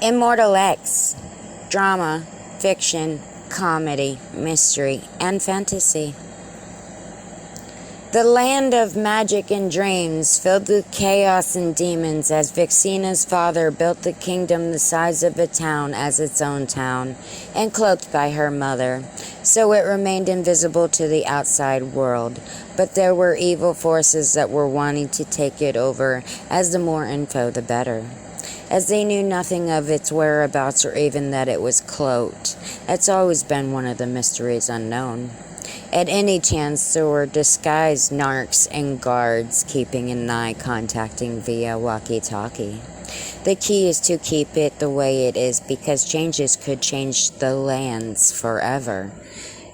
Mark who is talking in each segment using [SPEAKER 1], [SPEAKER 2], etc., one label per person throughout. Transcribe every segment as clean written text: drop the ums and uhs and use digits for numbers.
[SPEAKER 1] Immortal X. Drama, fiction, comedy, mystery, and fantasy. The land of magic and dreams, filled with chaos and demons, as Vixina's father built the kingdom the size of a town as its own town, encloaked by her mother, so it remained invisible to the outside world. But there were evil forces that were wanting to take it over, as the more info the better. As they knew nothing of its whereabouts or even that it was cloaked. It's always been one of the mysteries unknown. At any chance, there were disguised narcs and guards keeping an eye, contacting via walkie-talkie. The key is to keep it the way it is, because changes could change the lands forever,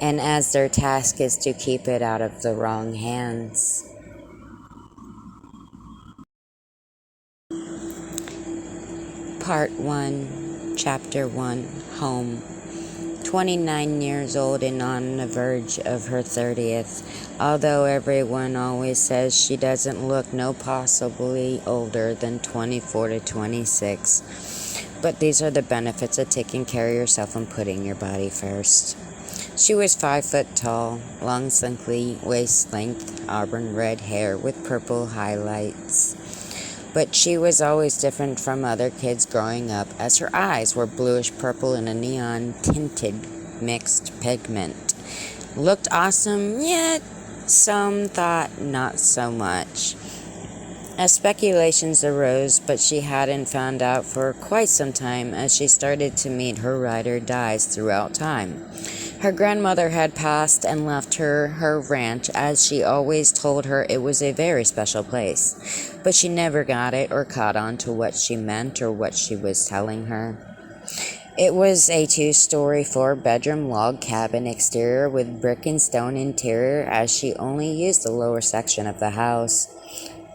[SPEAKER 1] and as their task is to keep it out of the wrong hands. Part 1, Chapter 1, Home. 29 years old and on the verge of her 30th, although everyone always says she doesn't look no possibly older than 24 to 26. But these are the benefits of taking care of yourself and putting your body first. She was 5 foot tall, long sleek waist length, auburn red hair with purple highlights. But she was always different from other kids growing up, as her eyes were bluish purple in a neon tinted mixed pigment. Looked awesome, yet some thought not so much. As speculations arose, but she hadn't found out for quite some time, as she started to meet her ride or dies throughout time. Her grandmother had passed and left her ranch, as she always told her it was a very special place. But she never got it or caught on to what she meant or what she was telling her. It was a 2-story, 4-bedroom log cabin exterior with brick and stone interior, as she only used the lower section of the house,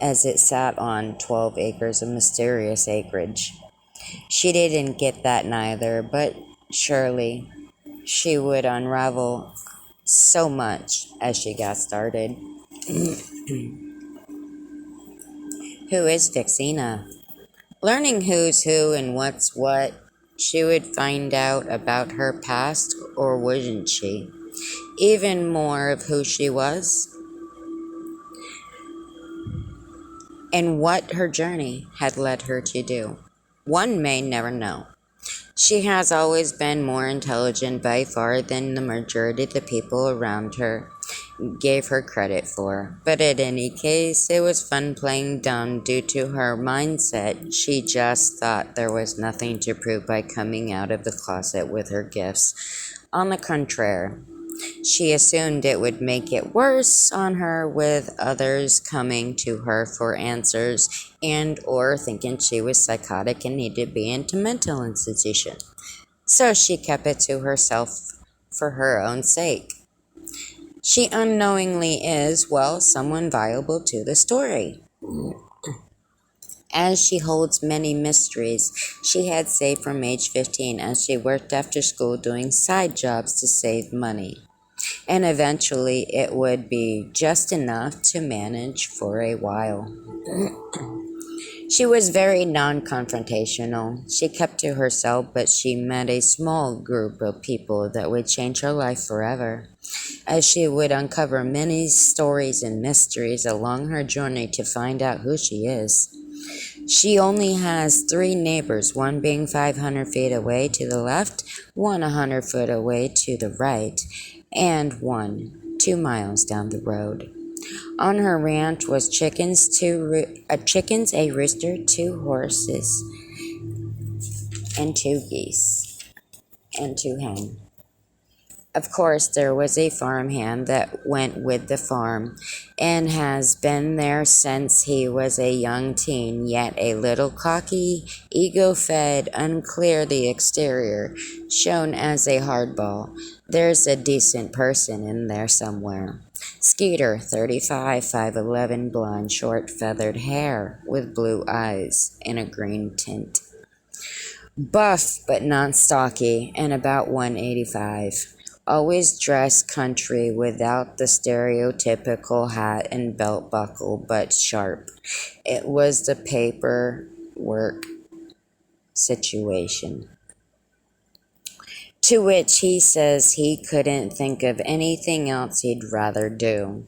[SPEAKER 1] as it sat on 12 acres of mysterious acreage. She didn't get that neither, but surely she would unravel so much as she got started. Who is Vixina? Learning who's who and what's what, she would find out about her past, or wouldn't she? Even more of who she was and what her journey had led her to do. One may never know. She has always been more intelligent by far than the majority of the people around her gave her credit for. But in any case, it was fun playing dumb due to her mindset. She just thought there was nothing to prove by coming out of the closet with her gifts. On the contrary, she assumed it would make it worse on her, with others coming to her for answers and or thinking she was psychotic and needed to be into mental institution. So she kept it to herself for her own sake. She unknowingly is, well, someone viable to the story. As she holds many mysteries she had saved from age 15, as she worked after school doing side jobs to save money. And eventually it would be just enough to manage for a while. She was very non-confrontational. She kept to herself, but she met a small group of people that would change her life forever, as she would uncover many stories and mysteries along her journey to find out who she is. She only has 3 neighbors, one being 500 feet away to the left, one 100 foot away to the right, and one 2 miles down the road. On her ranch was chickens, a rooster, 2 horses, and 2 geese, and 2 hens. Of course, there was a farmhand that went with the farm, and has been there since he was a young teen, yet a little cocky, ego-fed, unclear the exterior, shown as a hardball. There's a decent person in there somewhere. Skeeter, 35, 5'11", blonde, short feathered hair, with blue eyes and a green tint. Buff, but not stocky, and about 185. Always dressed country without the stereotypical hat and belt buckle, but sharp. It was the paperwork situation. To which he says he couldn't think of anything else he'd rather do.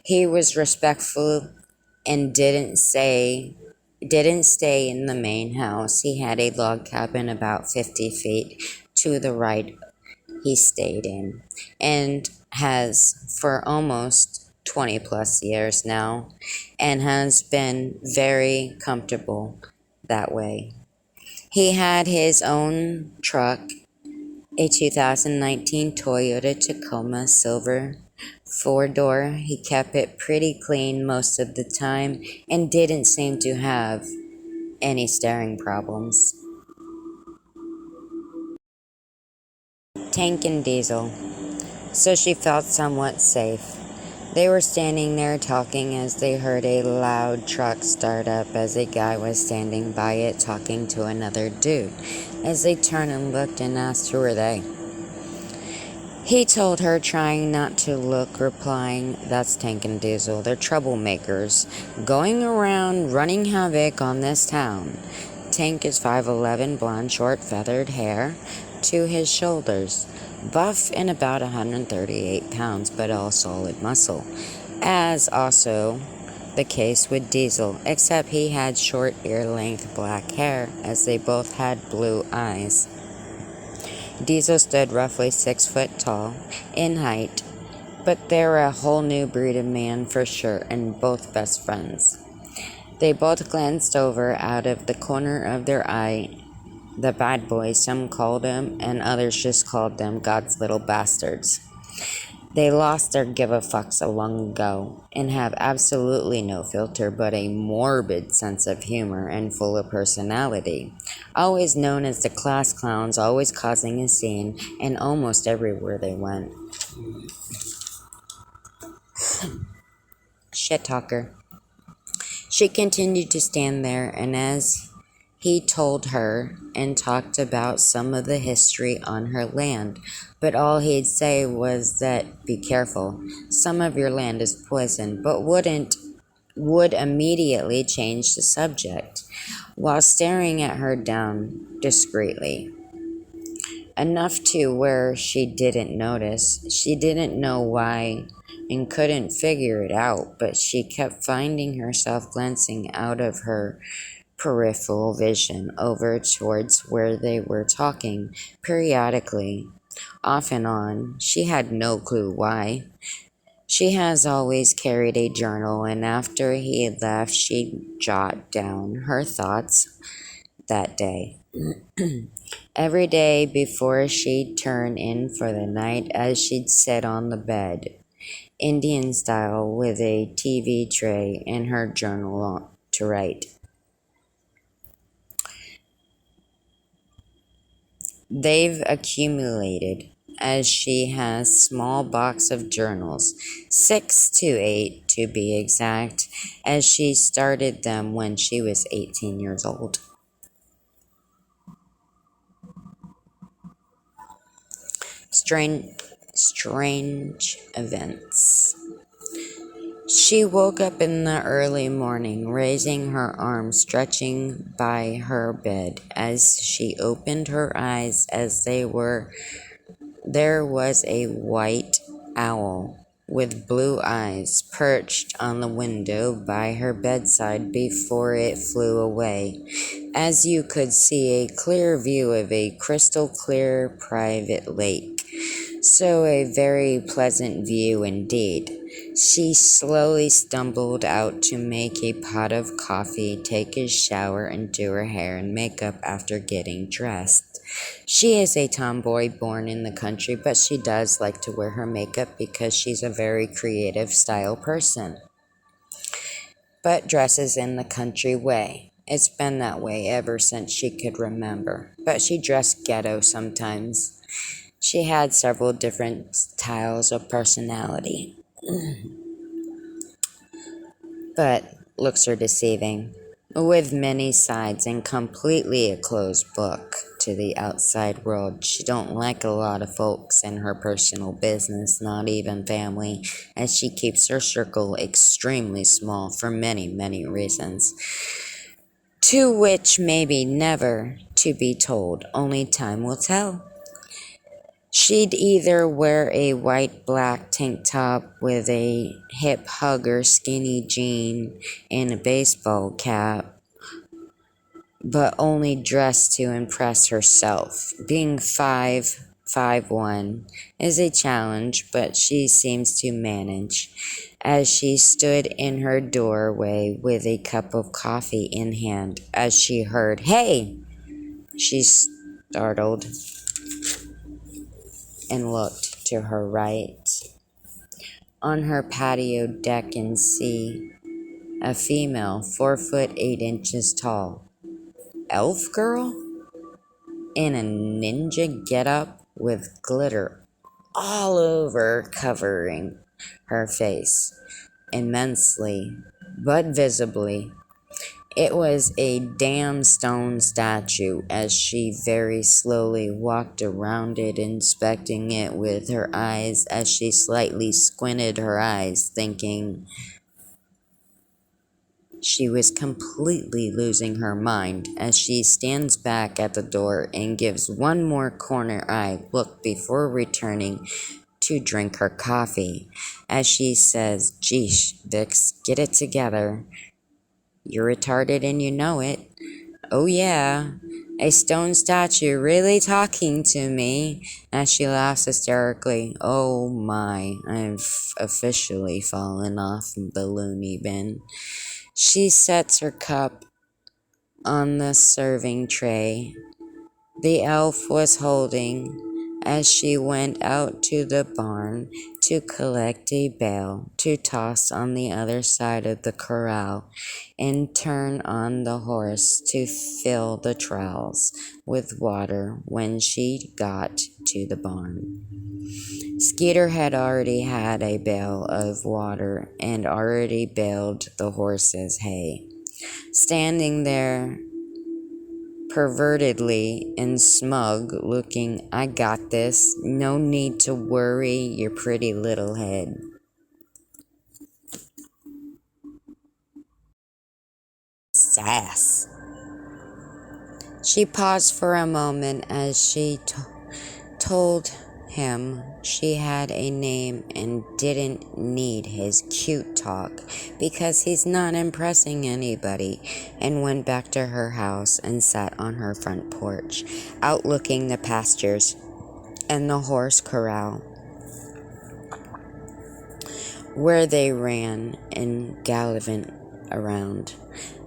[SPEAKER 1] He was respectful and didn't stay in the main house. He had a log cabin about 50 feet to the right he stayed in, and has for almost 20 plus years now, and has been very comfortable that way. He had his own truck, a 2019 Toyota Tacoma Silver four-door. He kept it pretty clean most of the time and didn't seem to have any staring problems. Tank and Diesel. So she felt somewhat safe. They were standing there talking as they heard a loud truck start up as a guy was standing by it talking to another dude. As they turned and looked and asked who were they. He told her, trying not to look, replying, "That's Tank and Diesel. They're troublemakers, going around running havoc on this town." Tank is 5'11", blonde, short, feathered hair to his shoulders, buff and about 138 pounds, but all solid muscle, as also the case with Diesel, except he had short ear-length black hair, as they both had blue eyes. Diesel stood roughly 6 foot tall in height, but they're a whole new breed of man for sure, and both best friends. They both glanced over out of the corner of their eye. The bad boys, some called them, and others just called them God's little bastards. They lost their give-a-fucks a long ago, and have absolutely no filter but a morbid sense of humor and full of personality. Always known as the class clowns, always causing a scene, and almost everywhere they went. Shit talker. She continued to stand there, and as he told her and talked about some of the history on her land, but all he'd say was that, "Be careful, some of your land is poison," but would immediately change the subject, while staring at her down discreetly. Enough to where she didn't notice. She didn't know why and couldn't figure it out, but she kept finding herself glancing out of her peripheral vision over towards where they were talking periodically, off and on. She had no clue why. She has always carried a journal, and after he had left, she'd jot down her thoughts that day. Every day before she'd turn in for the night, as she'd sit on the bed, Indian style, with a TV tray and her journal to write. They've accumulated, as she has small box of journals, 6 to 8 to be exact, as she started them when she was 18 years old. Strange events. She woke up in the early morning, raising her arms, stretching by her bed. As she opened her eyes, there was a white owl with blue eyes perched on the window by her bedside before it flew away. As you could see, a clear view of a crystal clear private lake. So a very pleasant view indeed. She slowly stumbled out to make a pot of coffee, take a shower, and do her hair and makeup after getting dressed. She is a tomboy born in the country, but she does like to wear her makeup because she's a very creative style person. But dresses in the country way. It's been that way ever since she could remember. But she dressed ghetto sometimes. She had several different styles of personality. But looks are deceiving, with many sides and completely a closed book to the outside world. She don't like a lot of folks in her personal business, not even family, as she keeps her circle extremely small for many, many reasons. To which maybe never to be told, only time will tell. She'd either wear a white black tank top with a hip hugger skinny jean and a baseball cap, but only dressed to impress herself. Being 5'1" is a challenge, but she seems to manage. As she stood in her doorway with a cup of coffee in hand, as she heard, "Hey!" She startled and looked to her right. On her patio deck and see a female 4'8" tall. Elf girl? In a ninja getup with glitter all over covering her face immensely, but visibly. It was a damn stone statue as she very slowly walked around it, inspecting it with her eyes as she slightly squinted her eyes, thinking she was completely losing her mind as she stands back at the door and gives one more corner eye look before returning to drink her coffee. As she says, "Geesh, Vix, get it together. You're retarded and you know it." "Oh yeah, a stone statue really talking to me," as she laughs hysterically. "Oh my, I've officially fallen off the loony bin." She sets her cup on the serving tray the elf was holding as she went out to the barn to collect a bale to toss on the other side of the corral and turn on the horse to fill the troughs with water when she got to the barn. Skeeter had already had a bale of water and already baled the horse's hay. Standing there pervertedly and smug looking, "I got this. No need to worry your pretty little head." Sass. She paused for a moment as she told him she had a name and didn't need his cute talk because he's not impressing anybody, and went back to her house and sat on her front porch, outlooking the pastures and the horse corral where they ran and gallivant around,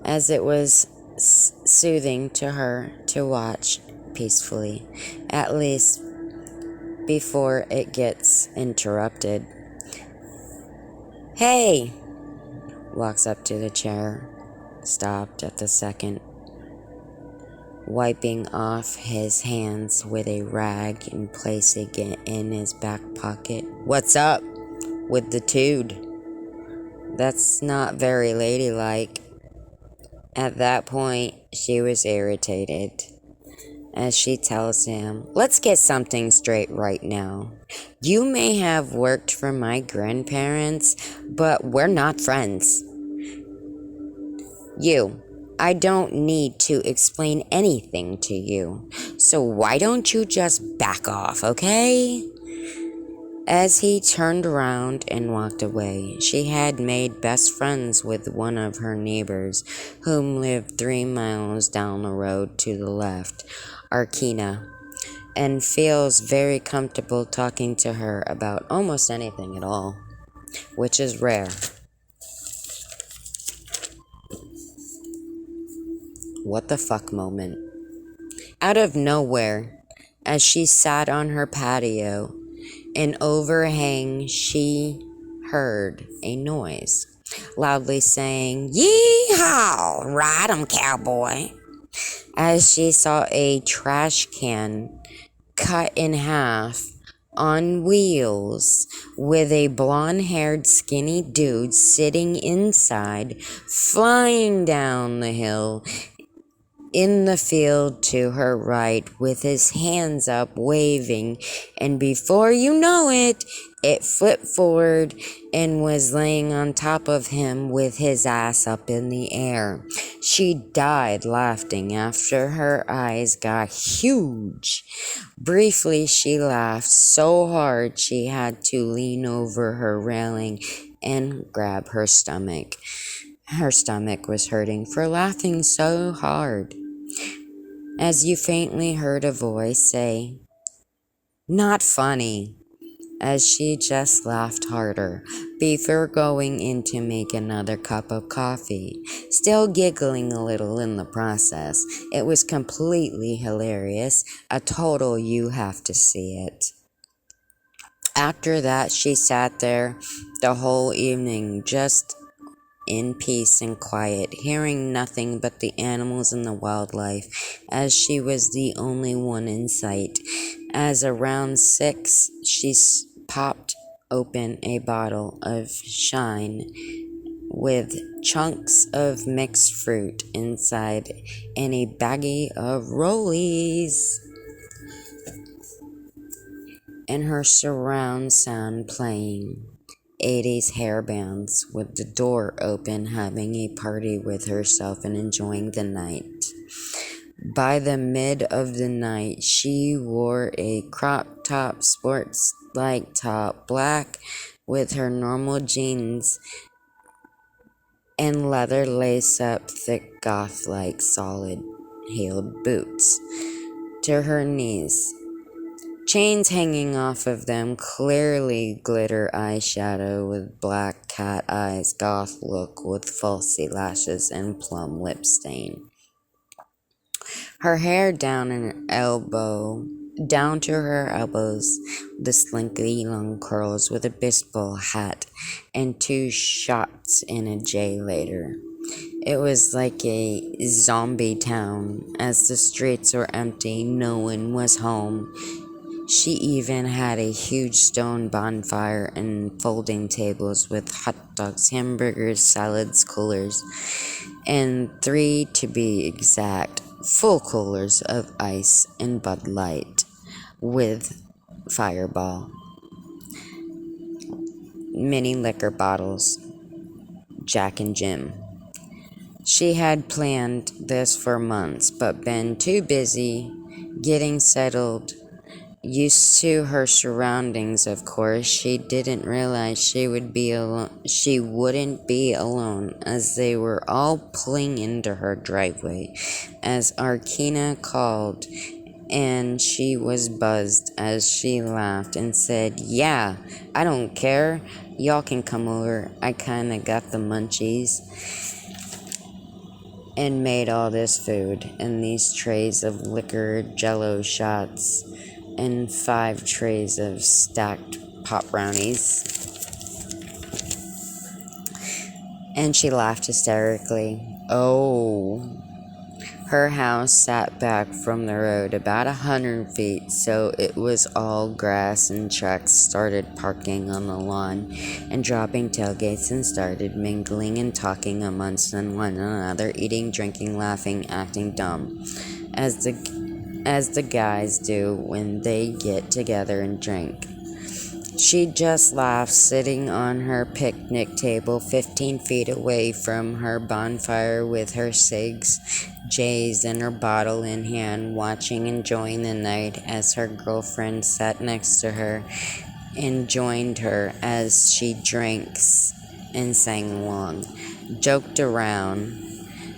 [SPEAKER 1] as it was soothing to her to watch peacefully, at least before it gets interrupted. "Hey!" Walks up to the chair, stopped at the second, wiping off his hands with a rag and placing it in his back pocket. "What's up with the dude? That's not very ladylike." At that point, she was irritated as she tells him, "Let's get something straight right now. You may have worked for my grandparents, but we're not friends. I don't need to explain anything to you, so why don't you just back off, okay?" As he turned around and walked away, she had made best friends with one of her neighbors, whom lived 3 miles down the road to the left, Arkina, and feels very comfortable talking to her about almost anything at all, which is rare. What the fuck moment. Out of nowhere, as she sat on her patio, an overhang, she heard a noise, loudly saying, "Yee-haw! Ride 'em, cowboy!" As she saw a trash can cut in half on wheels with a blonde-haired skinny dude sitting inside, flying down the hill in the field to her right with his hands up waving, and before you know it, it flipped forward and was laying on top of him with his ass up in the air. She died laughing after her eyes got huge. Briefly, she laughed so hard she had to lean over her railing and grab her stomach. Her stomach was hurting for laughing so hard. As you faintly heard a voice say, "Not funny," as she just laughed harder before going in to make another cup of coffee, still giggling a little in the process. It was completely hilarious, a total you have to see it. After that, she sat there the whole evening, just in peace and quiet, hearing nothing but the animals and the wildlife, as she was the only one in sight. As around 6, she popped open a bottle of Shine with chunks of mixed fruit inside and a baggie of rollies, and her surround sound playing. 80s hair bands with the door open, having a party with herself and enjoying the night. By the mid of the night, she wore a crop top sports-like top, black, with her normal jeans and leather lace-up thick goth-like solid-heeled boots to her knees. Chains hanging off of them, clearly glitter eyeshadow with black cat eyes, goth look with falsy lashes and plum lip stain. Her hair down to her elbows, the slinky long curls with a baseball hat and 2 shots in a J later. It was like a zombie town, as the streets were empty, no one was home. She even had a huge stone bonfire and folding tables with hot dogs, hamburgers, salads, coolers, and 3 to be exact, full coolers of ice and Bud Light with Fireball, mini liquor bottles, Jack and Jim. She had planned this for months, but been too busy getting settled. Used to her surroundings, of course, she didn't realize she wouldn't be alone, as they were all pulling into her driveway as Arkina called, and she was buzzed as she laughed and said, "Yeah, I don't care. Y'all can come over. I kinda got the munchies," and made all this food and these trays of liquor, jello shots, and 5 trays of stacked pop brownies. And she laughed hysterically. Oh, her house sat back from the road about 100 feet, so it was all grass, and trucks started parking on the lawn and dropping tailgates and started mingling and talking amongst one another, eating, drinking, laughing, acting dumb, as the guys do when they get together and drink. She just laughed, sitting on her picnic table 15 feet away from her bonfire with her cigs, J's, and her bottle in hand, watching, enjoying the night as her girlfriend sat next to her and joined her as she drank and sang along, joked around,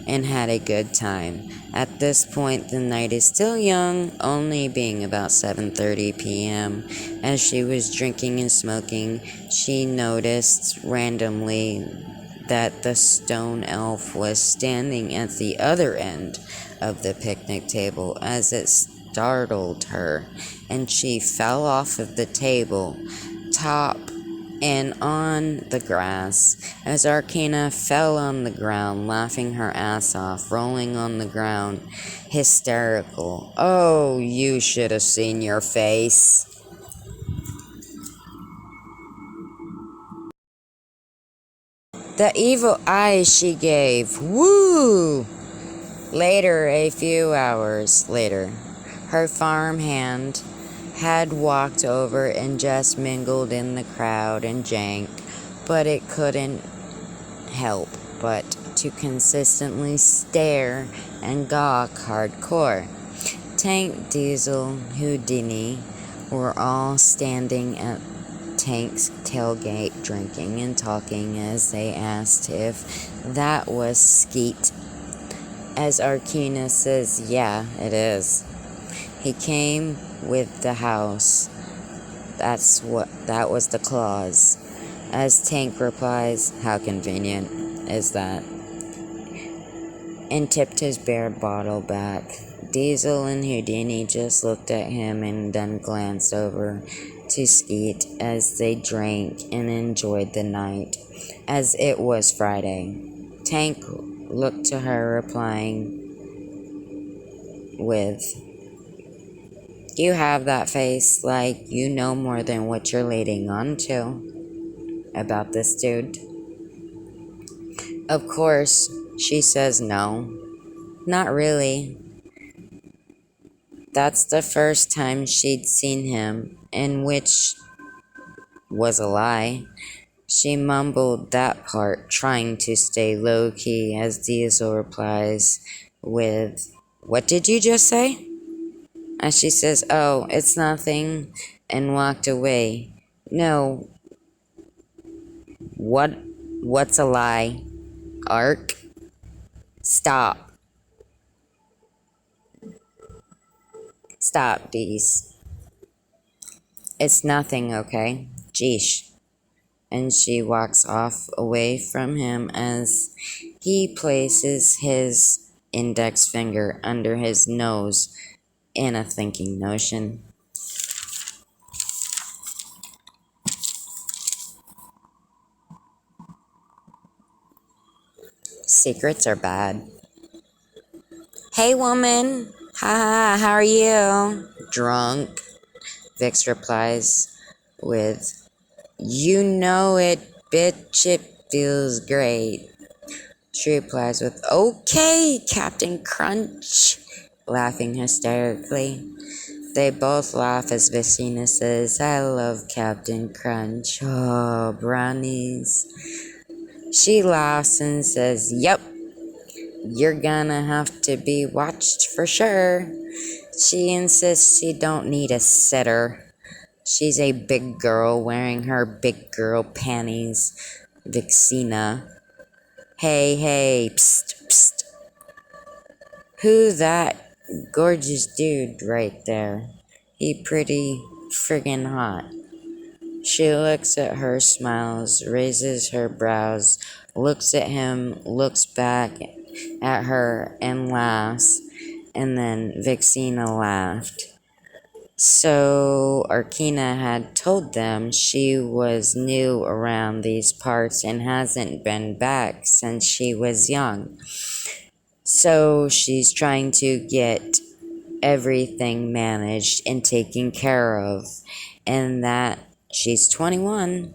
[SPEAKER 1] and had a good time. At this point, the night is still young, only being about 7:30 p.m. As she was drinking and smoking, she noticed randomly that the stone elf was standing at the other end of the picnic table, as it startled her, and she fell off of the table top and on the grass, as Arcana fell on the ground, laughing her ass off, rolling on the ground, hysterical. Oh, you should have seen your face. The evil eyes she gave. Woo! Later, a few hours later, her farmhand had walked over and just mingled in the crowd and drank, but it couldn't help but to consistently stare and gawk hardcore. Tank, Diesel, Houdini were all standing at Tank's tailgate drinking and talking as they asked if that was skeet. As Arkina says, yeah, it is. He came with the house. That was the clause. As Tank replies, how convenient is that? And tipped his beer bottle back. Diesel and Houdini just looked at him and then glanced over to Skeet as they drank and enjoyed the night, as it was Friday. Tank looked to her, replying with, you have that face like you know more than what you're leading on to about this dude. Of course, she says no. Not really. That's the first time she'd seen him, and which was a lie. She mumbled that part, trying to stay low-key, as Diesel replies with, what did you just say? As she says, oh, it's nothing, and walked away. No. What's a lie? Ark? Stop. Stop, Dees. It's nothing, okay? Jeesh. And she walks off away from him as he places his index finger under his nose in a thinking motion. Secrets are bad. Hey, woman. Ha, how are you? Drunk. Vix replies with, you know it, bitch, it feels great. She replies with, okay, Captain Crunch, laughing hysterically. They both laugh as Vicina says, I love Captain Crunch. Oh, brownies. She laughs and says, yep, you're gonna have to be watched for sure. She insists she don't need a sitter. She's a big girl wearing her big girl panties. Vicina. Hey, psst, psst. Who that gorgeous dude right there? He pretty friggin' hot. She looks at her, smiles, raises her brows, looks at him, looks back at her, and laughs. And then Vicina laughed. So Arkina had told them she was new around these parts and hasn't been back since she was young. So she's trying to get everything managed and taken care of, and that she's 21.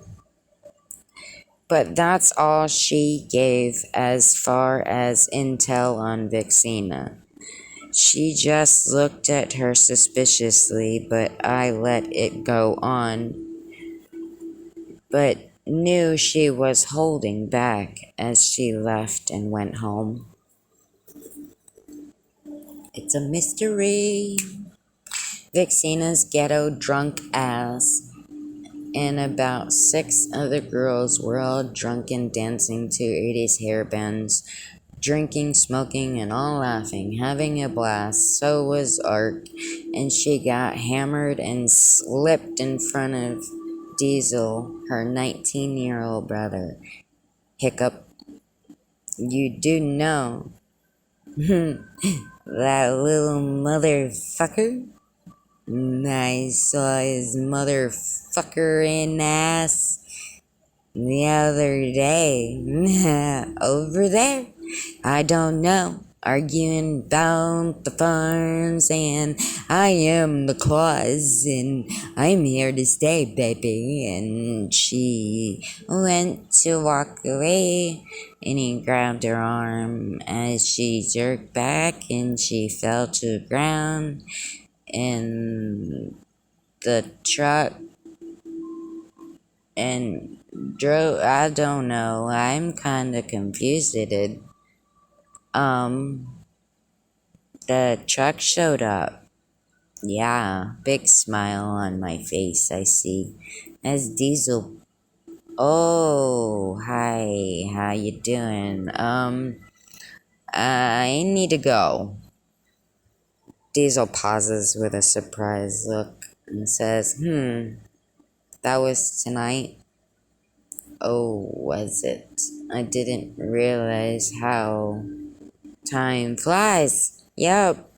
[SPEAKER 1] But that's all she gave as far as intel on Vicina. She just looked at her suspiciously, but I let it go on, but knew she was holding back as she left and went home. It's a mystery. Vicina's ghetto drunk ass and about 6 other girls were all drunk and dancing to 80s hair bands, drinking, smoking, and all laughing, having a blast. So was Ark, and she got hammered and slipped in front of Diesel, her 19-year-old brother. Hiccup. You do know that little motherfucker? I saw his motherfucking ass the other day. Over there? I don't know. arguing about the farms, and I am the clause, and I'm here to stay, baby. And she went to walk away, and he grabbed her arm as she jerked back, and she fell to the ground, and the truck and drove. I don't know. I'm kind of confused. Um, the truck showed up. Yeah, big smile on my face. I see. As Diesel. Oh, hi. How you doing? I need to go. Diesel pauses with a surprised look and says, that was tonight? Oh, was it? I didn't realize how time flies. Yup,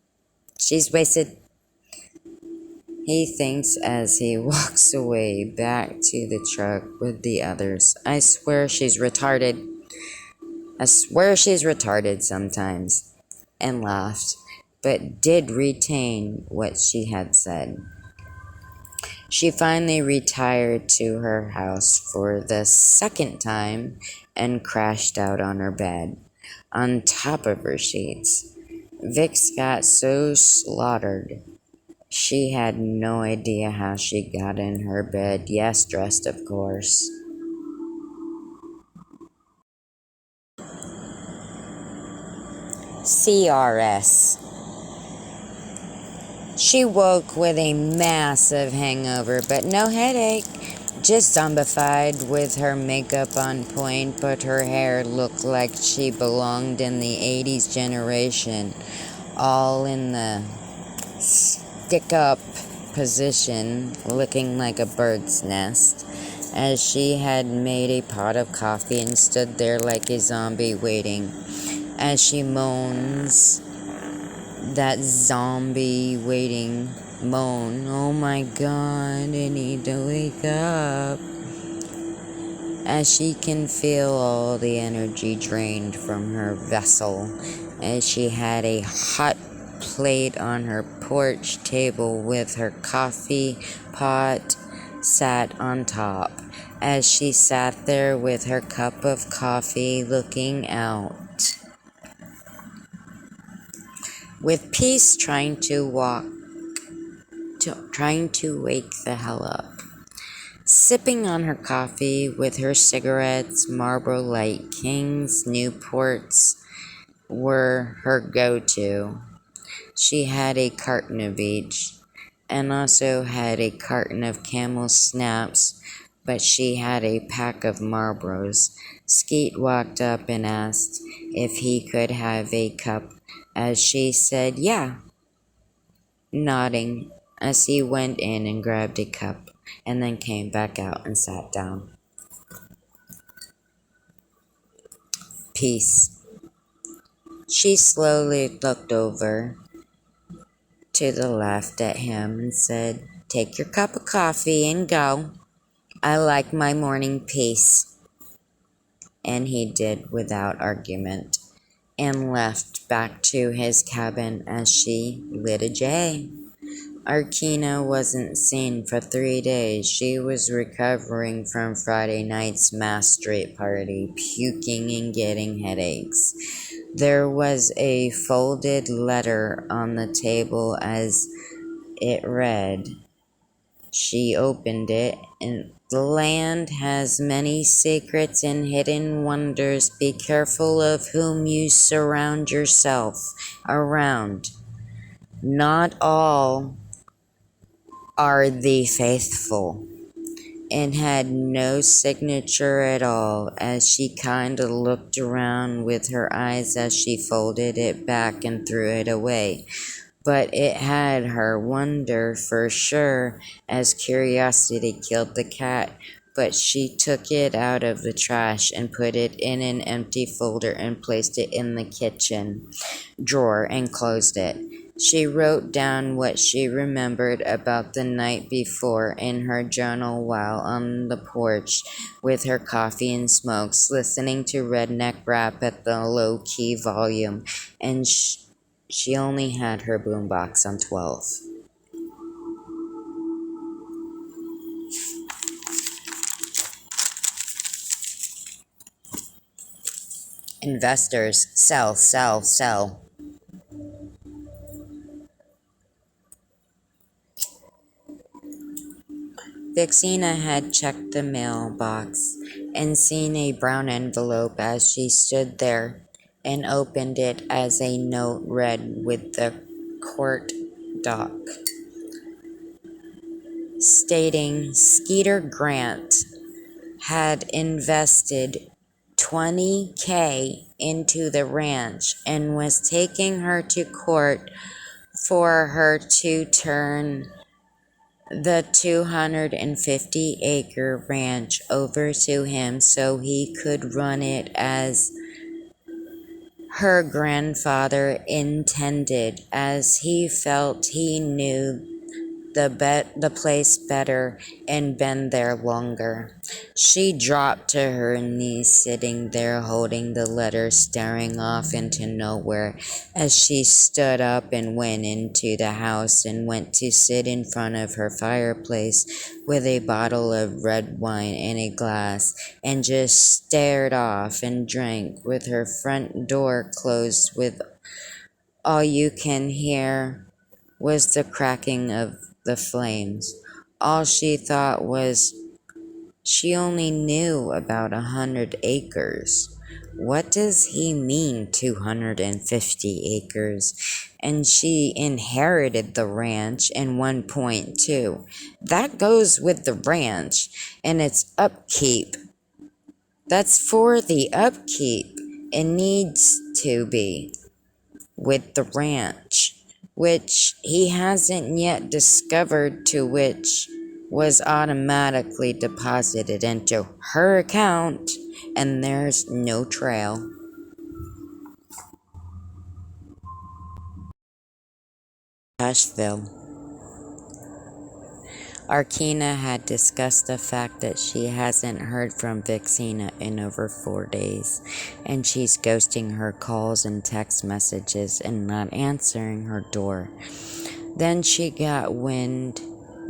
[SPEAKER 1] she's wasted. He thinks as he walks away back to the truck with the others. I swear she's retarded. I swear she's retarded sometimes. And laughed, but did retain what she had said. She finally retired to her house for the second time and crashed out on her bed, on top of her sheets. Vix got so slaughtered. She had no idea how she got in her bed. Yes, dressed, of course. CRS. She woke with a massive hangover, but no headache. Just zombified with her makeup on point, but her hair looked like she belonged in the 80s generation. All in the stick up position, looking like a bird's nest, as she had made a pot of coffee and stood there like a zombie waiting. As she moans, that zombie waiting moan, oh my god, I need to wake up. As she can feel all the energy drained from her vessel, as she had a hot plate on her porch table with her coffee pot sat on top, as she sat there with her cup of coffee looking out, with peace trying to wake the hell up. Sipping on her coffee with her cigarettes, Marlboro Light Kings, Newports were her go-to. She had a carton of each, and also had a carton of Camel Snaps, but she had a pack of Marlboros. Skeet walked up and asked if he could have a cup, as she said yeah, nodding as he went in and grabbed a cup, and then came back out and sat down. Peace. She slowly looked over to the left at him and said, take your cup of coffee and go. I like my morning peace. And he did without argument, and left back to his cabin as she lit a J. Arkina wasn't seen for 3 days. She was recovering from Friday night's mass street party, puking and getting headaches. There was a folded letter on the table as it read. She opened it, and the land has many secrets and hidden wonders. Be careful of whom you surround yourself around. Not all are the faithful. And had no signature at all, as she kinda looked around with her eyes as she folded it back and threw it away. But it had her wonder for sure, as curiosity killed the cat. But she took it out of the trash and put it in an empty folder and placed it in the kitchen drawer and closed it. She wrote down what she remembered about the night before in her journal while on the porch with her coffee and smokes, listening to redneck rap at the low-key volume, and she only had her boombox on 12. Investors, sell, sell, sell. Vixena had checked the mailbox and seen a brown envelope as she stood there and opened it as a note read with the court doc stating Skeeter Grant had invested 20K into the ranch and was taking her to court for her to turn the 250-acre ranch over to him so he could run it as her grandfather intended, as he felt he knew the place better and been there longer. She dropped to her knees, sitting there holding the letter, staring off into nowhere as she stood up and went into the house and went to sit in front of her fireplace with a bottle of red wine in a glass and just stared off and drank with her front door closed, with all you can hear was the cracking of the flames. All she thought was she only knew about 100 acres. What does he mean 250 acres? And she inherited the ranch in 1.2. That goes with the ranch and its upkeep. That's for the upkeep. It needs to be with the ranch, which he hasn't yet discovered, to which was automatically deposited into her account, and there's no trail. Asheville. Arkina had discussed the fact that she hasn't heard from Vixena in over 4 days, and she's ghosting her calls and text messages and not answering her door. Then she got wind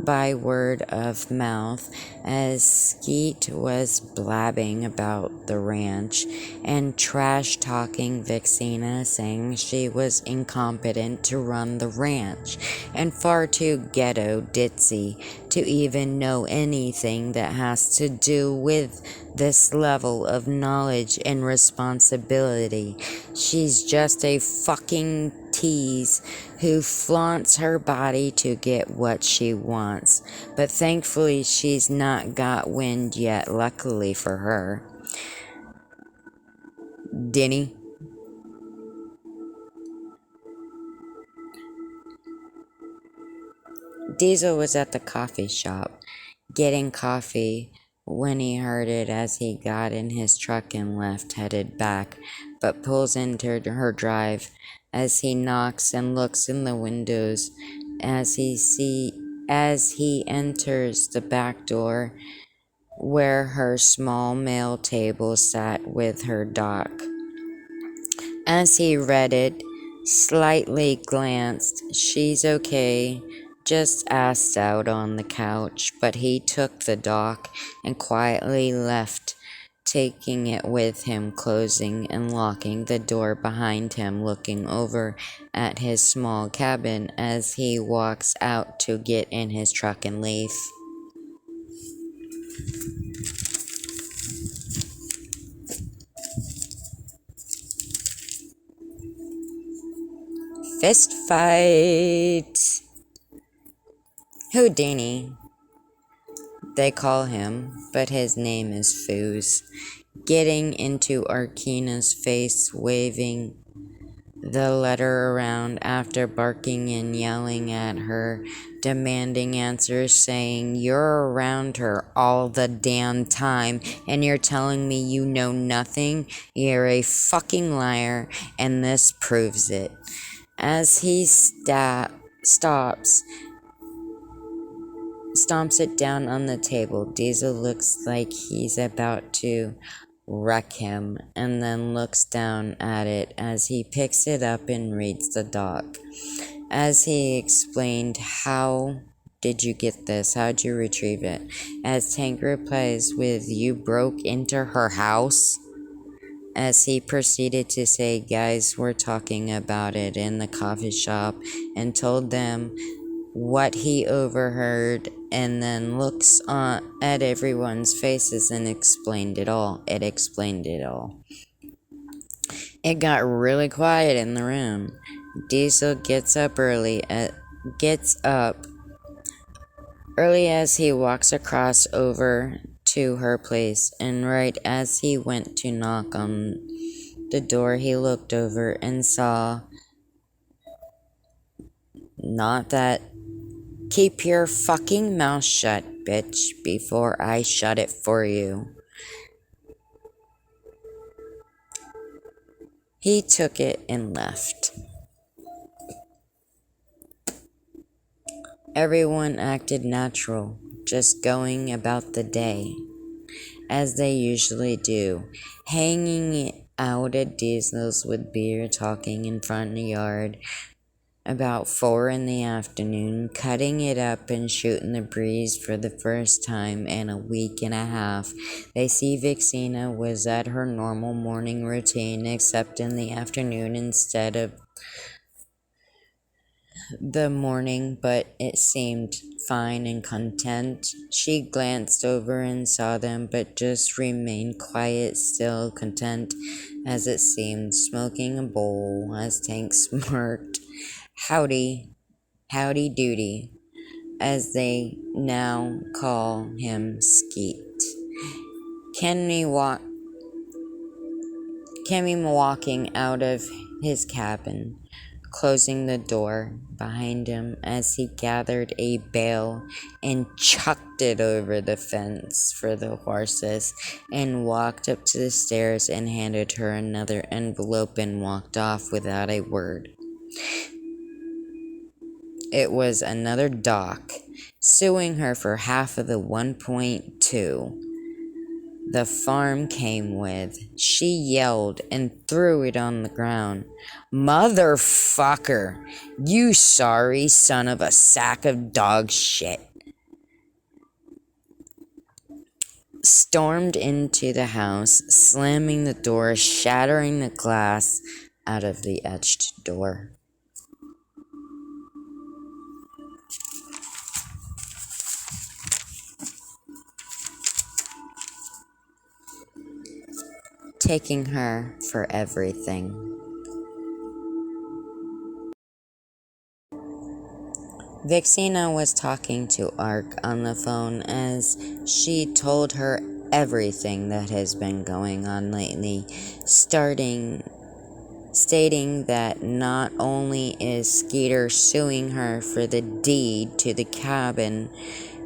[SPEAKER 1] by word of mouth as Skeet was blabbing about the ranch and trash-talking Vixena, saying she was incompetent to run the ranch and far too ghetto ditzy to even know anything that has to do with this level of knowledge and responsibility. She's just a fucking tease who flaunts her body to get what she wants. But thankfully she's not got wind yet, luckily for her. Denny. Diesel was at the coffee shop getting coffee when he heard it as he got in his truck and left, headed back, but pulls into her drive as he knocks and looks in the windows as he enters the back door where her small mail table sat with her dock. As he read it, slightly glanced, "She's okay," just assed out on the couch, but he took the dock and quietly left, taking it with him, closing and locking the door behind him, looking over at his small cabin as he walks out to get in his truck and leave. Fist fight! Houdini, they call him, but his name is Foos, getting into Arkina's face, waving the letter around after barking and yelling at her, demanding answers, saying, "You're around her all the damn time, and you're telling me you know nothing? You're a fucking liar, and this proves it." As he stomps it down on the table, Diesel looks like he's about to wreck him and then looks down at it as he picks it up and reads the doc. As he explained, how did you get this? How'd you retrieve it? As Tank replies with, you broke into her house? As he proceeded to say, guys were talking about it in the coffee shop, and told them what he overheard, and then looks at everyone's faces and explained it all. It explained it all. It got really quiet in the room. Diesel gets up early as he walks across over to her place, and right as he went to knock on the door, he looked over and saw not that. Keep your fucking mouth shut, bitch, before I shut it for you. He took it and left. Everyone acted natural, just going about the day, as they usually do, hanging out at Diesel's with beer, talking in front of the yard, about 4 in the afternoon, cutting it up and shooting the breeze for the first time in a week and a half. They see Vixina was at her normal morning routine, except in the afternoon instead of the morning, but it seemed fine and content. She glanced over and saw them, but just remained quiet, still content as it seemed, smoking a bowl as Tank smirked. Howdy doody, as they now call him Skeet. Kenny walking out of his cabin, closing the door behind him as he gathered a bale and chucked it over the fence for the horses, and walked up to the stairs and handed her another envelope and walked off without a word. It was another doc, suing her for half of the 1.2 the farm came with. She yelled and threw it on the ground. Motherfucker, you sorry son of a sack of dog shit. Stormed into the house, slamming the door, shattering the glass out of the etched door. Taking her for everything. Vixina was talking to Ark on the phone as she told her everything that has been going on lately, stating that not only is Skeeter suing her for the deed to the cabin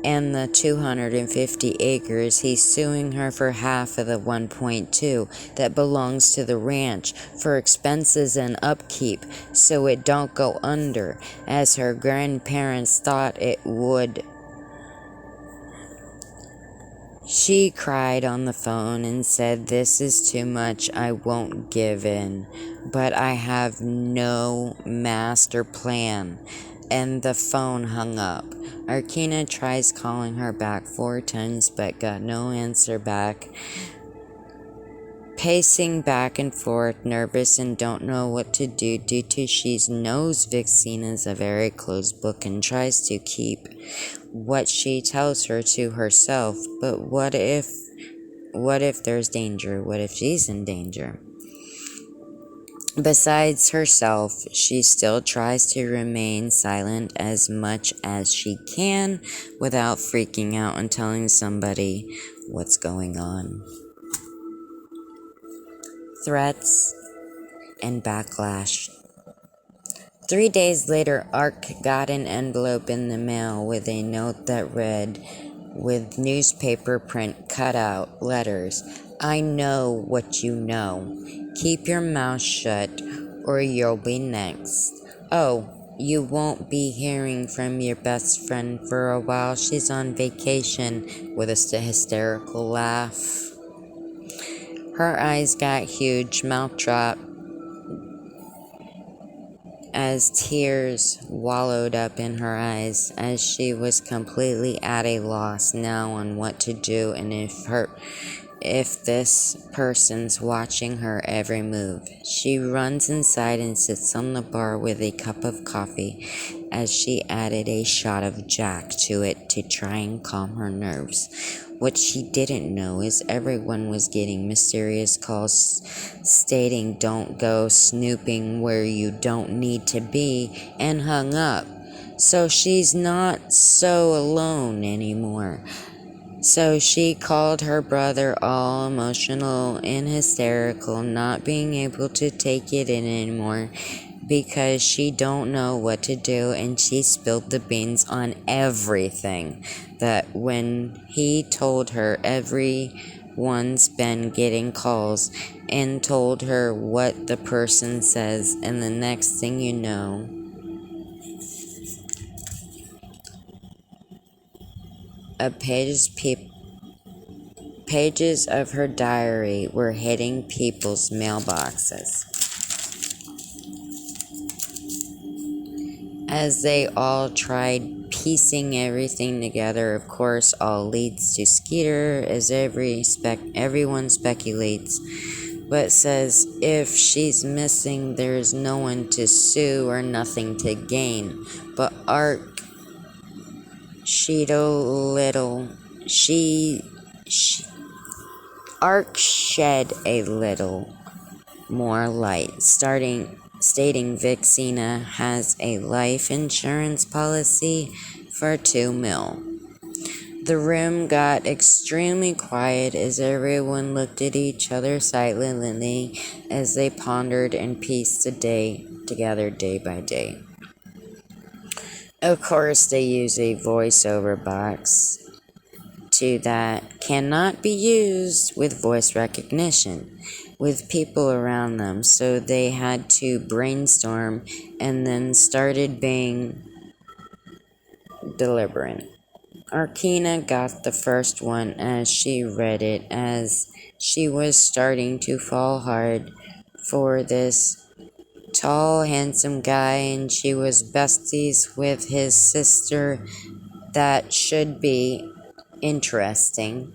[SPEAKER 1] and the 250 acres, he's suing her for half of the 1.2 that belongs to the ranch for expenses and upkeep so it don't go under, as her grandparents thought it would. She cried on the phone and said, "This is too much, I won't give in, but I have no master plan." And the phone hung up. Arkina tries calling her back 4 times but got no answer back. Pacing back and forth, nervous and don't know what to do due to she knows Vixina's a very closed book and tries to keep what she tells her to herself. But what if there's danger? What if she's in danger? Besides herself, she still tries to remain silent as much as she can without freaking out and telling somebody what's going on. Threats and backlash. 3 days later, Ark got an envelope in the mail with a note that read, with newspaper print cut out, letters, "I know what you know. Keep your mouth shut or you'll be next. Oh, you won't be hearing from your best friend for a while. She's on vacation with a hysterical laugh. Her eyes got huge, mouth dropped as tears wallowed up in her eyes as she was completely at a loss now on what to do and if this person's watching her every move. She runs inside and sits on the bar with a cup of coffee as she added a shot of Jack to it to try and calm her nerves. What she didn't know is everyone was getting mysterious calls stating don't go snooping where you don't need to be and hung up. So she's not so alone anymore. So she called her brother all emotional and hysterical, not being able to take it in anymore because she don't know what to do, and she spilled the beans on everything. That when he told her everyone's been getting calls and told her what the person says, and the next thing you know, a pages of her diary were hitting people's mailboxes. As they all tried piecing everything together, of course, all leads to Skeeter, as everyone speculates, but says if she's missing, there's no one to sue or nothing to gain. But Ark shed a little more light, stating Vixena has a life insurance policy for $2 million. The room got extremely quiet as everyone looked at each other silently as they pondered and pieced the day together day by day. Of course, they use a voiceover box that cannot be used with voice recognition with people around them, so they had to brainstorm and then started being deliberate. Arkina got the first one as she read it, as she was starting to fall hard for this tall, handsome guy, and she was besties with his sister. That should be interesting.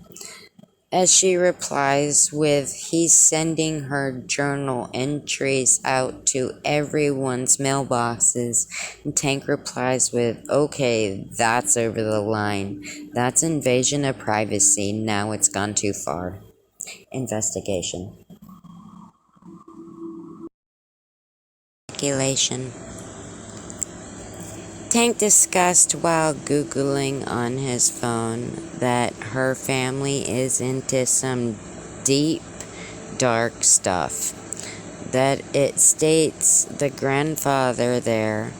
[SPEAKER 1] As she replies with, he's sending her journal entries out to everyone's mailboxes. And Tank replies with, okay, that's over the line. That's invasion of privacy. Now it's gone too far. Investigation. Speculation. Tank discussed while Googling on his phone that her family is into some deep, dark stuff. That it states the grandfather there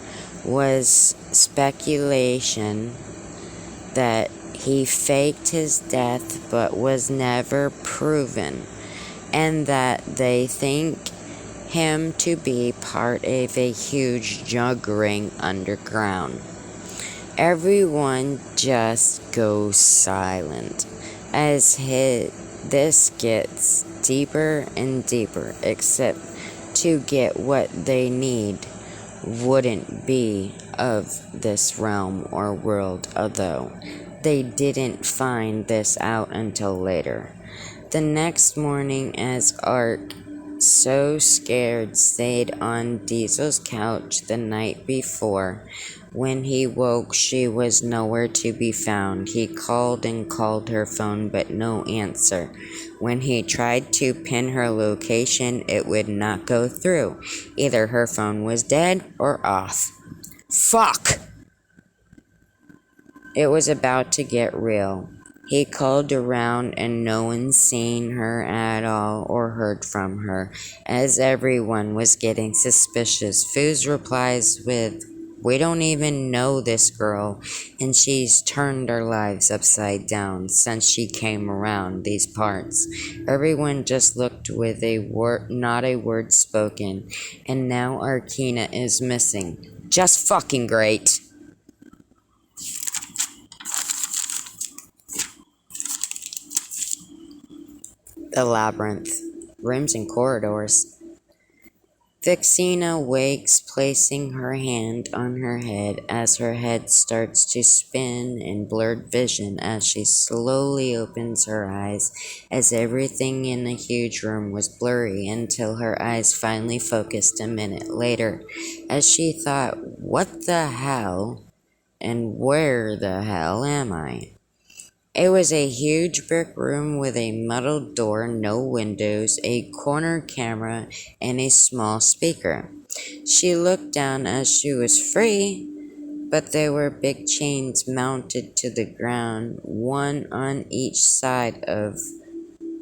[SPEAKER 1] was speculation that he faked his death but was never proven, and that they think him to be part of a huge drug ring underground. Everyone just goes silent as this gets deeper and deeper, except to get what they need wouldn't be of this realm or world, although they didn't find this out until later. The next morning, as Ark, so scared, stayed on Diesel's couch the night before. When he woke, she was nowhere to be found. He called and called her phone, but no answer. When he tried to pin her location, it would not go through. Either her phone was dead or off. Fuck! It was about to get real. He called around and no one seen her at all or heard from her, as everyone was getting suspicious. Foos replies with, We don't even know this girl, and she's turned our lives upside down since she came around these parts. Everyone just looked with a word, not a word spoken, and now Arkina is missing. Just fucking great. The labyrinth. Rooms and corridors. Vixena wakes, placing her hand on her head as her head starts to spin in blurred vision as she slowly opens her eyes, as everything in the huge room was blurry until her eyes finally focused a minute later, as she thought, what the hell and where the hell am I? It was a huge brick room with a metal door, no windows, a corner camera, and a small speaker. She looked down as she was free, but there were big chains mounted to the ground, one on each side of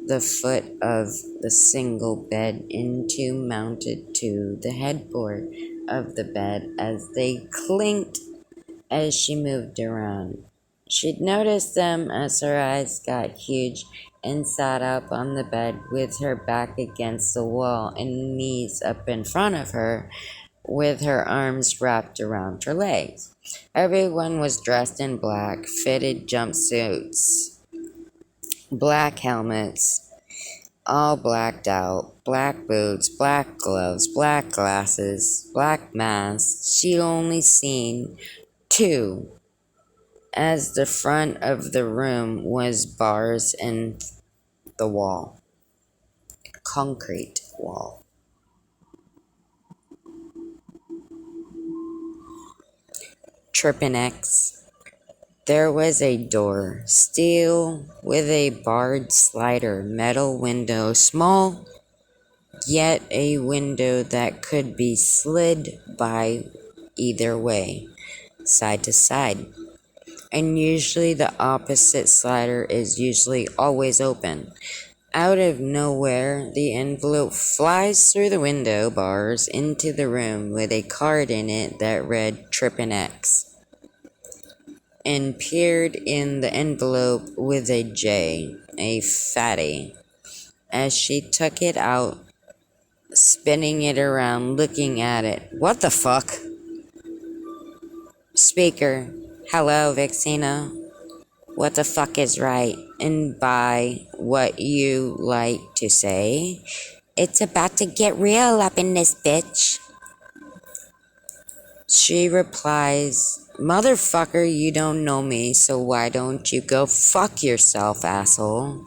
[SPEAKER 1] the foot of the single bed, and two mounted to the headboard of the bed as they clinked as she moved around. She'd noticed them as her eyes got huge and sat up on the bed with her back against the wall and knees up in front of her with her arms wrapped around her legs. Everyone was dressed in black, fitted jumpsuits, black helmets, all blacked out, black boots, black gloves, black glasses, black masks. She only seen two, as the front of the room was bars in the wall, concrete wall. Trippin' X. There was a door, steel, with a barred slider, metal window, small, yet a window that could be slid by either way, side to side. And usually the opposite slider is usually always open. Out of nowhere, the envelope flies through the window bars into the room with a card in it that read Trippin' X, and peered in the envelope with a J, a fatty, as she took it out, spinning it around, looking at it. What the fuck? Speaker. Hello, Vixena. What the fuck is right? And by what you like to say, it's about to get real up in this bitch. She replies, motherfucker, you don't know me, so why don't you go fuck yourself, asshole?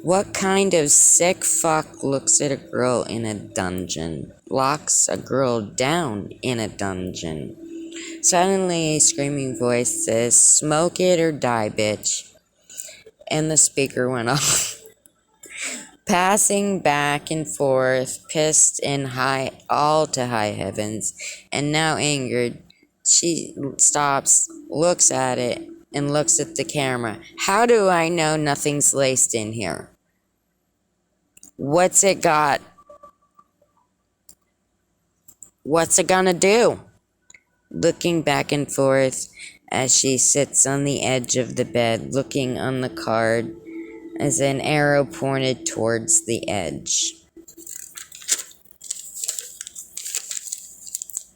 [SPEAKER 1] What kind of sick fuck looks at a girl in a dungeon, locks a girl down in a dungeon? Suddenly a screaming voice says, smoke it or die, bitch. And the speaker went off. Passing back and forth, pissed in all to high heavens, and now angered, she stops, looks at it, and looks at the camera. How do I know nothing's laced in here? What's it got? What's it gonna do? Looking back and forth as she sits on the edge of the bed, looking on the card as an arrow pointed towards the edge.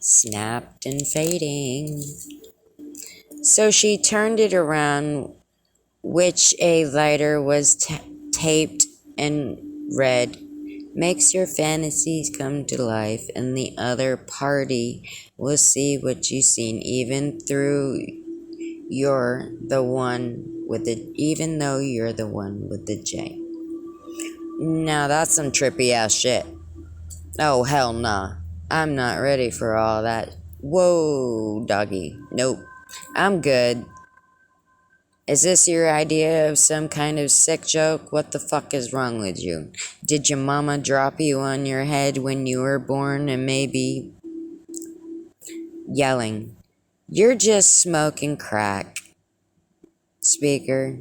[SPEAKER 1] Snapped and fading. So she turned it around, which a lighter was taped and read, makes your fantasies come to life, and the other party will see what you've seen, even though you're the one with the J. Now that's some trippy ass shit. Oh hell nah. I'm not ready for all that. Whoa, doggy. Nope. I'm good. Is this your idea of some kind of sick joke? What the fuck is wrong with you? Did your mama drop you on your head when you were born and maybe yelling? You're just smoking crack. Speaker.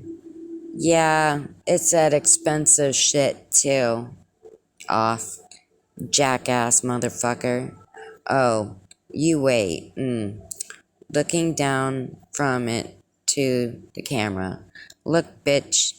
[SPEAKER 1] Yeah, it's that expensive shit too. Off. Jackass motherfucker. Oh, you wait. looking down from it to the camera. Look, bitch,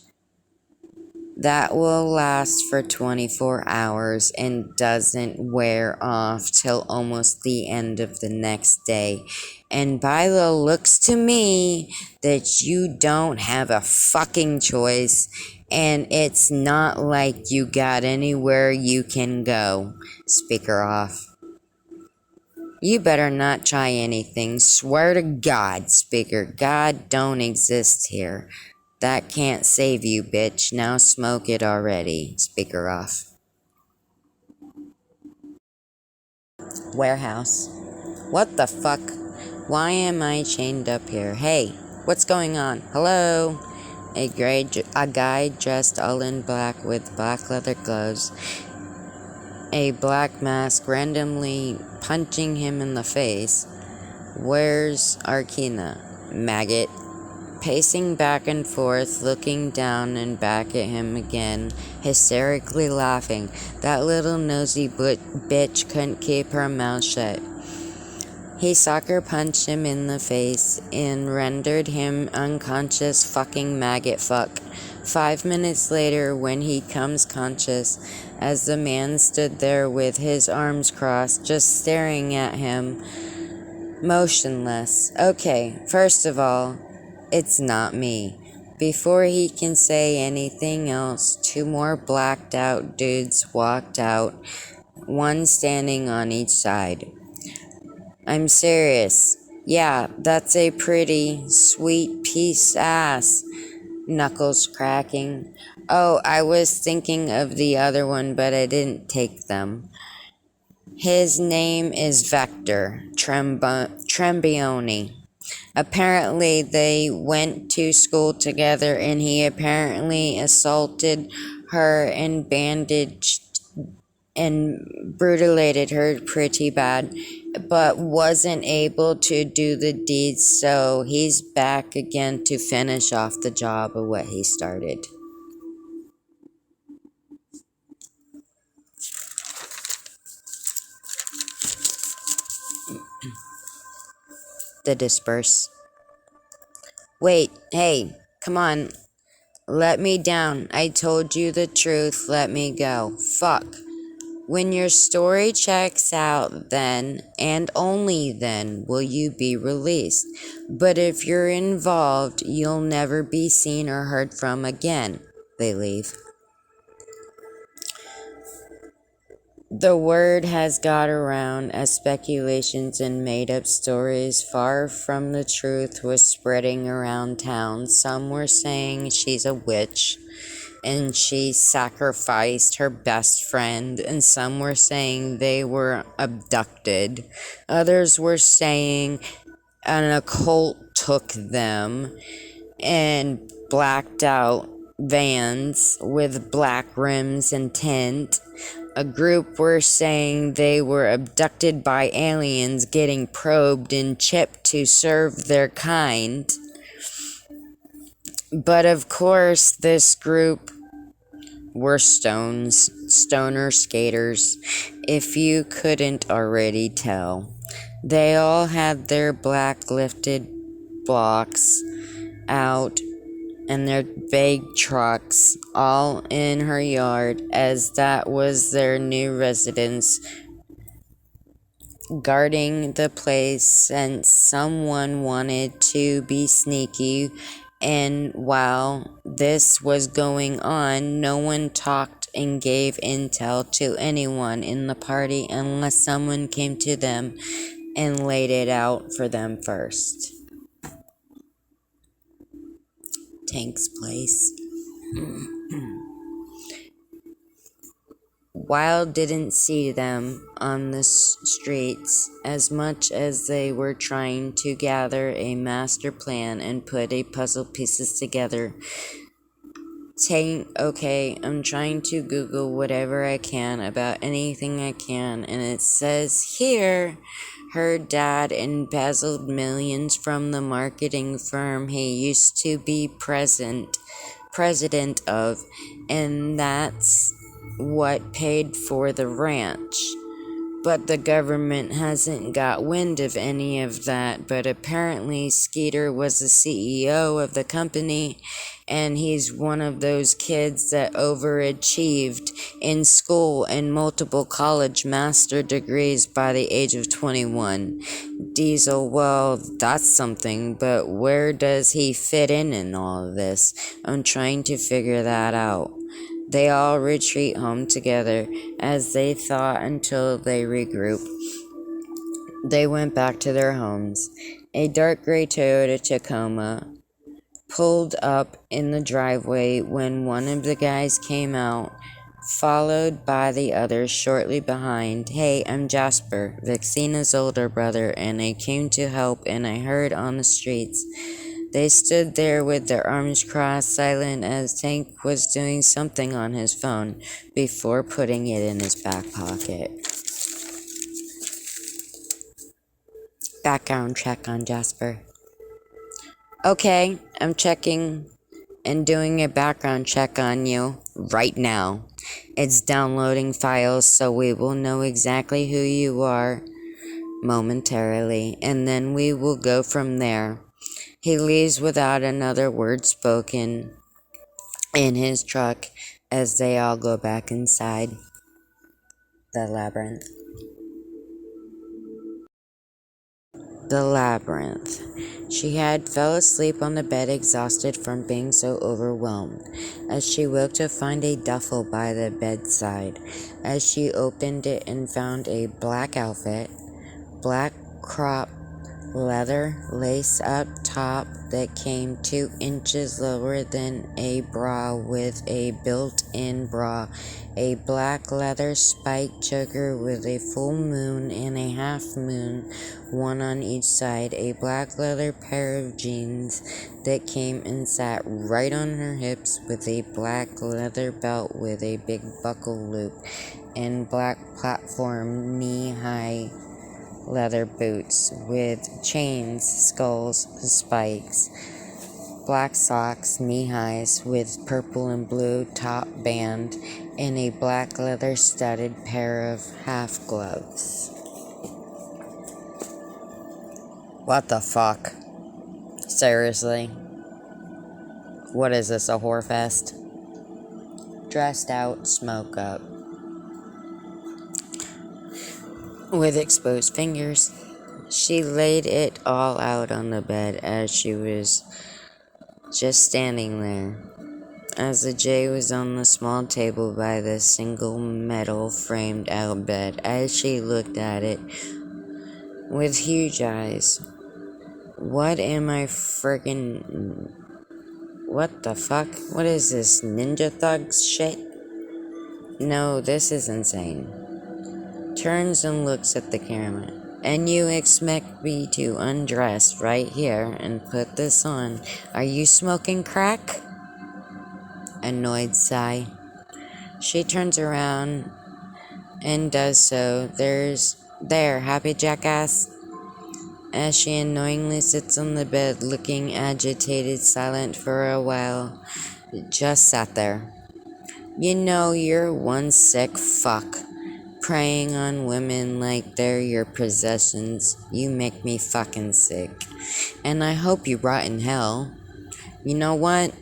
[SPEAKER 1] that will last for 24 hours and doesn't wear off till almost the end of the next day. And by the looks to me that you don't have a fucking choice, and it's not like you got anywhere you can go. Speaker off. You better not try anything. Swear to God, speaker. God don't exist here. That can't save you, bitch. Now smoke it already. Speaker off. Warehouse. What the fuck? Why am I chained up here? Hey, what's going on? Hello? A guy dressed all in black with black leather gloves, a black mask randomly punching him in the face. Where's Arkina? Maggot. Pacing back and forth, looking down and back at him again, hysterically laughing. That little nosy bitch couldn't keep her mouth shut. He sucker punched him in the face and rendered him unconscious fucking maggot fuck. 5 minutes later, when he comes conscious, as the man stood there with his arms crossed, just staring at him, motionless. Okay, first of all, it's not me. Before he can say anything else, 2 more blacked out dudes walked out, one standing on each side. I'm serious. Yeah, that's a pretty sweet piece ass. Knuckles cracking. Oh, I was thinking of the other one, but I didn't take them. His name is Vector Trembioni. Apparently, they went to school together, and he apparently assaulted her and bandaged and brutalated her pretty bad, but wasn't able to do the deeds, so he's back again to finish off the job of what he started. The disperse. Wait, hey, come on. Let me down. I told you the truth. Let me go. Fuck. When your story checks out, then, and only then, will you be released. But if you're involved, you'll never be seen or heard from again. They leave. The word has got around as speculations and made-up stories far from the truth was spreading around town. Some were saying she's a witch and she sacrificed her best friend, and some were saying they were abducted. Others were saying an occult took them and blacked out vans with black rims and tint. A group were saying they were abducted by aliens getting probed and chipped to serve their kind. But of course, this group were stoner skaters, if you couldn't already tell. They all had their black lifted blocks out and their big trucks all in her yard, as that was their new residence, guarding the place since someone wanted to be sneaky. And while this was going on, no one talked and gave intel to anyone in the party unless someone came to them and laid it out for them first. Tank's place. Wild didn't see them on the streets as much as they were trying to gather a master plan and put a puzzle pieces together. Okay, I'm trying to Google whatever I can about anything I can, and it says here her dad embezzled millions from the marketing firm he used to be president of, and that's what paid for the ranch. But the government hasn't got wind of any of that. But apparently, Skeeter was the CEO of the company, and he's one of those kids that overachieved in school and multiple college master degrees by the age of 21. Diesel, well, that's something, but where does he fit in all of this? I'm trying to figure that out. They all retreat home together, as they thought until they regroup. They went back to their homes. A dark gray Toyota Tacoma pulled up in the driveway when one of the guys came out, followed by the others shortly behind. Hey, I'm Jasper, Vixina's older brother, and I came to help, and I heard on the streets. They stood there with their arms crossed, silent as Tank was doing something on his phone before putting it in his back pocket. Background check on Jasper. Okay, I'm checking and doing a background check on you right now. It's downloading files, so we will know exactly who you are momentarily, and then we will go from there. He leaves without another word spoken in his truck as they all go back inside the labyrinth. The labyrinth. She had fell asleep on the bed, exhausted from being so overwhelmed, as she woke to find a duffel by the bedside. As she opened it and found a black outfit, black crop leather lace up top that came 2 inches lower than a bra with a built-in bra, a black leather spiked choker with a full moon and a half moon, one on each side, a black leather pair of jeans that came and sat right on her hips with a black leather belt with a big buckle loop, and black platform knee-high leather boots with chains, skulls, spikes, black socks, knee-highs with purple and blue top band, and a black leather studded pair of half gloves. What the fuck? Seriously? What is this, a whore fest? Dressed out, smoke up. With exposed fingers, she laid it all out on the bed as she was just standing there. As the J was on the small table by the single metal framed out bed, as she looked at it with huge eyes. What am I friggin'... What the fuck? What is this, Ninja Thugs shit? No, this is insane. Turns and looks at the camera. And you expect me to undress right here and put this on? Are you smoking crack? Annoyed sigh. She turns around and does so. There, happy jackass. As she annoyingly sits on the bed, looking agitated, silent for a while. Just sat there. You know you're one sick fuck. Preying on women like they're your possessions. You make me fucking sick. And I hope you rot in hell. You know what?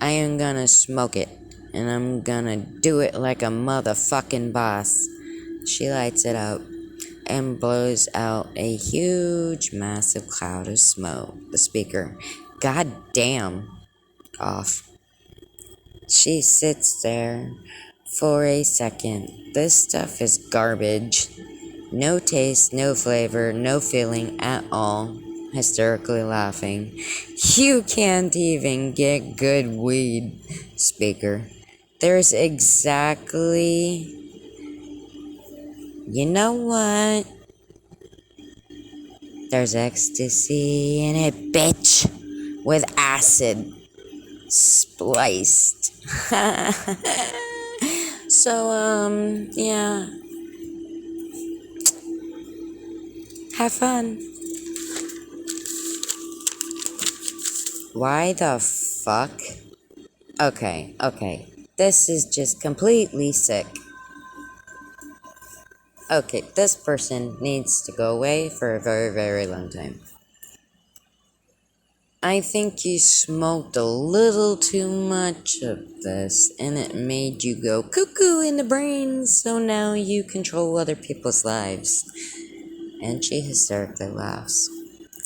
[SPEAKER 1] I am gonna smoke it. And I'm gonna do it like a motherfucking boss. She lights it up and blows out a huge, massive cloud of smoke. The speaker. God damn. Off. She sits there for a second. This stuff is garbage. No taste, no flavor, no feeling at all. Hysterically laughing. You can't even get good weed. Speaker. There's exactly... You know what? There's ecstasy in it, bitch. With acid. Spliced. So, yeah. Have fun. Why the fuck? Okay. This is just completely sick. Okay, this person needs to go away for a very, very long time. I think you smoked a little too much of this, and it made you go cuckoo in the brain, so now you control other people's lives. And she hysterically laughs.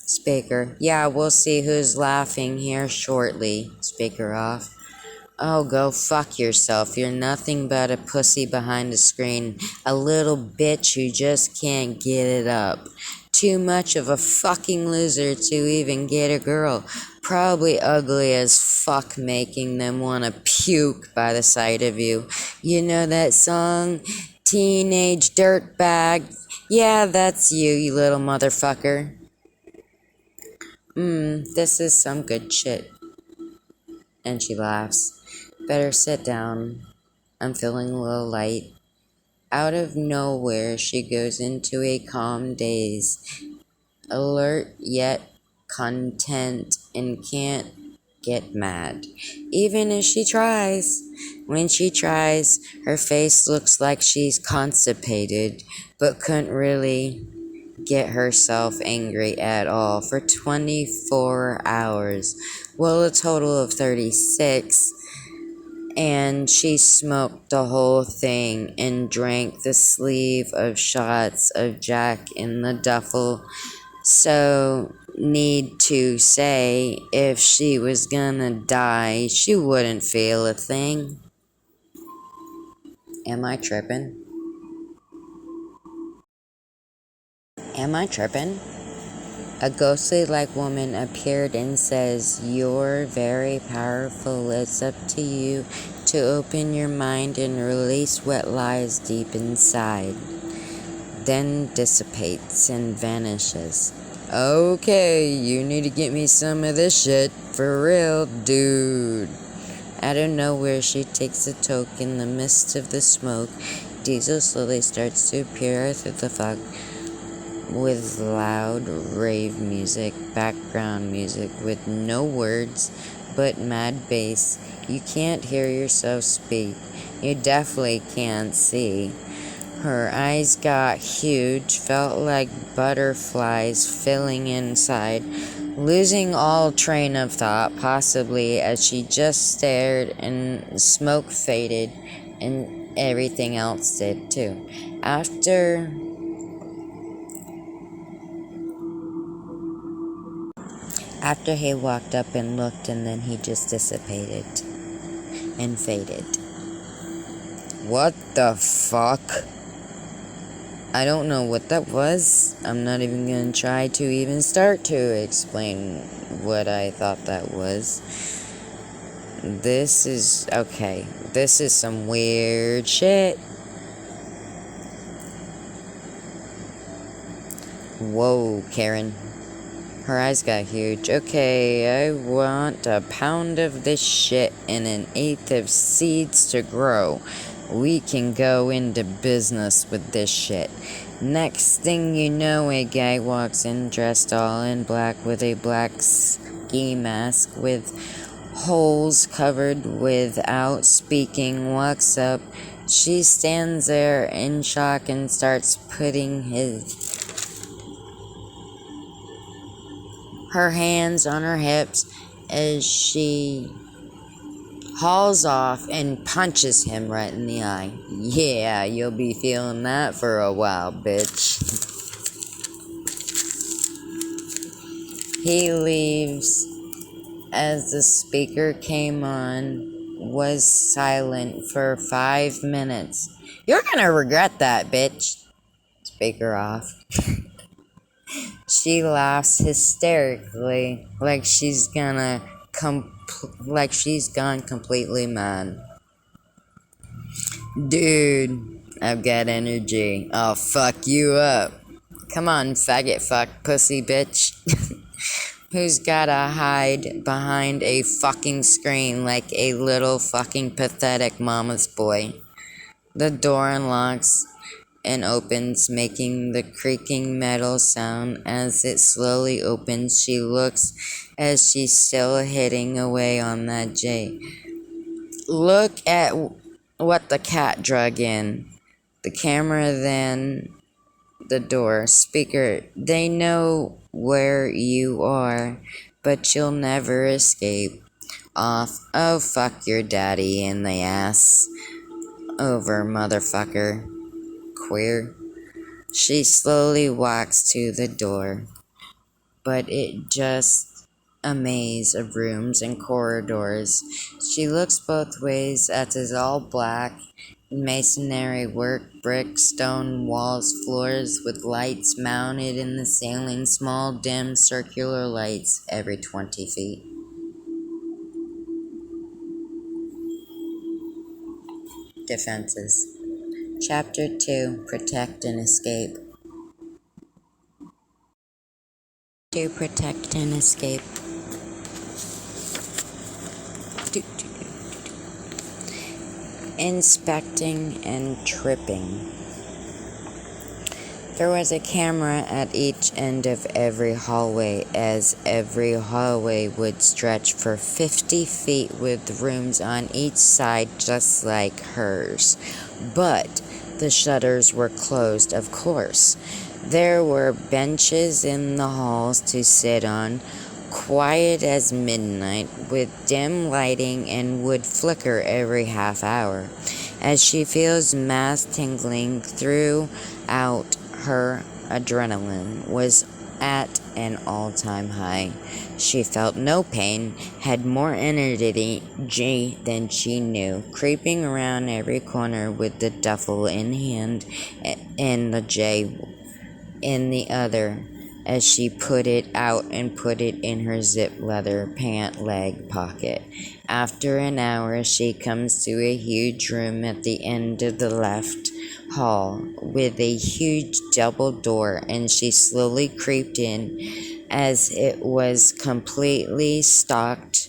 [SPEAKER 1] Speaker, yeah, we'll see who's laughing here shortly. Speaker off. Oh, go fuck yourself. You're nothing but a pussy behind the screen. A little bitch who just can't get it up. Too much of a fucking loser to even get a girl. Probably ugly as fuck, making them want to puke by the sight of you. You know that song? Teenage Dirtbag? Yeah, that's you, you little motherfucker. This is some good shit. And she laughs. Better sit down. I'm feeling a little light. Out of nowhere, she goes into a calm daze, alert yet content, and can't get mad. Even if she tries. When she tries, her face looks like she's constipated, but couldn't really get herself angry at all for 24 hours. Well, a total of 36. And she smoked the whole thing and drank the sleeve of shots of Jack in the duffel. So, need to say, if she was gonna die, she wouldn't feel a thing. Am I tripping? Am I tripping? A ghostly-like woman appeared and says, "You're very powerful. It's up to you to open your mind and release what lies deep inside." Then dissipates and vanishes. Okay, you need to get me some of this shit. For real, dude. Out of nowhere, she takes a toke in the midst of the smoke. Diesel slowly starts to appear through the fog with loud rave music, background music with no words but mad bass. You can't hear yourself speak. You definitely can't see. Her eyes got huge, felt like butterflies filling inside, losing all train of thought, possibly as she just stared, and smoke faded, and everything else did too. After he walked up and looked, and then he just dissipated and faded. What the fuck? I don't know what that was. I'm not even gonna try to even start to explain what I thought that was. This is okay. This is some weird shit. Whoa, Karen. Her eyes got huge. Okay, I want a pound of this shit and an eighth of seeds to grow. We can go into business with this shit. Next thing you know, a guy walks in dressed all in black with a black ski mask with holes covered without speaking, walks up. She stands there in shock and starts putting her hands on her hips as she hauls off and punches him right in the eye. Yeah, you'll be feeling that for a while, bitch. He leaves as the speaker came on, was silent for 5 minutes. You're gonna regret that, bitch. Speaker off. She laughs hysterically, like she's gone completely mad. Dude, I've got energy. I'll fuck you up. Come on, faggot fuck pussy bitch. Who's gotta hide behind a fucking screen like a little fucking pathetic mama's boy. The door unlocks and opens, making the creaking metal sound as it slowly opens. She looks as she's still hitting away on that J. Look at what the cat drug in. The camera then the door. Speaker, they know where you are, but you'll never escape. Off. Oh, fuck your daddy in the ass. Over, motherfucker. Queer. She slowly walks to the door, but it just a maze of rooms and corridors. She looks both ways at his all black masonry work, brick, stone walls, floors with lights mounted in the ceiling, small dim circular lights every 20 feet. Defenses. Chapter 2, Protect and Escape. To protect and escape. Inspecting and tripping. There was a camera at each end of every hallway, as every hallway would stretch for 50 feet with rooms on each side just like hers. But the shutters were closed, of course. There were benches in the halls to sit on, quiet as midnight, with dim lighting and would flicker every half hour. As she feels mass tingling throughout, her adrenaline was at an all-time high. She felt no pain, had more energy than she knew, creeping around every corner with the duffel in hand and the J in the other, as she put it out and put it in her zip leather pant leg pocket. After an hour, she comes to a huge room at the end of the left hall with a huge double door, and she slowly creeped in as it was completely stocked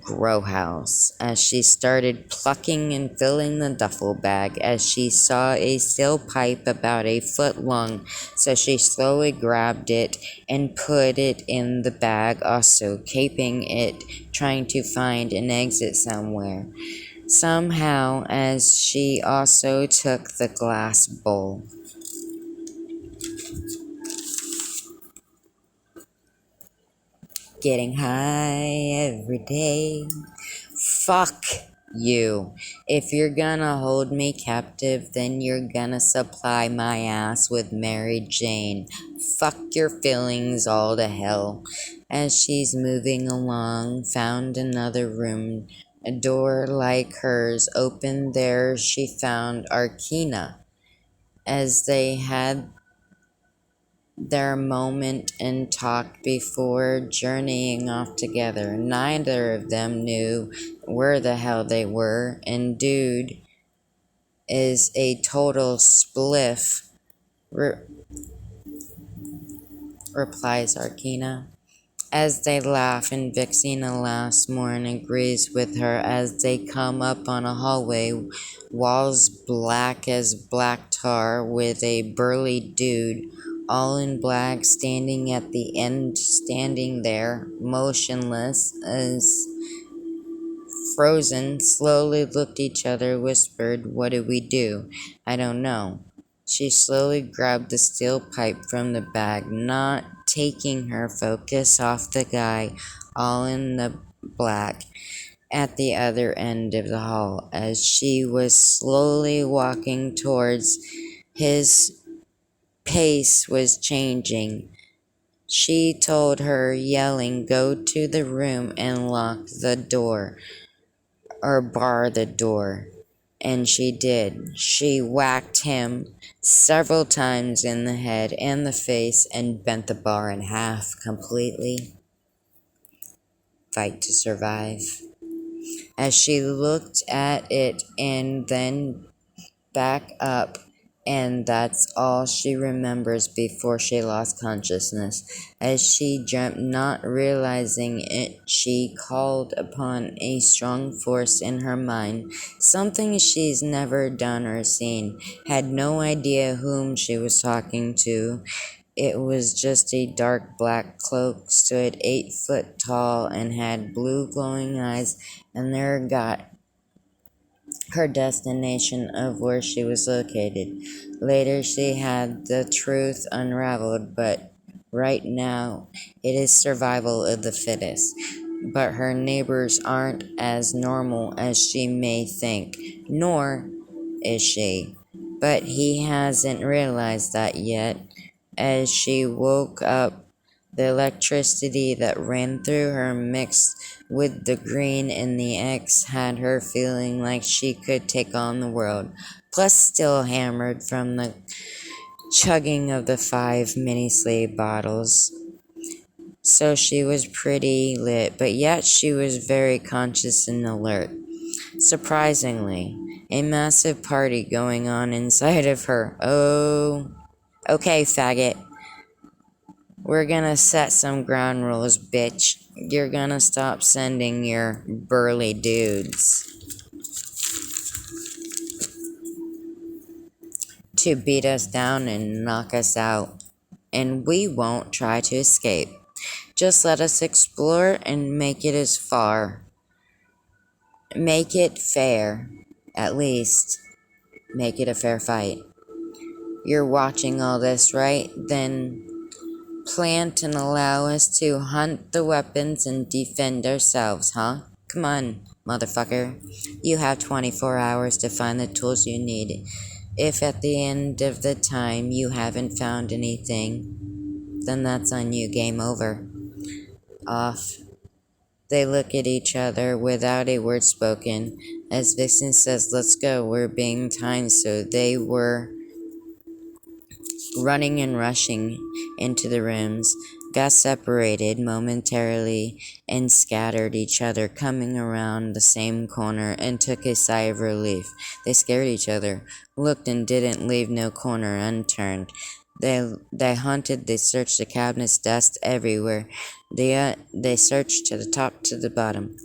[SPEAKER 1] grow house. As she started plucking and filling the duffel bag, as she saw a steel pipe about a foot long, so she slowly grabbed it and put it in the bag, also keeping it, trying to find an exit somewhere. Somehow, as she also took the glass bowl. Getting high every day. Fuck you. If you're gonna hold me captive, then you're gonna supply my ass with Mary Jane. Fuck your feelings all to hell. As she's moving along, found another room. A door like hers opened there. She found Arkina. As they had their moment and talked before journeying off together. Neither of them knew where the hell they were, and dude is a total spliff, replies Arkina. As they laugh, and Vixina laughs more and agrees with her as they come up on a hallway, walls black as black tar, with a burly dude, all in black, standing at the end, standing there, motionless as frozen, slowly looked each other, whispered, "What do we do?" "I don't know." She slowly grabbed the steel pipe from the bag, not taking her focus off the guy, all in the black, at the other end of the hall. As she was slowly walking towards, his pace was changing. She told her, yelling, "Go to the room and lock the door, or bar the door." And she did. She whacked him several times in the head and the face and bent the bar in half completely. Fight to survive. As she looked at it and then back up, and that's all she remembers before she lost consciousness. As she jumped, not realizing it, she called upon a strong force in her mind, something she's never done or seen, had no idea whom she was talking to. It was just a dark black cloak, stood 8 foot tall, and had blue glowing eyes, and there got her destination of where she was located. Later, she had the truth unraveled, but right now, it is survival of the fittest. But her neighbors aren't as normal as she may think, nor is she. But he hasn't realized that yet. As she woke up, the electricity that ran through her mixed with the green in the X had her feeling like she could take on the world, plus still hammered from the chugging of the 5 mini-sleeve bottles. So she was pretty lit, but yet she was very conscious and alert. Surprisingly, a massive party going on inside of her. Oh, okay, faggot. We're gonna set some ground rules, bitch. You're gonna stop sending your burly dudes to beat us down and knock us out. And we won't try to escape. Just let us explore and make it as far. Make it fair. At least, make it a fair fight. You're watching all this, right? Then plant and allow us to hunt the weapons and defend ourselves, huh? Come on, motherfucker. You have 24 hours to find the tools you need. If at the end of the time you haven't found anything, then that's on you. Game over. Off. They look at each other without a word spoken. As Vixen says, let's go, we're being timed, so they were running and rushing into the rooms, got separated momentarily and scattered each other, coming around the same corner and took a sigh of relief. They scared each other, looked and didn't leave no corner unturned. They hunted, they searched the cabinets, desks, everywhere. They searched to the top to the bottom.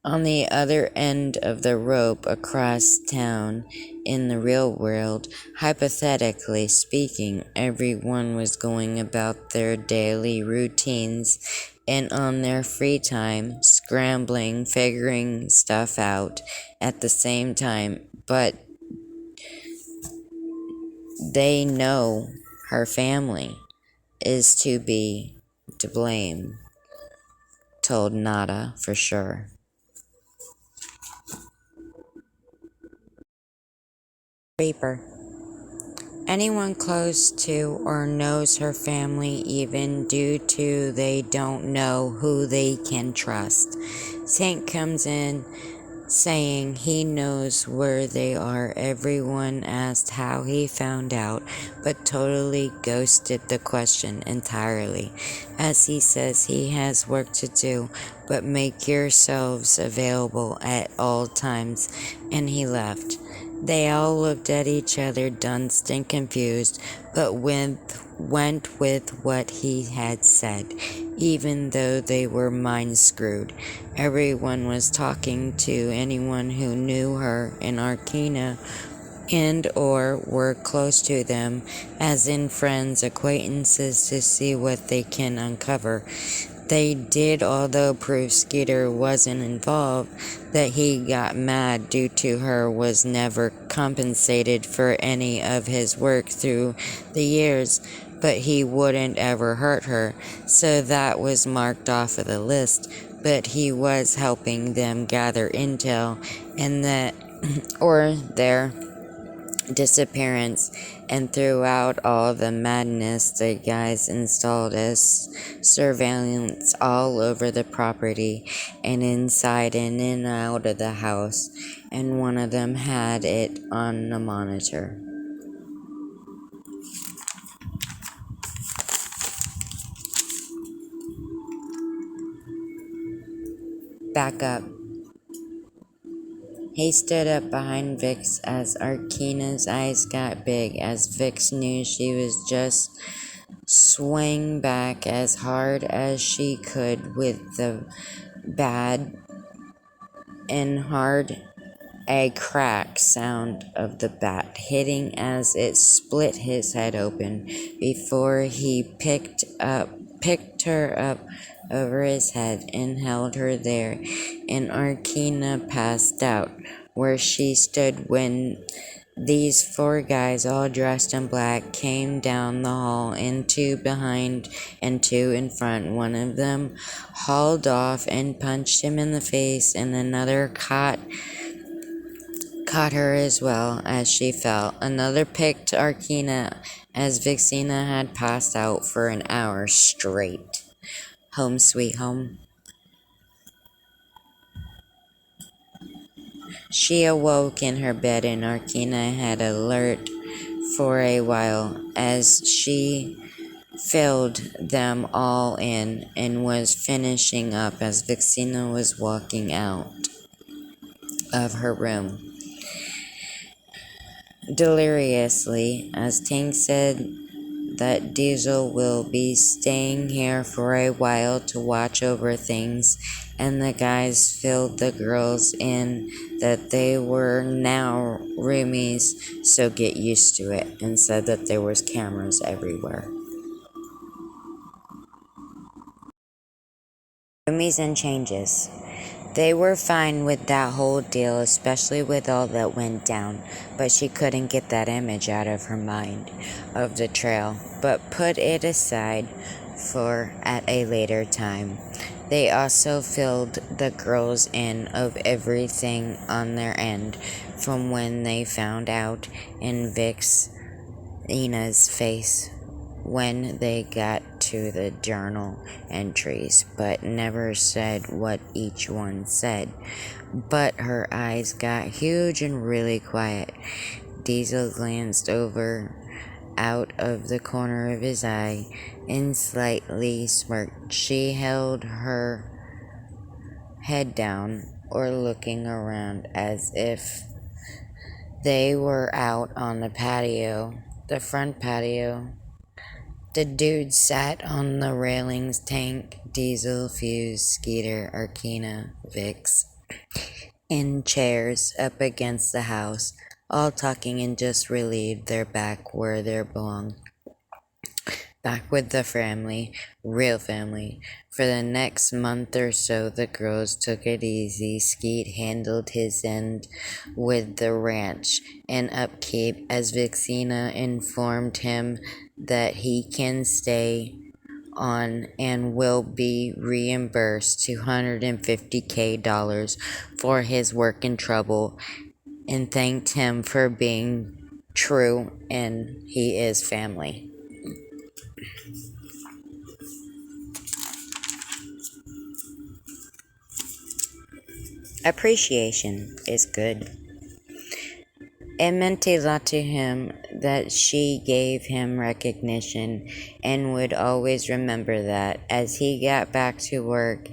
[SPEAKER 1] On the other end of the rope across town, in the real world, hypothetically speaking, everyone was going about their daily routines and on their free time, scrambling, figuring stuff out at the same time. But they know her family is to be to blame, told Nada for sure. Reaper. Anyone close to or knows her family even due to they don't know who they can trust. Tank comes in saying he knows where they are. Everyone asked how he found out, but totally ghosted the question entirely. As he says he has work to do, but make yourselves available at all times, and he left. They all looked at each other, dunced and confused, but went with what he had said, even though they were mind-screwed. Everyone was talking to anyone who knew her in Arcana and or were close to them, as in friends, acquaintances, to see what they can uncover. They did, although proof Skeeter wasn't involved, that he got mad due to her was never compensated for any of his work through the years, but he wouldn't ever hurt her, so that was marked off of the list. But he was helping them gather intel and that or their disappearance, and throughout all the madness the guys installed as surveillance all over the property and inside and in and out of the house, and one of them had it on a monitor. Back up. He stood up behind Vix as Arcana's eyes got big, as Vix knew she was just swing back as hard as she could with the bad and hard a crack sound of the bat hitting as it split his head open before he picked her up over his head and held her there, and Arkina passed out where she stood when these four guys, all dressed in black, came down the hall, and two behind and two in front. One of them hauled off and punched him in the face, and another caught her as well as she fell. Another picked Arkina as Vixina had passed out for an hour straight. Home sweet home. She awoke in her bed, and Arkina had alert for a while as she filled them all in and was finishing up as Vixina was walking out of her room. Deliriously, as Tank said that Diesel will be staying here for a while to watch over things, and the guys filled the girls in that they were now roomies, so get used to it, and said that there was cameras everywhere. Roomies and changes. They were fine with that whole deal, especially with all that went down, but she couldn't get that image out of her mind of the trail, but put it aside for at a later time. They also filled the girls in of everything on their end from when they found out in Ina's face when they got to the journal entries, but never said what each one said. But her eyes got huge and really quiet. Diesel glanced over out of the corner of his eye and slightly smirked. She held her head down or looking around as if they were out on the patio, the front patio. The dude sat on the railings, Tank, Diesel, Fuse, Skeeter, Arkina, Vix, in chairs up against the house, all talking and just relieved they're back where they belong. Back with the family, real family. For the next month or so, the girls took it easy. Skeet handled his end with the ranch and upkeep, as Vixina informed him that he can stay on and will be reimbursed $250K for his work and trouble, and thanked him for being true and he is family. Appreciation is good. It meant a lot to him that she gave him recognition and would always remember that as he got back to work,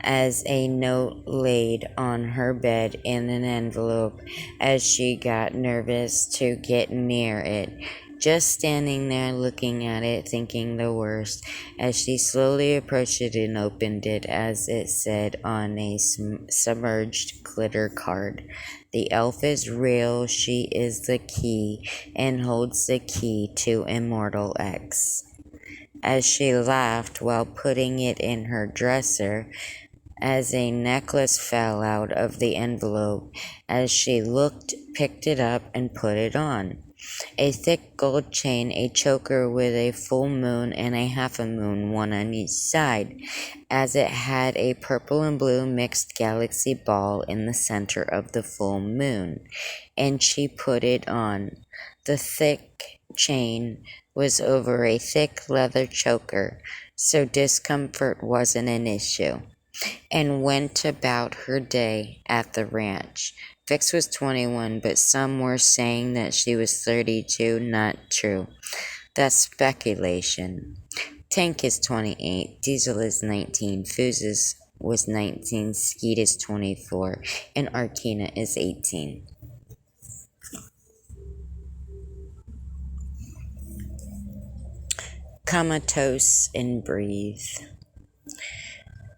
[SPEAKER 1] as a note laid on her bed in an envelope as she got nervous to get near it, just standing there looking at it, thinking the worst, as she slowly approached it and opened it, as it said on a submerged glitter card. The elf is real, she is the key, and holds the key to Immortal X. As she laughed while putting it in her dresser, as a necklace fell out of the envelope, as she looked, picked it up, and put it on. A thick gold chain, a choker with a full moon and a half a moon, one on each side, as it had a purple and blue mixed galaxy ball in the center of the full moon, and she put it on. The thick chain was over a thick leather choker, so discomfort wasn't an issue, and went about her day at the ranch. Vix was 21, but some were saying that she was 32. Not true. That's speculation. Tank is 28, Diesel is 19, Fuzes was 19, Skeet is 24, and Arkina is 18. Comatose and breathe.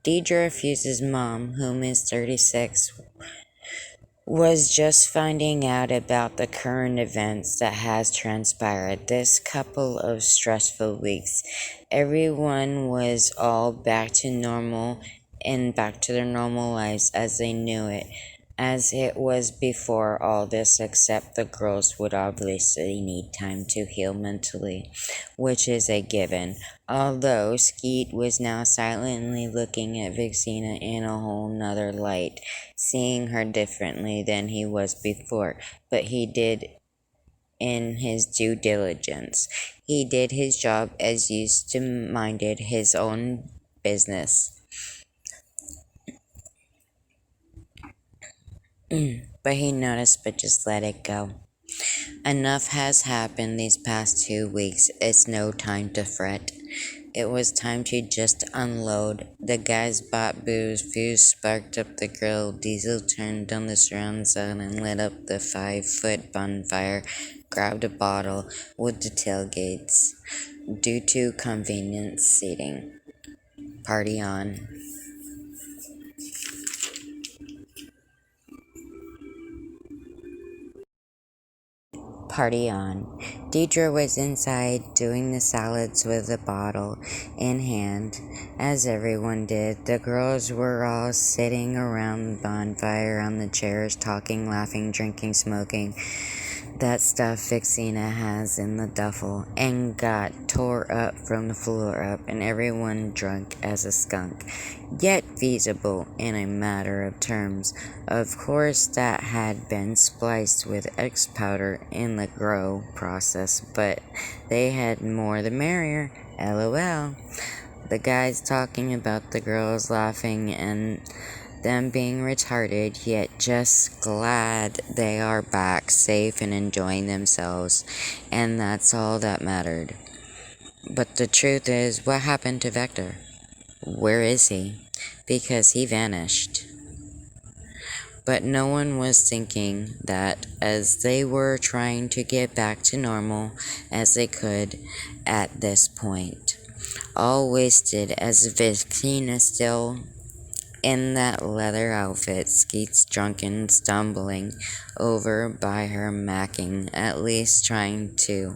[SPEAKER 1] Deidre Fuse's mom, whom is 36, was just finding out about the current events that has transpired this couple of stressful weeks. Everyone was all back to normal and back to their normal lives as they knew it, as it was before all this, except the girls would obviously need time to heal mentally, which is a given. Although Skeet was now silently looking at Vixena in a whole nother light, seeing her differently than he was before, but he did in his due diligence. He did his job as used to minded his own business. But he noticed but just let it go. Enough has happened these past 2 weeks. It's no time to fret. It was time to just unload. The guys bought booze, Fuse sparked up the grill, Diesel turned on the surround sound and lit up the 5-foot bonfire, grabbed a bottle with the tailgates. Due to convenience seating. Party on. Party on. Deidre was inside doing the salads with a bottle in hand, as everyone did. The girls were all sitting around the bonfire on the chairs, talking, laughing, drinking, smoking. That stuff Vixena has in the duffel, and got tore up from the floor up, and everyone drunk as a skunk, yet feasible in a matter of terms. Of course, that had been spliced with X powder in the grow process, but they had more the merrier, lol. The guys talking about the girls laughing and them being retarded, yet just glad they are back safe and enjoying themselves, and that's all that mattered. But the truth is, what happened to Vector? Where is he? Because he vanished. But no one was thinking that as they were trying to get back to normal as they could at this point. All wasted as Victina still in that leather outfit, Skeet's drunken, stumbling over by her, macking, at least trying to.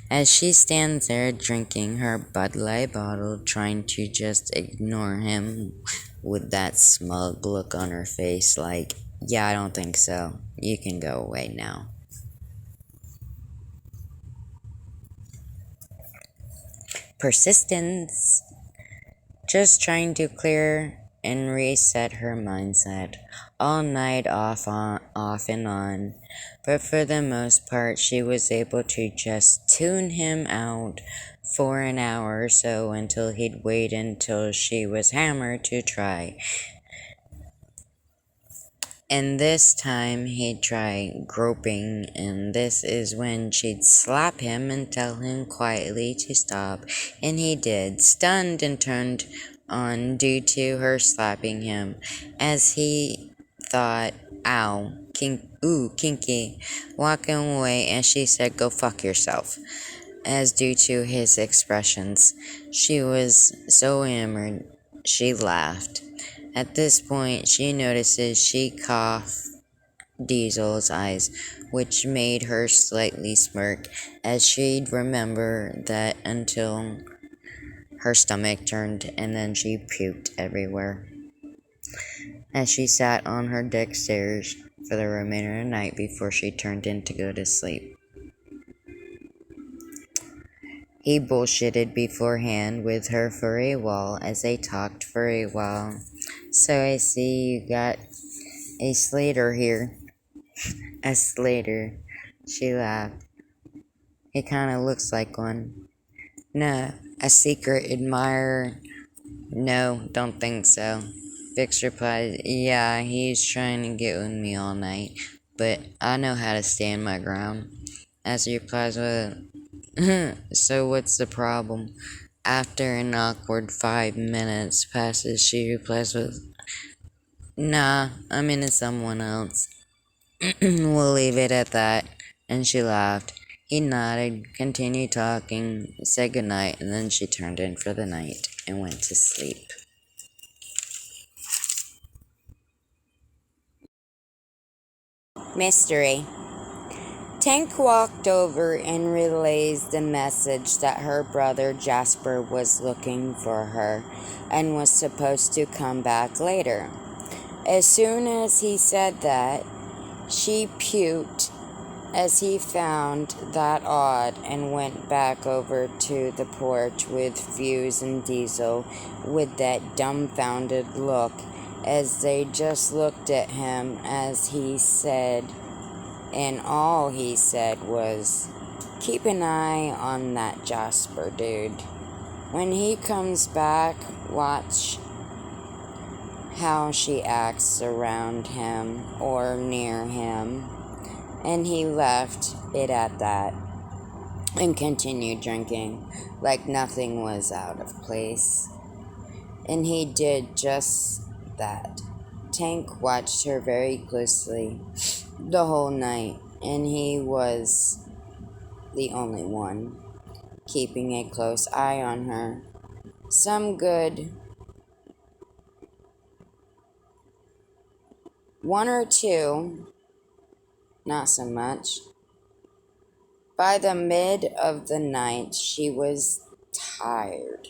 [SPEAKER 1] As she stands there drinking her Bud Light bottle, trying to just ignore him with that smug look on her face like, yeah, I don't think so. You can go away now. Persistence. Just trying to clear and reset her mindset. All night off and on. But for the most part, she was able to just tune him out for an hour or so until he'd wait until she was hammered to try. And this time he'd try groping, and this is when she'd slap him and tell him quietly to stop, and he did, stunned and turned on due to her slapping him, as he thought, ow, kinky, walking away, and she said, go fuck yourself, as due to his expressions. She was so hammered, she laughed. At this point, she notices she caught Diesel's eyes, which made her slightly smirk, as she'd remember that until her stomach turned and then she puked everywhere. As she sat on her deck stairs for the remainder of the night before she turned in to go to sleep. He bullshitted beforehand with her for a while as they talked for a while. So I see you got a Slater here. A Slater. She laughed. He kinda looks like one. No, a secret admirer. No, don't think so. Vix replies, yeah, he's trying to get with me all night, but I know how to stand my ground. As he replies with, so what's the problem? After an awkward 5 minutes passes, she replies with, nah, I'm into someone else. We'll leave it at that. And she laughed. He nodded, continued talking, said goodnight, and then she turned in for the night and went to sleep. Mystery. Tank walked over and relays the message that her brother Jasper was looking for her and was supposed to come back later. As soon as he said that, she puked as he found that odd and went back over to the porch with Fuse and Diesel with that dumbfounded look as they just looked at him as he said, and all he said was, "Keep an eye on that Jasper dude. When he comes back, watch how she acts around him or near him." And he left it at that and continued drinking like nothing was out of place. And he did just that. Tank watched her very closely the whole night, and he was the only one keeping a close eye on her. Some good one or two, not so much. By the mid of the night, she was tired,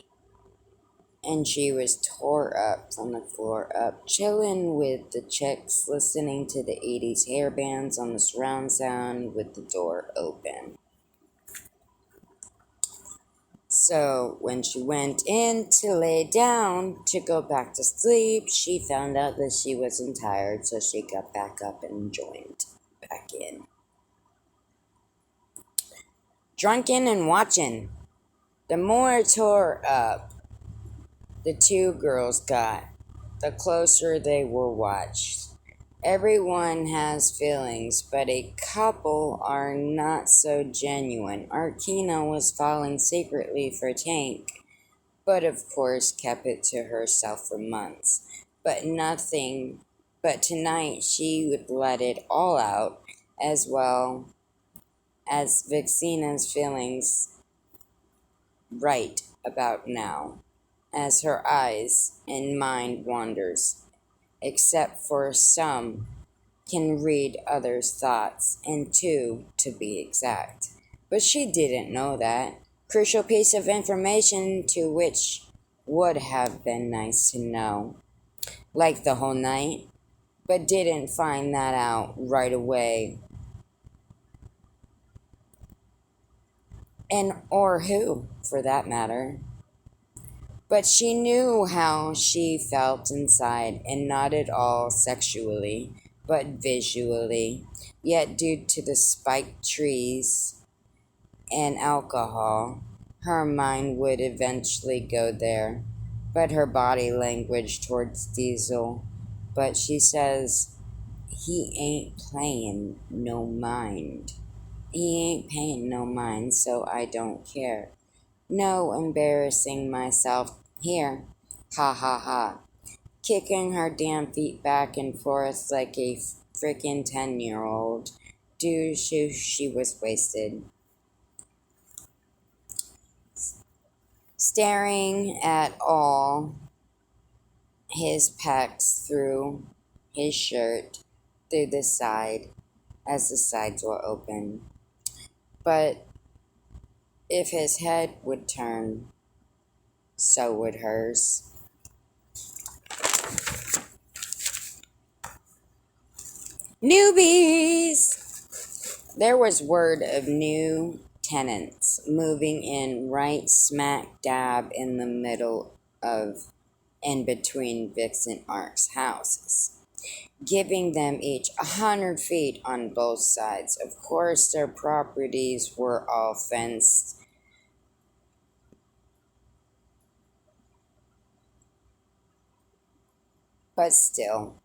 [SPEAKER 1] and she was tore up from the floor up, chilling with the chicks, listening to the 80s hair bands on the surround sound with the door open. So when she went in to lay down to go back to sleep, she found out that she wasn't tired, so she got back up and joined back in. Drunken and watching. The more tore up the two girls got, the closer they were watched. Everyone has feelings, but a couple are not so genuine. Arkina was falling secretly for Tank, but of course kept it to herself for months. But tonight she would let it all out, as well as Vixina's feelings right about now, as her eyes and mind wanders, except for some can read others' thoughts, and two to be exact. But she didn't know that. Crucial piece of information to which would have been nice to know, like the whole night, but didn't find that out right away. And or who, for that matter. But she knew how she felt inside, and not at all sexually, but visually. Yet, due to the spiked trees and alcohol, her mind would eventually go there. But her body language towards Diesel. But she says, he ain't playing no mind. He ain't paying no mind, so I don't care. No embarrassing myself here. Ha ha ha. Kicking her damn feet back and forth like a frickin' 10-year-old. Dude, she was wasted. Staring at all his pecs through his shirt, through the side, as the sides were open. But if his head would turn, so would hers. Newbies! There was word of new tenants moving in right smack dab in the middle of and between Vix and Ark's houses, giving them each 100 feet on both sides. Of course, their properties were all fenced, but still,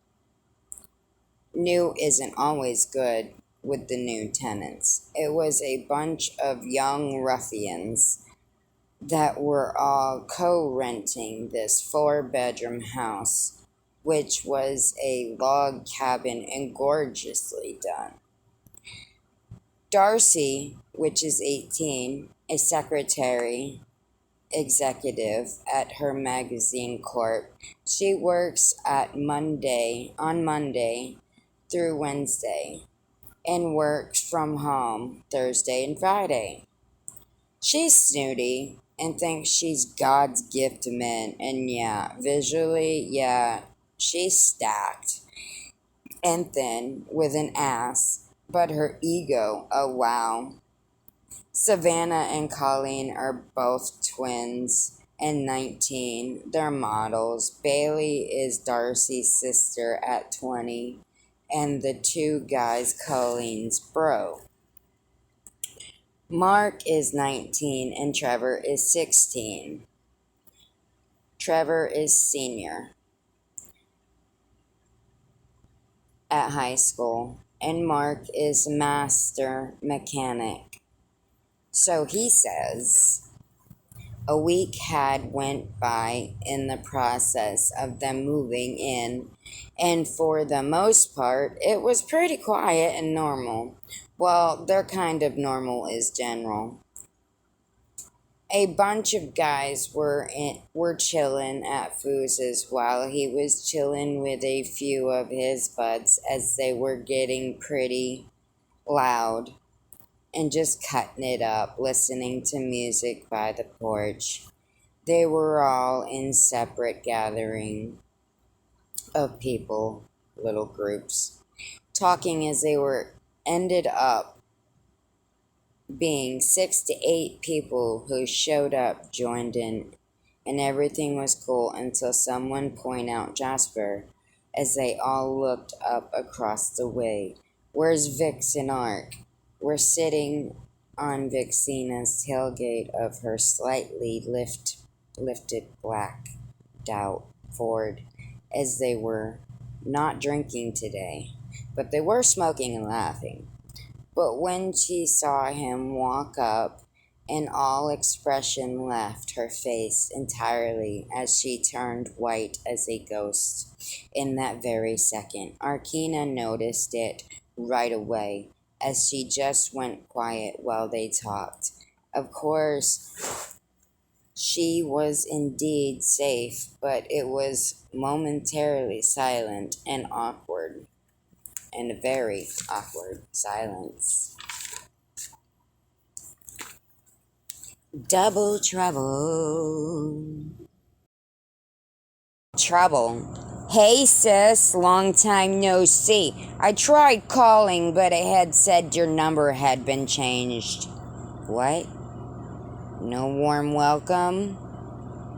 [SPEAKER 1] new isn't always good with the new tenants. It was a bunch of young ruffians that were all co-renting this 4-bedroom house, which was a log cabin and gorgeously done. Darcy, which is 18, a secretary executive at her magazine corp. She works on Monday through Wednesday. and works from home Thursday and Friday. She's snooty and thinks she's God's gift to men, and yeah, visually, yeah, she's stacked and thin with an ass, but her ego, oh wow. Savannah and Colleen are both twins and 19. They're models. Bailey is Darcy's sister at 20, and the two guys Colleen's bro. Mark is 19 and Trevor is 16. Trevor is senior at high school, and Mark is master mechanic. So he says a week had went by in the process of them moving in, and for the most part, it was pretty quiet and normal. Well, their kind of normal is general. A bunch of guys were chilling at Fooz's while he was chilling with a few of his buds as they were getting pretty loud and just cutting it up, listening to music by the porch. They were all in separate gathering of people, little groups, talking as they were ended up being 6 to 8 people who showed up, joined in, and everything was cool until someone pointed out Jasper as they all looked up across the way. Where's Vix and Ark? We're sitting on Vixina's tailgate of her slightly lifted blacked out Ford, as they were not drinking today, but they were smoking and laughing. But when she saw him walk up, and all expression left her face entirely as she turned white as a ghost. In that very second, Arkina noticed it right away, as she just went quiet while they talked. Of course, she was indeed safe, but it was momentarily silent and awkward, and a very awkward silence. Double trouble. Trouble. Hey sis, long time no see. I tried calling, but it had said your number had been changed. What? No warm welcome?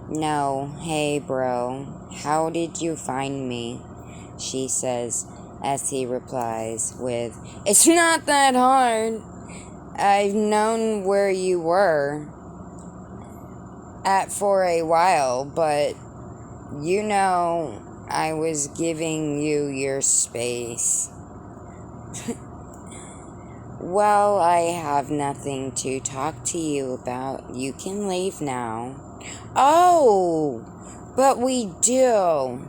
[SPEAKER 1] No. Hey bro, how did you find me? She says, as he replies with, It's not that hard. I've known where you were at for a while, but you know, I was giving you your space. Well, I have nothing to talk to you about. You can leave now. Oh, but we do,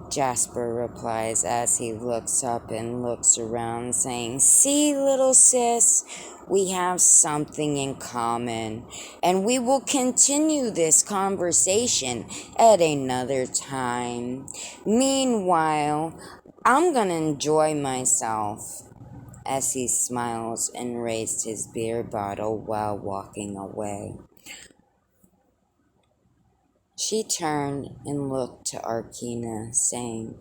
[SPEAKER 1] Jasper replies as he looks up and looks around, saying, See, little sis, we have something in common, and we will continue this conversation at another time. Meanwhile, I'm gonna enjoy myself, as he smiles and raised his beer bottle while walking away. She turned and looked to Arkina, saying,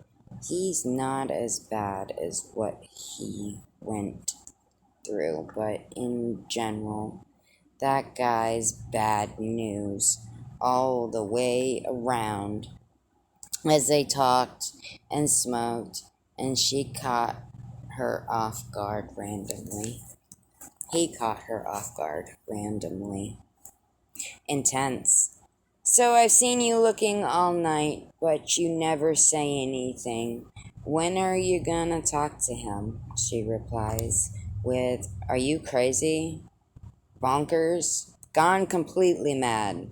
[SPEAKER 1] He's not as bad as what he went through, but in general, that guy's bad news all the way around. As they talked and smoked, and she caught her off guard randomly. He caught her off guard randomly. Intense. So I've seen you looking all night, but you never say anything. When are you gonna talk to him? She replies with, Are you crazy? Bonkers? Gone completely mad.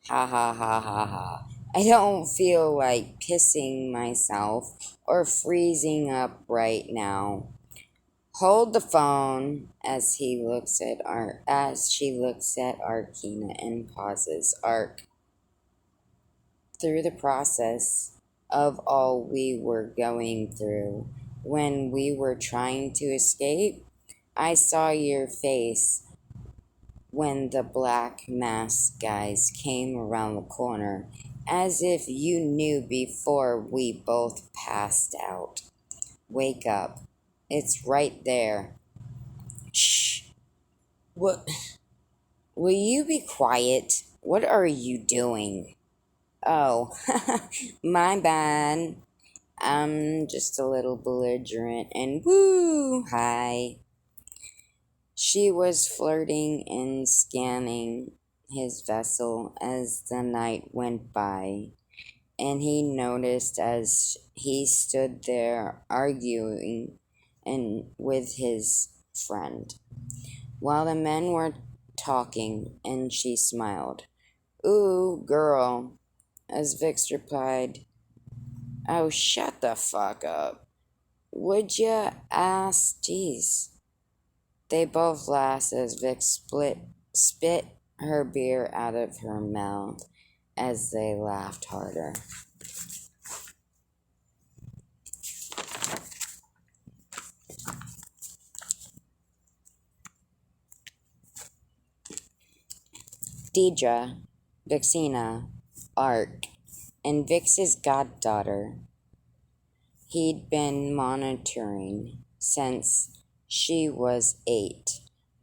[SPEAKER 1] Ha ha ha ha ha. I don't feel like pissing myself or freezing up right now. Hold the phone as she looks at Arkina and pauses. Ark, through the process of all we were going through, When we were trying to escape, I saw your face when the black masked guys came around the corner, as if you knew before we both passed out. Wake up. It's right there. Shh. What? Will you be quiet? What are you doing? Oh, my bad. I'm just a little belligerent and woo, hi. She was flirting and scanning his vessel as the night went by, and he noticed as he stood there arguing with his friend, while the men were talking, and she smiled. Ooh, girl, as Vix replied, oh, shut the fuck up. Would ya ask? Jeez. They both laughed as Vic spit her beer out of her mouth as they laughed harder. Deidre, Vixina, Ark, and Vix's goddaughter he'd been monitoring since she was 8,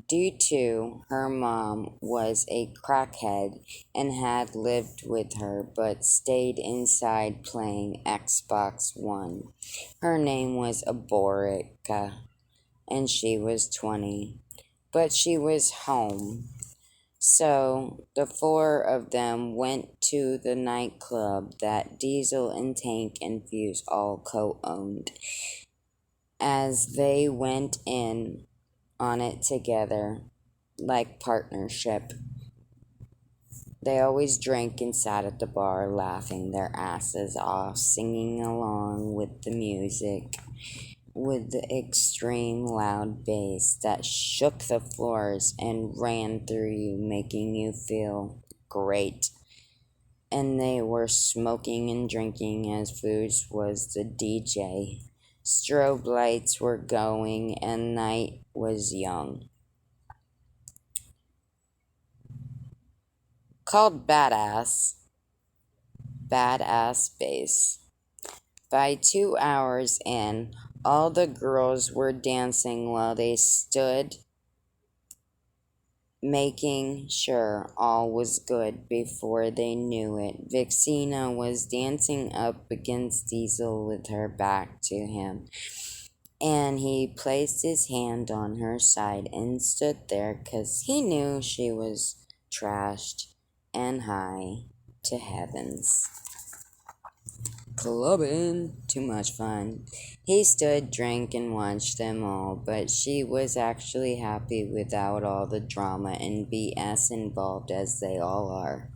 [SPEAKER 1] due to her mom was a crackhead and had lived with her but stayed inside playing Xbox One. Her name was Aborica, and she was 20, but she was home. So the four of them went to the nightclub that Diesel and Tank and Fuse all co-owned. As they went in on it together, like partnership, they always drank and sat at the bar laughing their asses off, singing along with the music, with the extreme loud bass that shook the floors and ran through you, making you feel great. And they were smoking and drinking as Foods was the DJ. Strobe lights were going and night was young. Called Badass Bass. By 2 hours in, all the girls were dancing while they stood, making sure all was good before they knew it. Vixina was dancing up against Diesel with her back to him, and he placed his hand on her side and stood there 'cause he knew she was trashed and high to heavens. Clubbing, too much fun. He stood, drank, and watched them all, but she was actually happy without all the drama and BS involved, as they all are.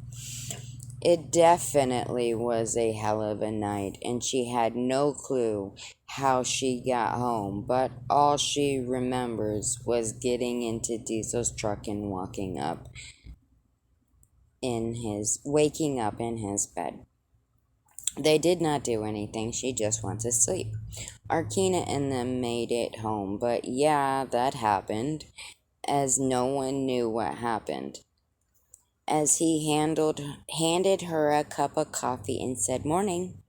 [SPEAKER 1] It definitely was a hell of a night, and she had no clue how she got home, but all she remembers was getting into Diesel's truck and waking up in his bed. They did not do anything, she just went to sleep. Arkina and them made it home, but yeah, that happened, as no one knew what happened. As he handed her a cup of coffee and said, "Morning."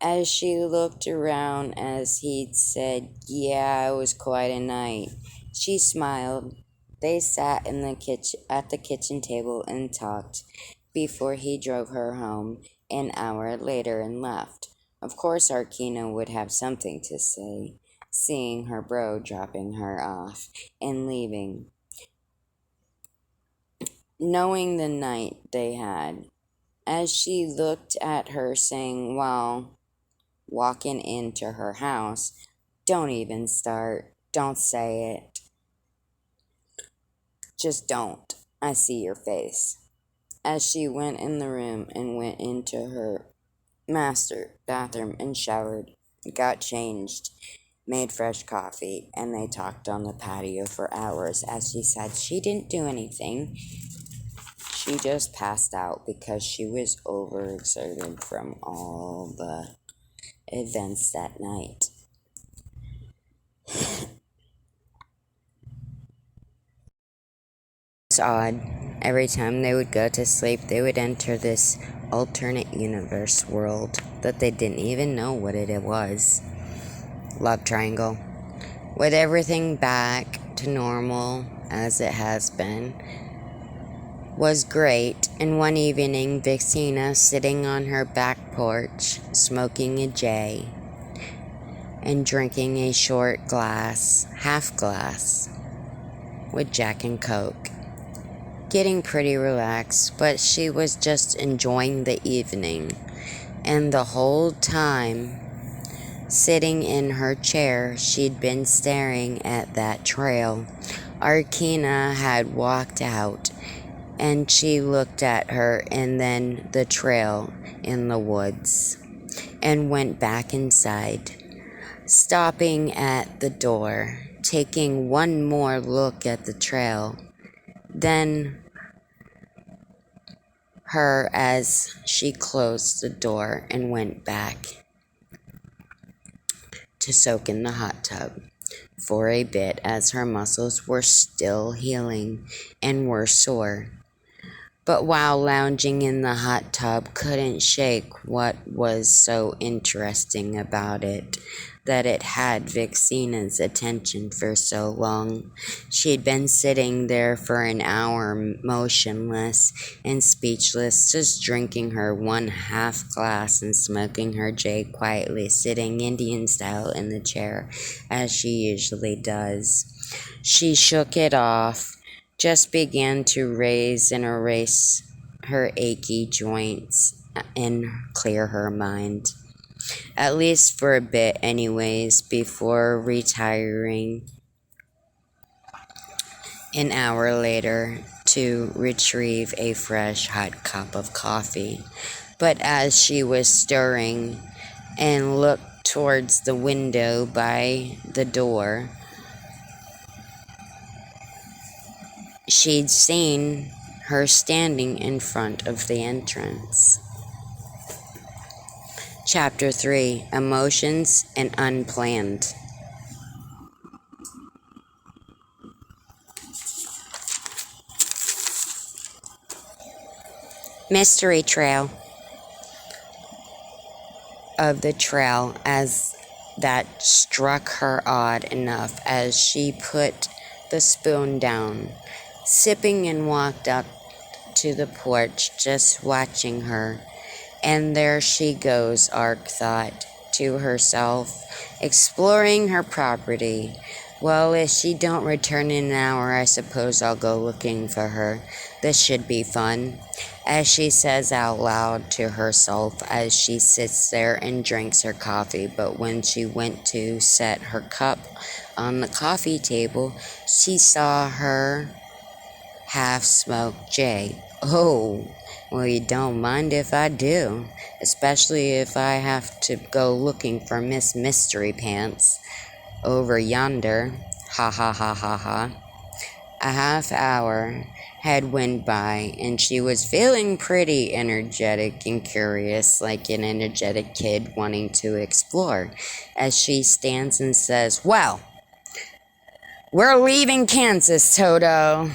[SPEAKER 1] As she looked around as he'd said, "Yeah, it was quite a night," she smiled. They sat in the kitchen at the kitchen table and talked before he drove her home an hour later and left. Of course, Arkina would have something to say, seeing her bro dropping her off and leaving, knowing the night they had. As she looked at her, saying, "Well, walking into her house, don't even start. Don't say it. Just don't. I see your face." As she went in the room and went into her master bathroom and showered, got changed, made fresh coffee, and they talked on the patio for hours. As she said, she didn't do anything. She just passed out because she was overexerted from all the events that night. It's odd. Every time they would go to sleep, they would enter this alternate universe world that they didn't even know what it was. Love triangle. With everything back to normal as it has been, was great, and one evening Vixina, sitting on her back porch, smoking a J, and drinking a short glass, half glass, with Jack and Coke. Getting pretty relaxed, but she was just enjoying the evening, and the whole time, sitting in her chair, she'd been staring at that trail. Arkina had walked out, and she looked at her and then the trail in the woods, and went back inside, stopping at the door, taking one more look at the trail, then her as she closed the door and went back to soak in the hot tub for a bit, as her muscles were still healing and were sore. But while lounging in the hot tub, couldn't shake what was so interesting about it, that it had Vixina's attention for so long. She'd been sitting there for an hour, motionless and speechless, just drinking her one half glass and smoking her J quietly, sitting Indian style in the chair, as she usually does. She shook it off, just began to raise and erase her achy joints and clear her mind, at least for a bit anyways, before retiring an hour later to retrieve a fresh hot cup of coffee. But as she was stirring and looked towards the window by the door, she'd seen her standing in front of the entrance. Chapter 3, Emotions and Unplanned. Mystery trail of the trail, as that struck her odd enough as she put the spoon down, sipping, and walked up to the porch, just watching her. And there she goes, Ark thought to herself, exploring her property. Well, if she don't return in an hour, I suppose I'll go looking for her. This should be fun, as she says out loud to herself as she sits there and drinks her coffee. But when she went to set her cup on the coffee table, she saw her half-smoked J. Oh, well, you don't mind if I do, especially if I have to go looking for Miss Mystery Pants over yonder. Ha ha ha ha ha. A half hour had went by, and she was feeling pretty energetic and curious, like an energetic kid wanting to explore, as she stands and says, "Well, we're leaving Kansas, Toto."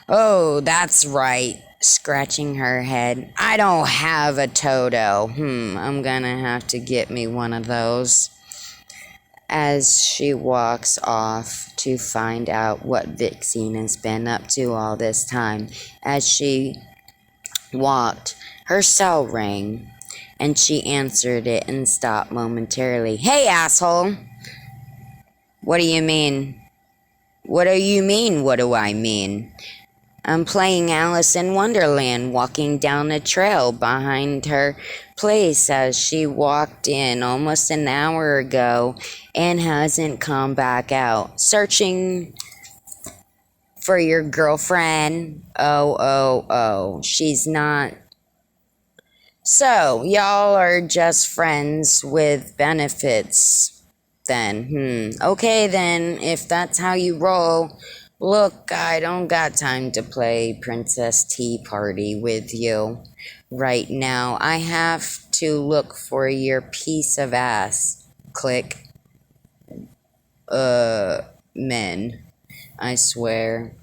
[SPEAKER 1] "Oh, that's right," scratching her head. "I don't have a Toto. I'm gonna have to get me one of those." As she walks off to find out what Vixina's been up to all this time. As she walked, her cell rang, and she answered it and stopped momentarily. "Hey, asshole!" "What do you mean?" "What do you mean, what do I mean?" "I'm playing Alice in Wonderland, walking down the trail behind her place as she walked in almost an hour ago and hasn't come back out. Searching for your girlfriend." Oh, she's not. "So, y'all are just friends with benefits then? Okay then, if that's how you roll. Look, I don't got time to play Princess Tea Party with you right now. I have to look for your piece of ass." Click. Men, I swear.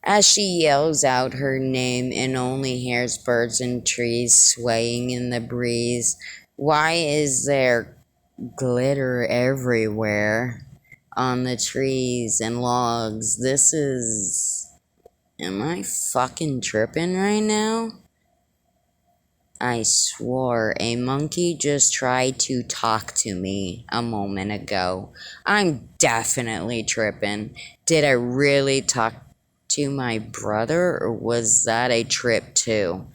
[SPEAKER 1] as she yells out her name and only hears birds and trees swaying in the breeze. Why is there glitter everywhere on the trees and logs? This is... Am I fucking tripping right now? I swore a monkey just tried to talk to me a moment ago. I'm definitely tripping. Did I really talk to my brother, or was that a trip too?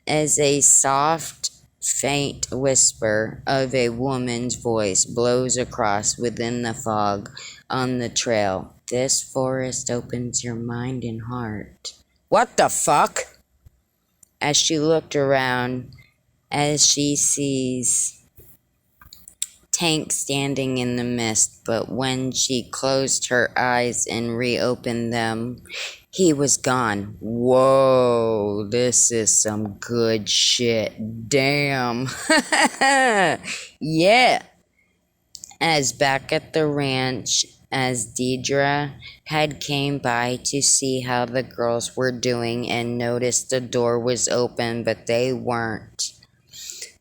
[SPEAKER 1] As a soft, faint whisper of a woman's voice blows across within the fog on the trail. This forest opens your mind and heart. What the fuck? As she looked around, as she sees Tank standing in the mist, but when she closed her eyes and reopened them, he was gone. Whoa, this is some good shit. Damn. Yeah. As back at the ranch, as Deidre had came by to see how the girls were doing and noticed the door was open, but they weren't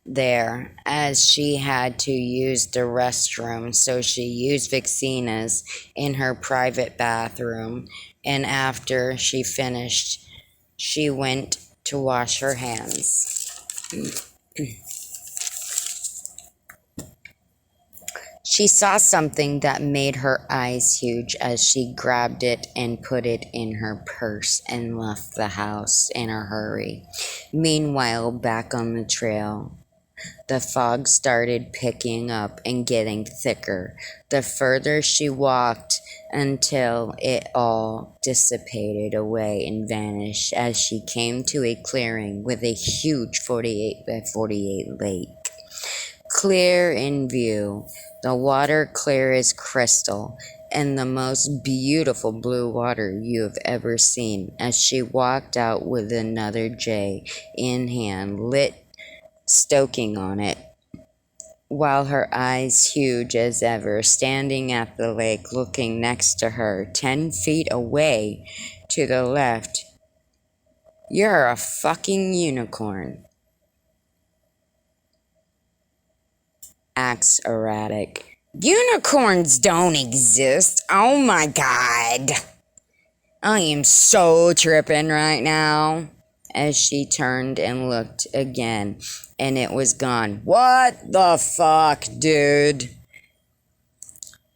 [SPEAKER 1] there, as she had to use the restroom, so she used Vixina's in her private bathroom, and after she finished, she went to wash her hands. She saw something that made her eyes huge as she grabbed it and put it in her purse and left the house in a hurry. Meanwhile, back on the trail, the fog started picking up and getting thicker the further she walked, until it all dissipated away and vanished as she came to a clearing with a huge 48 by 48 lake. Clear in view, the water clear as crystal, and the most beautiful blue water you have ever seen. As she walked out with another J in hand, lit, stoking on it, while her eyes huge as ever, standing at the lake, looking next to her, 10 feet away to the left. You're a fucking unicorn. Acts erratic. Unicorns don't exist. Oh my god. I am so tripping right now. As she turned and looked again, and it was gone. What the fuck, dude?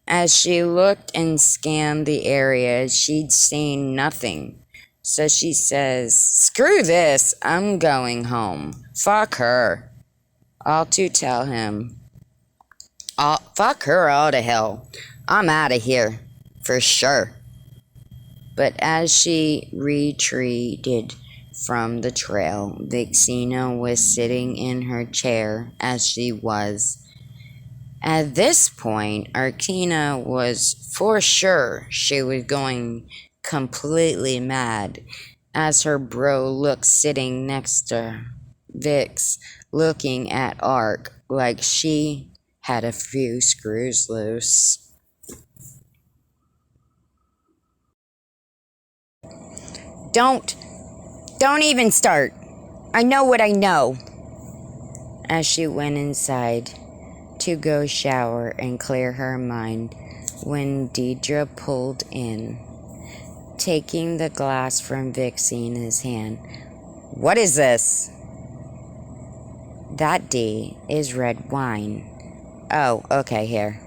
[SPEAKER 1] As she looked and scanned the area, she'd seen nothing. So she says, screw this, I'm going home. Fuck her. All to tell him. Fuck her all to hell. I'm out of here. For sure. But as she retreated from the trail, Vixina was sitting in her chair as she was. At this point, Arkina was for sure she was going completely mad, as her bro looked sitting next to Vix, looking at Ark like she had a few screws loose. Don't even start. I know what I know. As she went inside to go shower and clear her mind, when Deidre pulled in, taking the glass from Vixina's hand. What is this? That D is red wine. Oh, okay, here.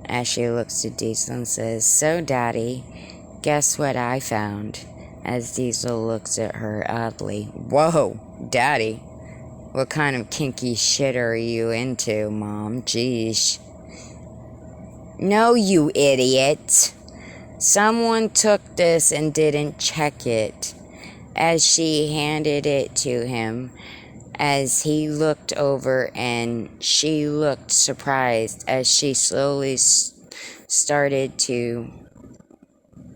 [SPEAKER 1] As she looks to Diesel and says, so Daddy, guess what I found? As Diesel looks at her oddly. Whoa, Daddy. What kind of kinky shit are you into, Mom? Jeez. No, you idiot. Someone took this and didn't check it. As she handed it to him, as he looked over, and she looked surprised as she slowly started to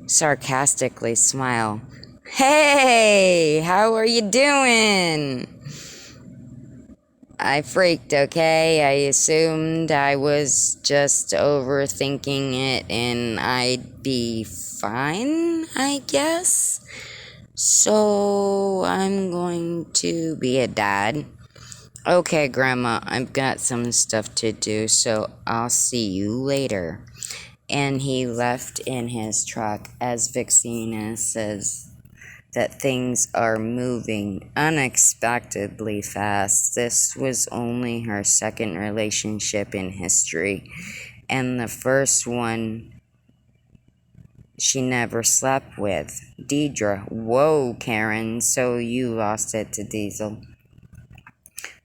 [SPEAKER 1] sarcastically smile. Hey, how are you doing? I freaked, okay? I assumed I was just overthinking it and I'd be fine, I guess. So I'm going to be a dad. Okay, Grandma, I've got some stuff to do, so I'll see you later. And he left in his truck as Vixina says that things are moving unexpectedly fast. This was only her second relationship in history, and the first one she never slept with. Deidre. Whoa, Karen, so you lost it to Diesel.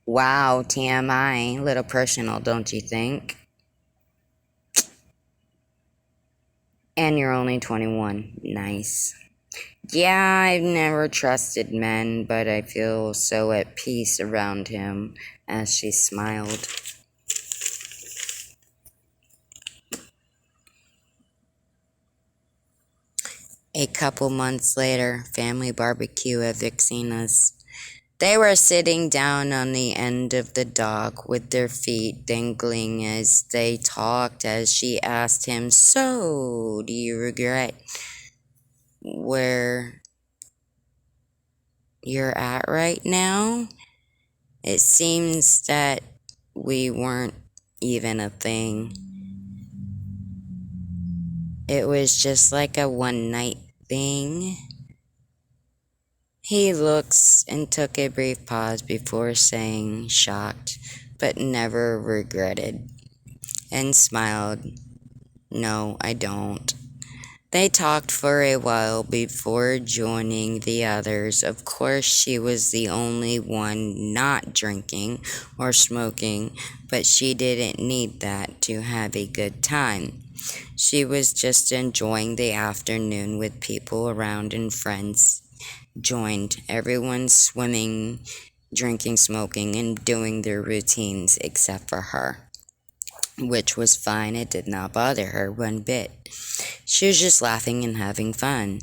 [SPEAKER 1] Wow, TMI. Little personal, don't you think? And you're only 21. Nice. Yeah, I've never trusted men, but I feel so at peace around him, as she smiled. A couple months later, family barbecue at Vixina's. They were sitting down on the end of the dock with their feet dangling as they talked as she asked him, "So, do you regret where you're at right now? It seems that we weren't even a thing. It was just like a one night thing." He looks and took a brief pause before saying, shocked, but never regretted, and smiled, "No, I don't." They talked for a while before joining the others. Of course, she was the only one not drinking or smoking, but she didn't need that to have a good time. She was just enjoying the afternoon with people around and friends joined. Everyone swimming, drinking, smoking, and doing their routines except for her, which was fine. It did not bother her one bit. She was just laughing and having fun,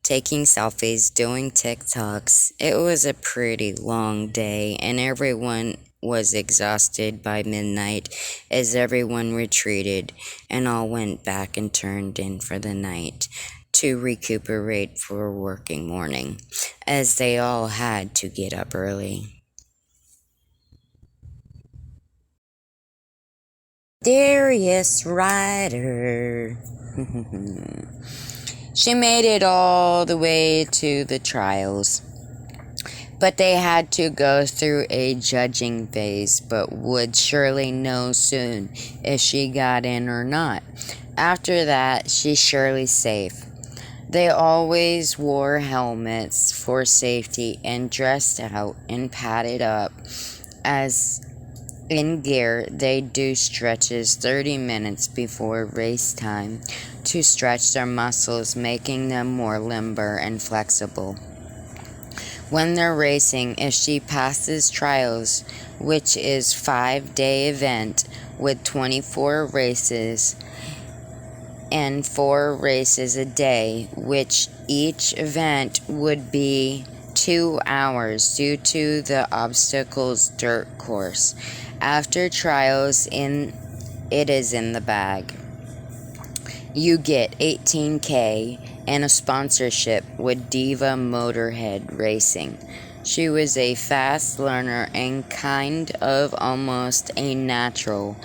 [SPEAKER 1] taking selfies, doing TikToks. It was a pretty long day, and everyone was exhausted by midnight as everyone retreated and all went back and turned in for the night to recuperate for working morning, as they all had to get up early. Darius Ryder. She made it all the way to the trials, but they had to go through a judging phase, but would surely know soon if she got in or not. After that, she's surely safe. They always wore helmets for safety and dressed out and padded up. As in gear, they do stretches 30 minutes before race time to stretch their muscles, making them more limber and flexible. When they're racing, if she passes trials, which is 5-day event with 24 races and 4 races a day, which each event would be 2 hours due to the obstacles dirt course. After trials, it is in the bag. You get $18K and a sponsorship with Diva Motorhead Racing. She was a fast learner and kind of almost a natural,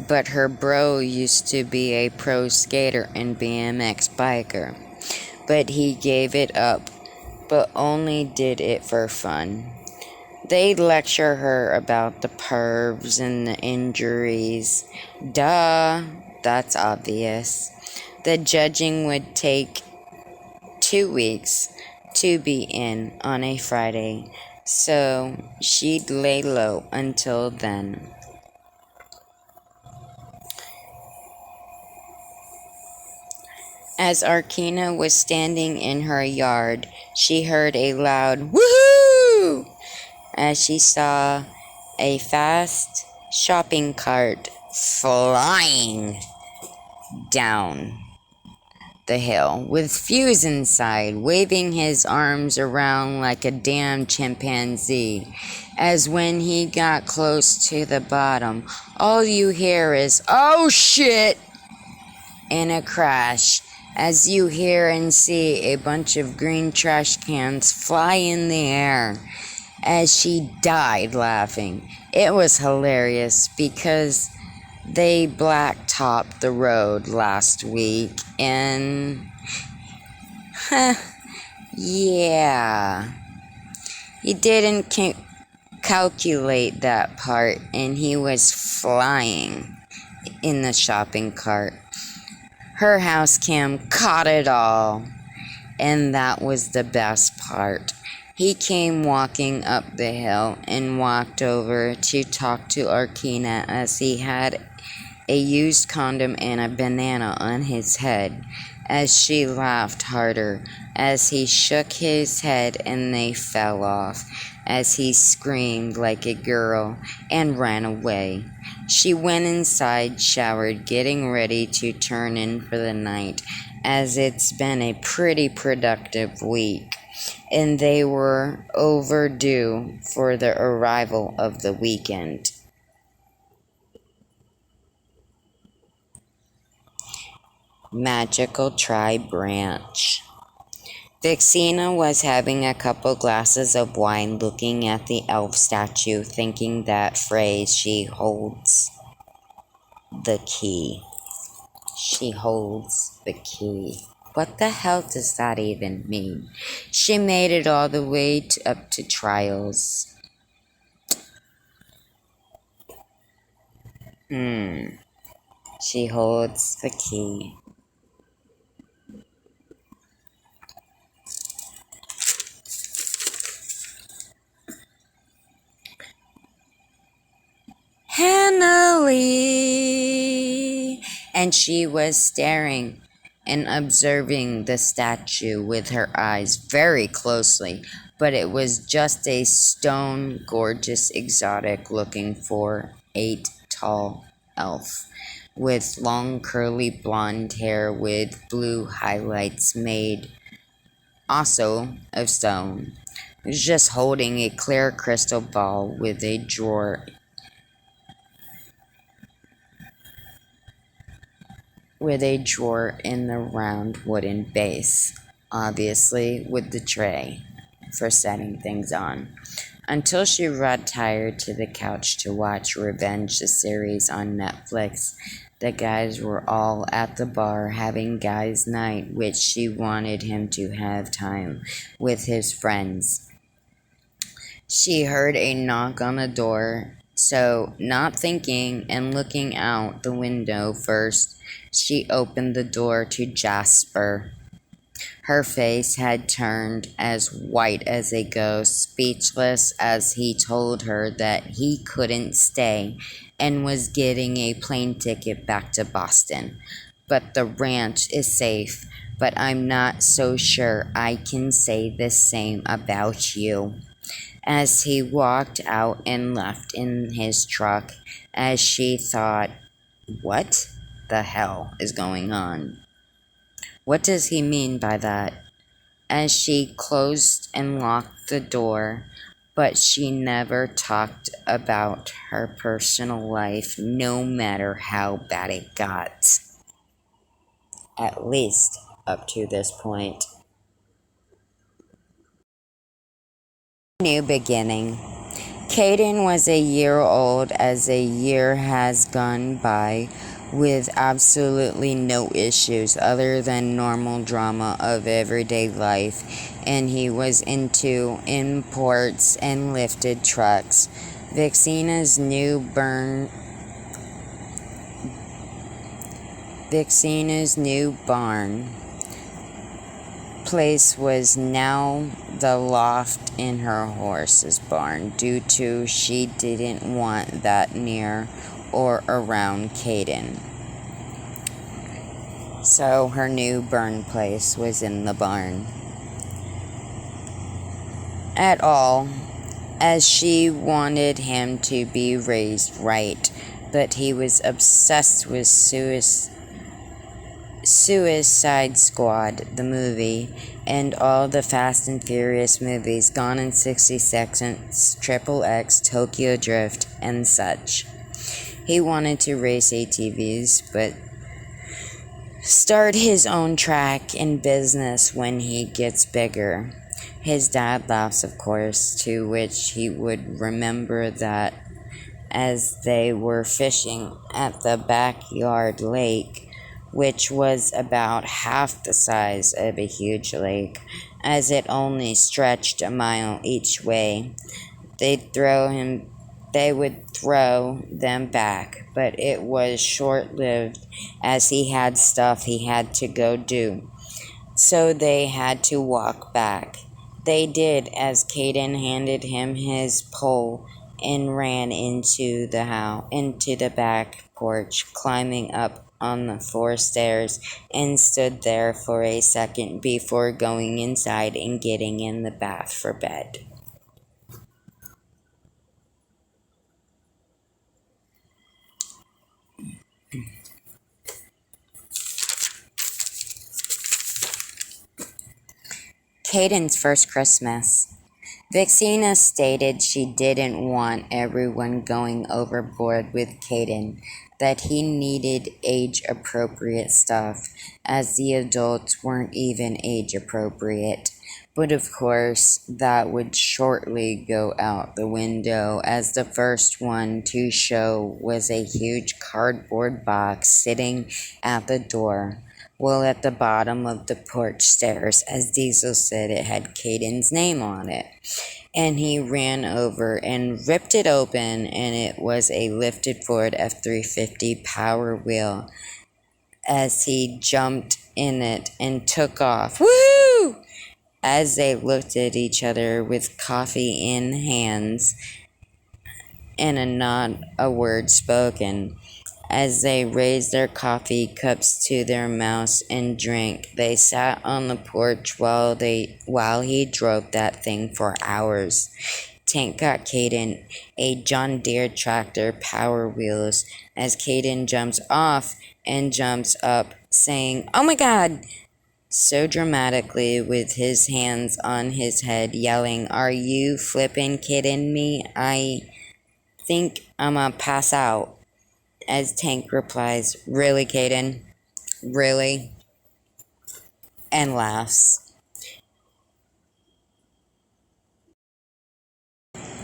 [SPEAKER 1] but her bro used to be a pro skater and BMX biker. But he gave it up, but only did it for fun. They'd lecture her about the pervs and the injuries. Duh, that's obvious. The judging would take 2 weeks to be in on a Friday, so she'd lay low until then. As Arkina was standing in her yard, she heard a loud woohoo as she saw a fast shopping cart flying down the hill with Fuse inside, waving his arms around like a damn chimpanzee. as when he got close to the bottom, all you hear is, "Oh shit!" and a crash, as you hear and see a bunch of green trash cans fly in the air, as she died laughing. It was hilarious because they blacktopped the road last week, and yeah, he didn't calculate that part, and he was flying in the shopping cart. Her house cam caught it all, and that was the best part. He came walking up the hill and walked over to talk to Arkina, as he had a used condom and a banana on his head, as she laughed harder, as he shook his head and they fell off, as he screamed like a girl and ran away. She went inside, showered, getting ready to turn in for the night, as it's been a pretty productive week, and they were overdue for the arrival of the weekend. Magical Tribe Ranch. Vixena was having a couple glasses of wine, looking at the elf statue, thinking that phrase, "she holds the key." She holds the key. What the hell does that even mean? She made it all the way up to trials. She holds the key. Hannah Lee! And she was staring and observing the statue with her eyes very closely, but it was just a stone, gorgeous, exotic looking 4'8" tall elf with long curly blonde hair with blue highlights made also of stone. He was just holding a clear crystal ball with a drawer in the round wooden base, obviously with the tray for setting things on, until she retired to the couch to watch Revenge, the series on Netflix. The guys were all at the bar having guys' night, which she wanted him to have time with his friends. She heard a knock on the door, so not thinking and looking out the window first, she opened the door to Jasper. Her face had turned as white as a ghost, speechless as he told her that he couldn't stay and was getting a plane ticket back to Boston. "But the ranch is safe, but I'm not so sure I can say the same about you." As he walked out and left in his truck, as she thought, what the hell is going on? What does he mean by that? As she closed and locked the door, but she never talked about her personal life, no matter how bad it got. At least up to this point. New beginning. Caden was a year old as a year has gone by, with absolutely no issues other than normal drama of everyday life, and he was into imports and lifted trucks. Vixena's new barn place was now the loft in her horse's barn, due to she didn't want that near or around Caden. So her new burn place was in the barn. At all, as she wanted him to be raised right, but he was obsessed with Suicide Squad, the movie, and all the Fast and Furious movies, Gone in 60 Seconds, Triple X, Tokyo Drift, and such. He wanted to race ATVs, but start his own track in business when he gets bigger. His dad laughs, of course, to which he would remember that as they were fishing at the backyard lake, which was about half the size of a huge lake, as it only stretched a mile each way. They would throw them back, but it was short-lived as he had stuff he had to go do. So they had to walk back. They did as Caden handed him his pole and ran into the back porch, climbing up on the 4 stairs, and stood there for a second before going inside and getting in the bath for bed. Caden's first Christmas. Vixena stated she didn't want everyone going overboard with Caden, that he needed age-appropriate stuff, as the adults weren't even age-appropriate. But of course, that would shortly go out the window, as the first one to show was a huge cardboard box sitting at the door. Well, at the bottom of the porch stairs, as Diesel said it had Caden's name on it. And he ran over and ripped it open, and it was a lifted Ford F-350 Power Wheel, as he jumped in it and took off. Woo! As they looked at each other with coffee in hands and not a word spoken. As they raised their coffee cups to their mouths and drank, they sat on the porch while he drove that thing for hours. Tank got Caden a John Deere tractor Power Wheels, as Caden jumps off and jumps up, saying, "Oh my God!" so dramatically with his hands on his head, yelling, "Are you flippin' kidding me? I think I'ma pass out." As Tank replies, "Really, Caden? Really?" and laughs.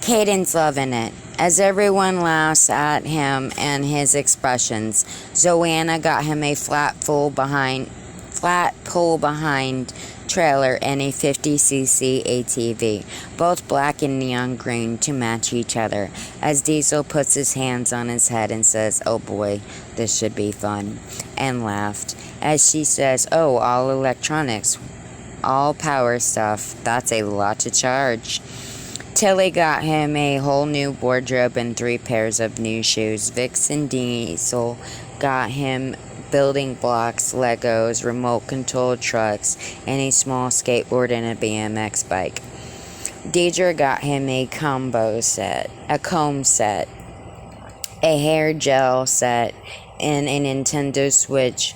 [SPEAKER 1] Caden's loving it, as everyone laughs at him and his expressions. Zoanna got him a flat pull behind trailer and a 50cc ATV, both black and neon green to match each other, as Diesel puts his hands on his head and says, "Oh boy, this should be fun," and laughed, as she says, "Oh, all electronics, all power stuff, that's a lot to charge." Tilly got him a whole new wardrobe and 3 pairs of new shoes. Vix and Diesel got him building blocks, Legos, remote control trucks, and a small skateboard and a BMX bike. Deidre got him a comb set, a hair gel set, and a Nintendo Switch.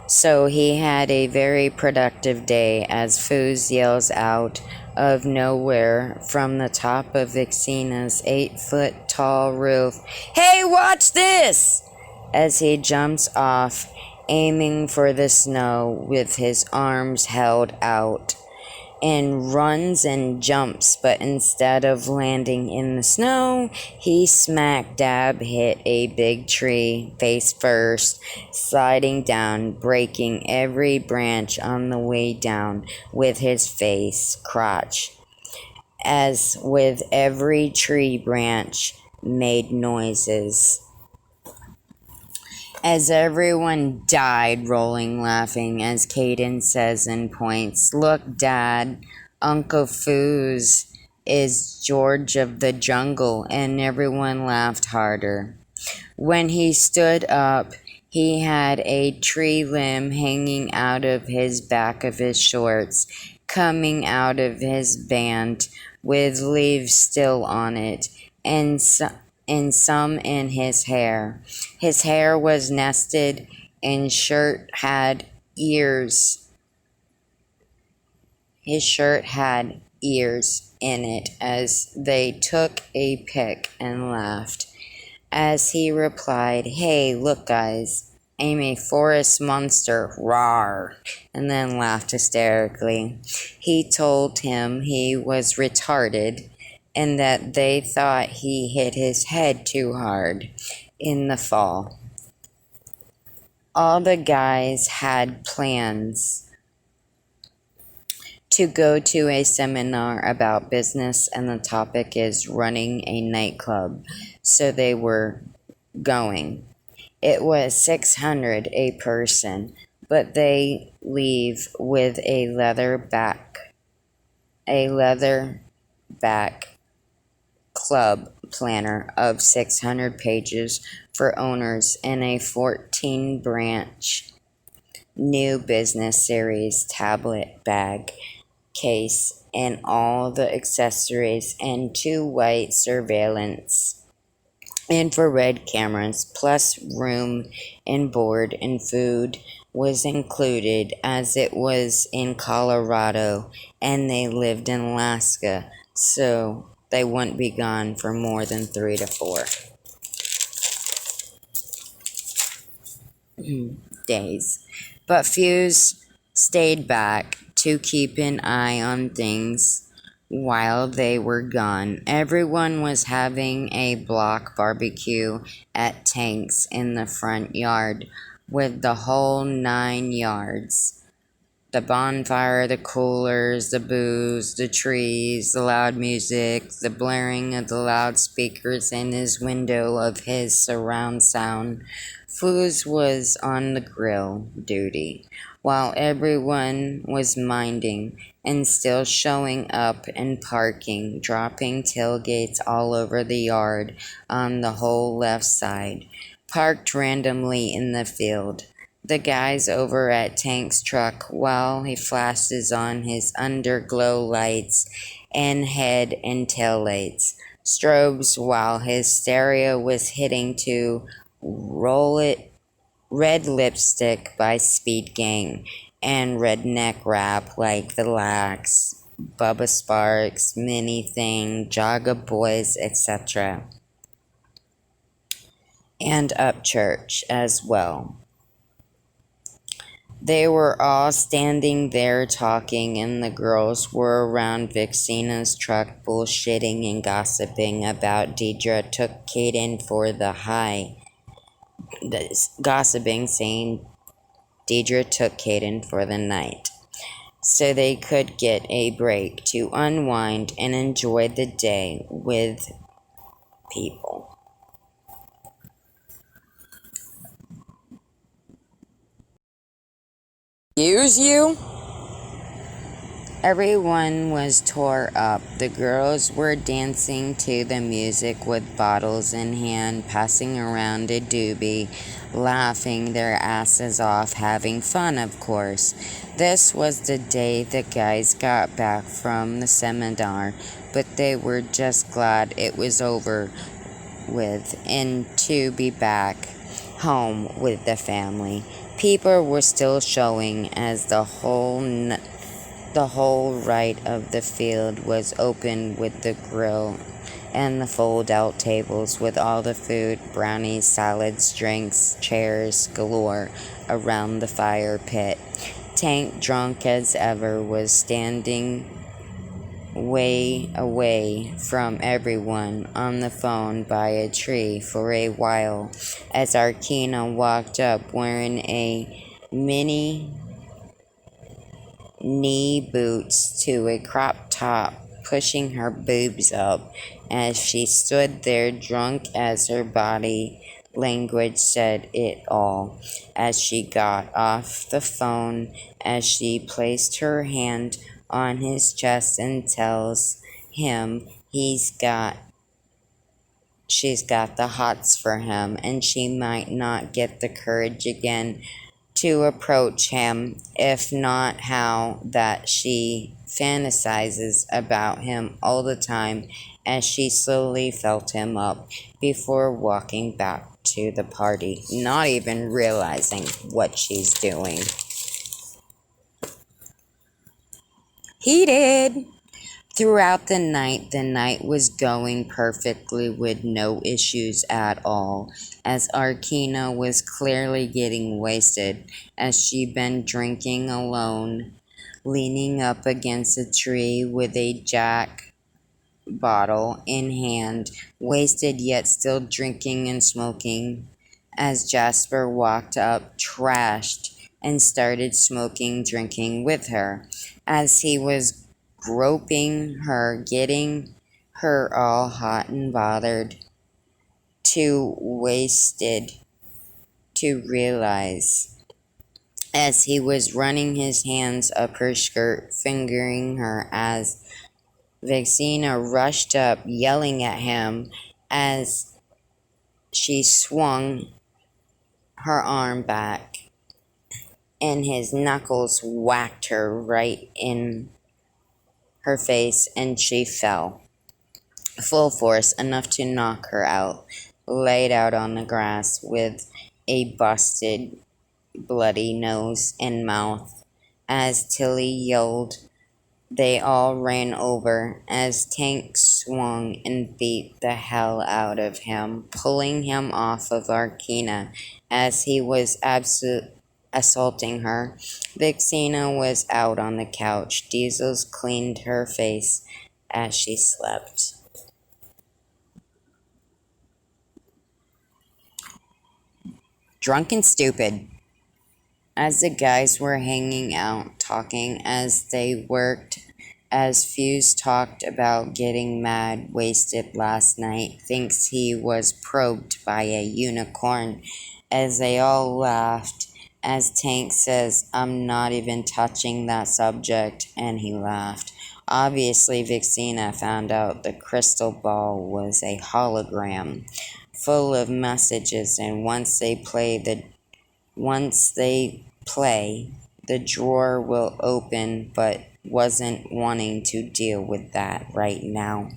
[SPEAKER 1] So he had a very productive day, as Foos yells out of nowhere from the top of Vixena's 8-foot-tall roof, "Hey, watch this!" as he jumps off, aiming for the snow with his arms held out, and runs and jumps, but instead of landing in the snow, he smack dab hit a big tree face first, sliding down, breaking every branch on the way down with his face crotch, as with every tree branch made noises. As everyone died rolling laughing, as Caden says and points, "Look, Dad, Uncle Foos is George of the Jungle," and everyone laughed harder. When he stood up, he had a tree limb hanging out of his back of his shorts, coming out of his band, with leaves still on it, and some in his hair. His hair was nested, and shirt had ears. His shirt had ears in it as they took a pic and laughed. As he replied, "Hey, look, guys, I'm a forest monster, rawr," and then laughed hysterically. He told him he was retarded and that they thought he hit his head too hard in the fall. All the guys had plans to go to a seminar about business, and the topic is running a nightclub, so they were going. It was 600 a person, but they leave with a leather back club planner of 600 pages for owners and a 14 branch new business series tablet bag case and all the accessories and 2 white surveillance infrared cameras, plus room and board and food was included as it was in Colorado and they lived in Alaska, so they wouldn't be gone for more than 3 to 4 days. But Fuse stayed back to keep an eye on things while they were gone. Everyone was having a block barbecue at Tank's in the front yard with the whole 9 yards. The bonfire, the coolers, the booze, the trees, the loud music, the blaring of the loudspeakers in his window of his surround sound. Foos was on the grill duty, while everyone was minding and still showing up and parking, dropping tailgates all over the yard on the whole left side, parked randomly in the field. The guys over at Tank's truck while he flashes on his underglow lights and head and tail lights, strobes while his stereo was hitting to Roll It Red Lipstick by Speed Gang and redneck rap like The Lax, Bubba Sparks, Mini Thing, Jaga Boys, etc. And Upchurch as well. They were all standing there talking, and the girls were around Vixina's truck bullshitting and gossiping about Deidre took Caden for the high. Gossiping, saying Deidre took Caden for the night, so they could get a break to unwind and enjoy the day with people. Use you? Everyone was tore up. The girls were dancing to the music with bottles in hand, passing around a doobie, laughing their asses off, having fun, of course. This was the day the guys got back from the seminar, but they were just glad it was over with and to be back home with the family. People were still showing as the whole right of the field was open with the grill and the fold-out tables with all the food, brownies, salads, drinks, chairs galore around the fire pit. Tank, drunk as ever, was standing way away from everyone on the phone by a tree for a while as Arkina walked up wearing a mini knee boots to a crop top, pushing her boobs up as she stood there drunk as her body language said it all. As she got off the phone, as she placed her hand on his chest and tells him she's got the hots for him and she might not get the courage again to approach him, if not how that she fantasizes about him all the time as she slowly felt him up before walking back to the party, not even realizing what she's doing. He did. Throughout the night was going perfectly with no issues at all, as Arkina was clearly getting wasted, as she'd been drinking alone, leaning up against a tree with a Jack bottle in hand, wasted yet still drinking and smoking, as Jasper walked up, trashed, and started smoking, drinking with her, as he was groping her, getting her all hot and bothered, too wasted to realize, as he was running his hands up her skirt, fingering her as Vixena rushed up, yelling at him as she swung her arm back, and his knuckles whacked her right in her face, and she fell. Full force, enough to knock her out, laid out on the grass with a busted, bloody nose and mouth, as Tilly yelled. They all ran over as Tank swung and beat the hell out of him, pulling him off of Arkina as he was assaulting her. Vixena was out on the couch. Diesels cleaned her face as she slept. Drunk and stupid. As the guys were hanging out, talking as they worked, as Fuse talked about getting mad wasted last night, thinks he was probed by a unicorn, as they all laughed, as Tank says, I'm not even touching that subject, and he laughed. Obviously, Vixena found out the crystal ball was a hologram, full of messages, and once they play, the drawer will open, but wasn't wanting to deal with that right now.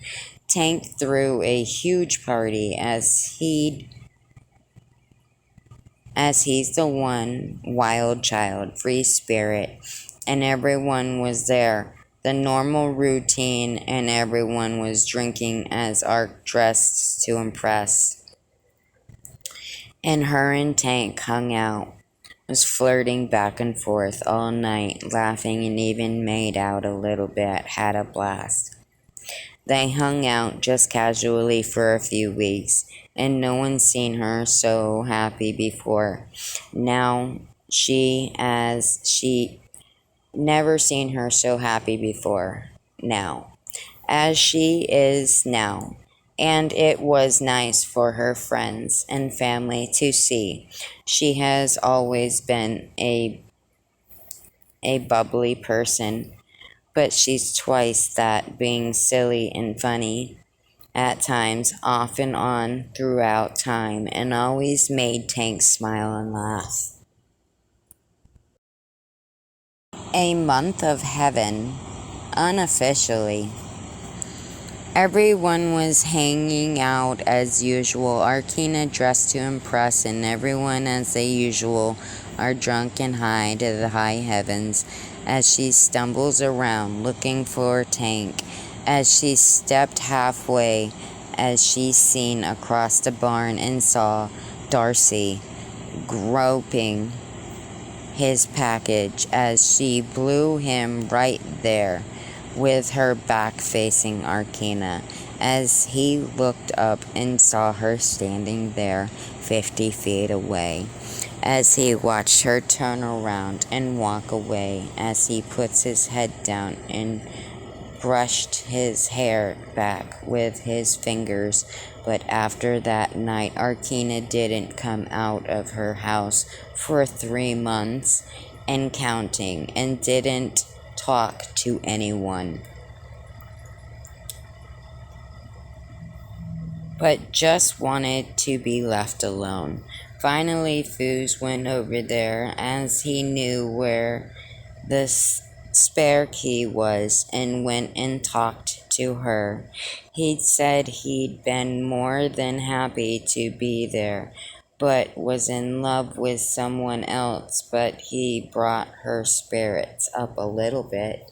[SPEAKER 1] Tank threw a huge party as he's the one wild child, free spirit, and everyone was there. The normal routine, and everyone was drinking as Ark dressed to impress. And her and Tank hung out, was flirting back and forth all night, laughing and even made out a little bit, had a blast. They hung out just casually for a few weeks, and no one's seen her so happy before. Now she never seen her so happy before. Now, as she is now. And it was nice for her friends and family to see. She has always been a bubbly person, but she's twice that, being silly and funny at times, off and on throughout time, and always made Tank smile and laugh. A month of heaven, unofficially. Everyone was hanging out as usual, Arkina dressed to impress, and everyone as they usual are drunk and high to the high heavens as she stumbles around looking for Tank. As she stepped halfway, as she seen across the barn and saw Darcy groping his package as she blew him right there with her back facing Arkina, as he looked up and saw her standing there 50 feet away, as he watched her turn around and walk away, as he puts his head down and brushed his hair back with his fingers. But after that night, Arkina didn't come out of her house for 3 months and counting, and didn't talk to anyone, but just wanted to be left alone. Finally, Foos went over there, as he knew where the spare key was, and went and talked to her. He'd said he'd been more than happy to be there, but was in love with someone else, but he brought her spirits up a little bit.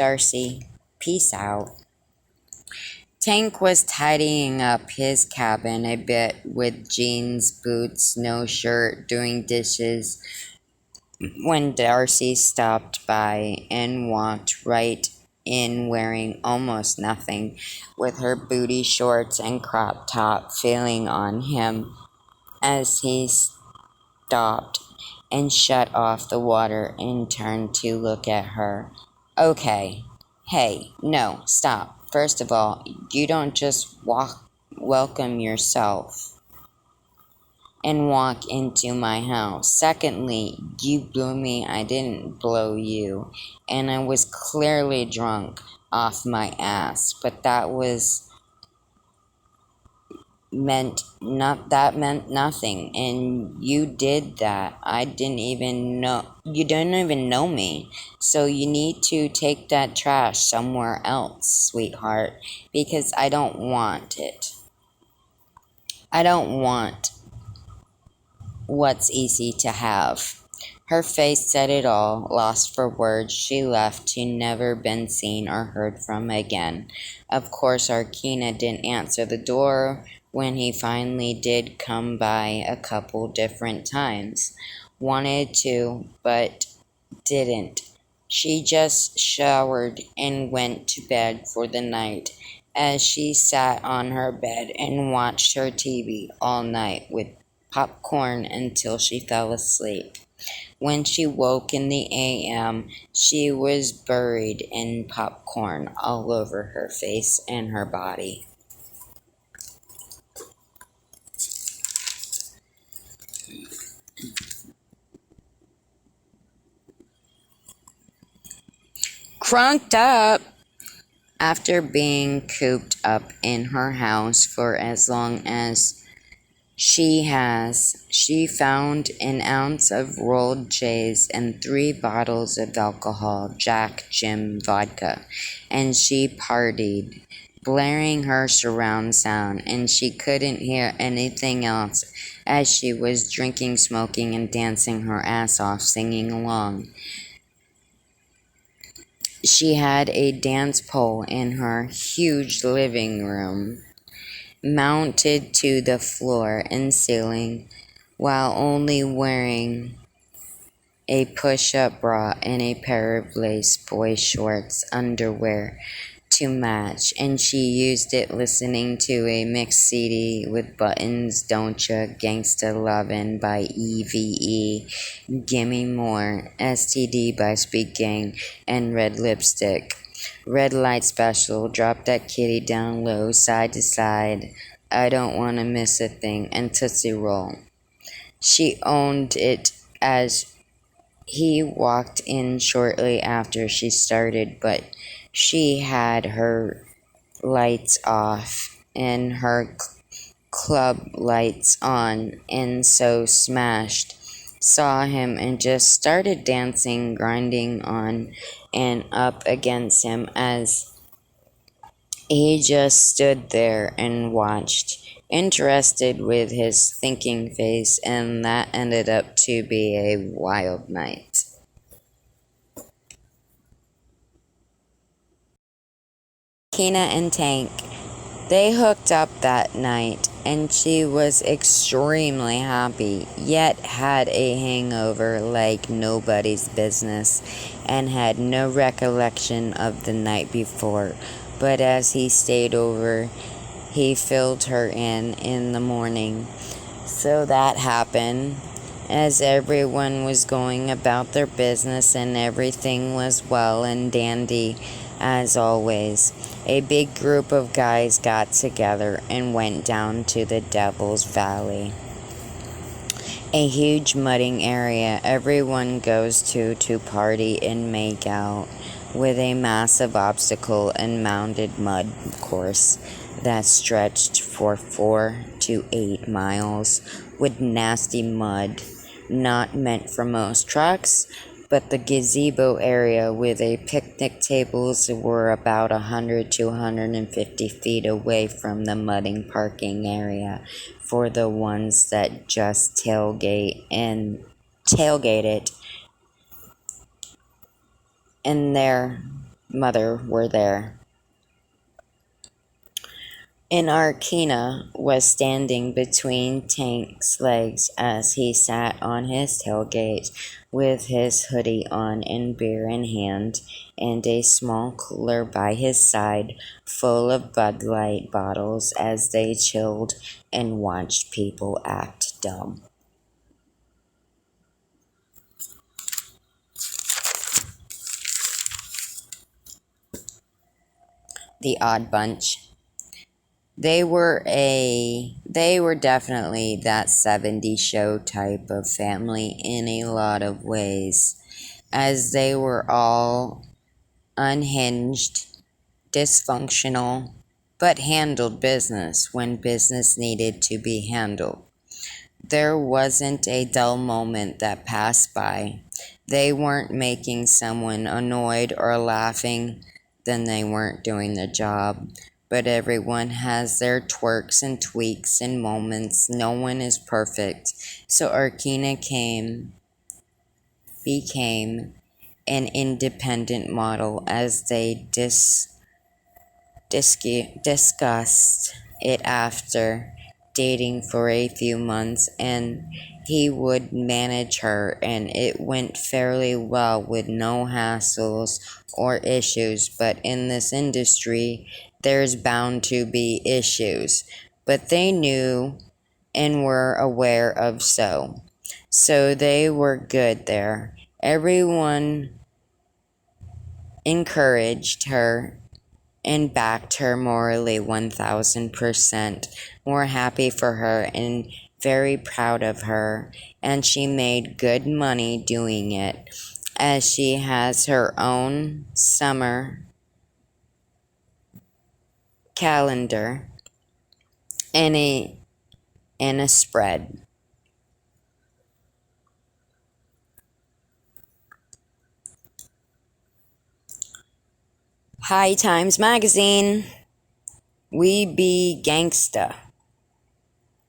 [SPEAKER 1] Darcy, peace out. Tank was tidying up his cabin a bit with jeans, boots, no shirt, doing dishes when Darcy stopped by and walked right in wearing almost nothing, with her booty shorts and crop top falling on him as he stopped and shut off the water and turned to look at her. Okay. Hey, no, stop. First of all, you don't just welcome yourself and walk into my house. Secondly, you blew me, I didn't blow you, and I was clearly drunk off my ass, but that meant nothing, and you did that. You don't even know me, so you need to take that trash somewhere else, sweetheart, because I don't want it. I don't want what's easy to have. Her face said it all. Lost for words, she left to never been seen or heard from again. Of course, Arkina didn't answer the door when he finally did come by a couple different times. Wanted to, but didn't. She just showered and went to bed for the night. As she sat on her bed and watched her TV all night with popcorn until she fell asleep. When she woke in the AM, she was buried in popcorn all over her face and her body. Crunked up! After being cooped up in her house for as long as she found an ounce of rolled J's and 3 bottles of alcohol, Jack Jim vodka, and she partied, blaring her surround sound, and she couldn't hear anything else as she was drinking, smoking, and dancing her ass off, singing along. She had a dance pole in her huge living room, mounted to the floor and ceiling, while only wearing a push-up bra and a pair of lace boy shorts underwear to match, and she used it listening to a mixed CD with Buttons, Don't Ya, Gangsta Lovin' by EVE, Gimme More, STD by Speed Gang, and Red Lipstick. Red Light Special, Drop That Kitty Down Low, Side to Side, I Don't Wanna Miss a Thing, and Tootsie Roll. She owned it as he walked in shortly after she started, but she had her lights off and her club lights on, and so smashed. Saw him and just started dancing, grinding on and up against him as he just stood there and watched, interested with his thinking face, and that ended up to be a wild night. Kina and Tank, they hooked up that night, and she was extremely happy, yet had a hangover like nobody's business, and had no recollection of the night before. But as he stayed over, he filled her in the morning. So that happened. As everyone was going about their business and everything was well and dandy as always, a big group of guys got together and went down to the Devil's Valley, a huge mudding area everyone goes to party and make out, with a massive obstacle and mounted mud course that stretched for 4 to 8 miles with nasty mud, not meant for most trucks, but the gazebo area with a picnic tables were about 100 to 150 feet away from the mudding parking area for the ones that just tailgate it in there. mother were there. And Arkina was standing between Tank's legs as he sat on his tailgate with his hoodie on and beer in hand, and a small cooler by his side full of Bud Light bottles as they chilled and watched people act dumb. The Odd Bunch. They were definitely that 70s show type of family in a lot of ways, as they were all unhinged, dysfunctional, but handled business when business needed to be handled. There wasn't a dull moment that passed by. They weren't making someone annoyed or laughing, then they weren't doing the job. But everyone has their twerks and tweaks and moments. No one is perfect. So Arkina became an independent model as they discussed it after dating for a few months, and he would manage her, and it went fairly well with no hassles or issues. But in this industry, there's bound to be issues, but they knew and were aware of so they were good there. Everyone encouraged her and backed her morally 1000%. We're happy for her and very proud of her, and she made good money doing it, as she has her own summer calendar and a spread. High Times Magazine, We Be Gangsta,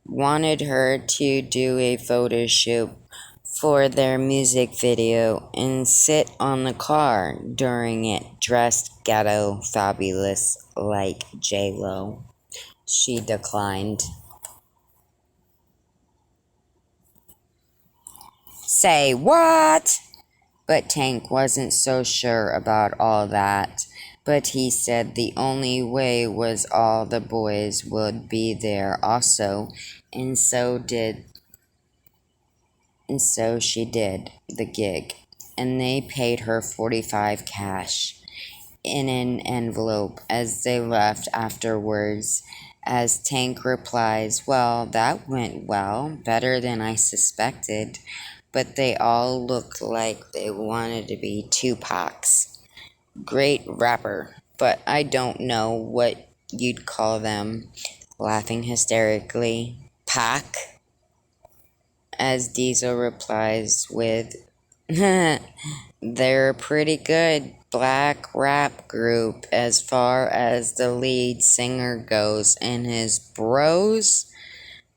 [SPEAKER 1] wanted her to do a photo shoot for their music video and sit on the car during it dressed ghetto fabulous like J-Lo. She declined. Say what? But Tank wasn't so sure about all that. But he said the only way was all the boys would be there also, and so did and so she did the gig, and they paid her 45 cash in an envelope as they left afterwards. As Tank replies, well, that went well, better than I suspected, but they all looked like they wanted to be Tupac's. Great rapper, but I don't know what you'd call them, laughing hysterically. Pac? As Diesel replies with, they're a pretty good black rap group as far as the lead singer goes and his bros,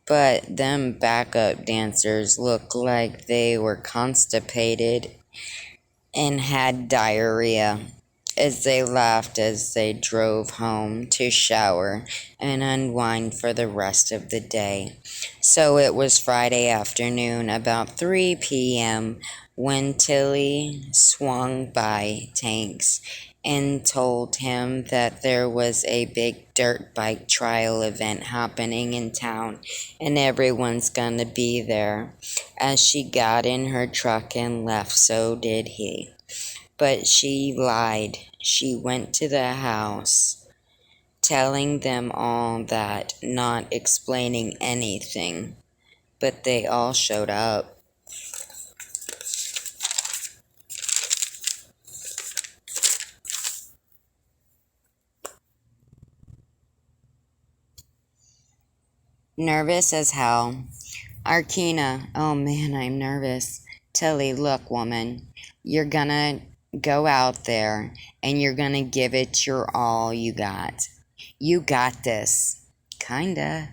[SPEAKER 1] but them backup dancers look like they were constipated and had diarrhea, as they laughed as they drove home to shower and unwind for the rest of the day. So it was Friday afternoon, about 3 p.m., when Tilly swung by Tanks and told him that there was a big dirt bike trial event happening in town and everyone's gonna be there. As she got in her truck and left, so did he. But she lied. She went to the house, telling them all that, not explaining anything. But they all showed up. Nervous as hell. Arkina, oh man, I'm nervous. Tilly, look, woman, you're gonna go out there and you're gonna give it your all you got. You got this. Kinda.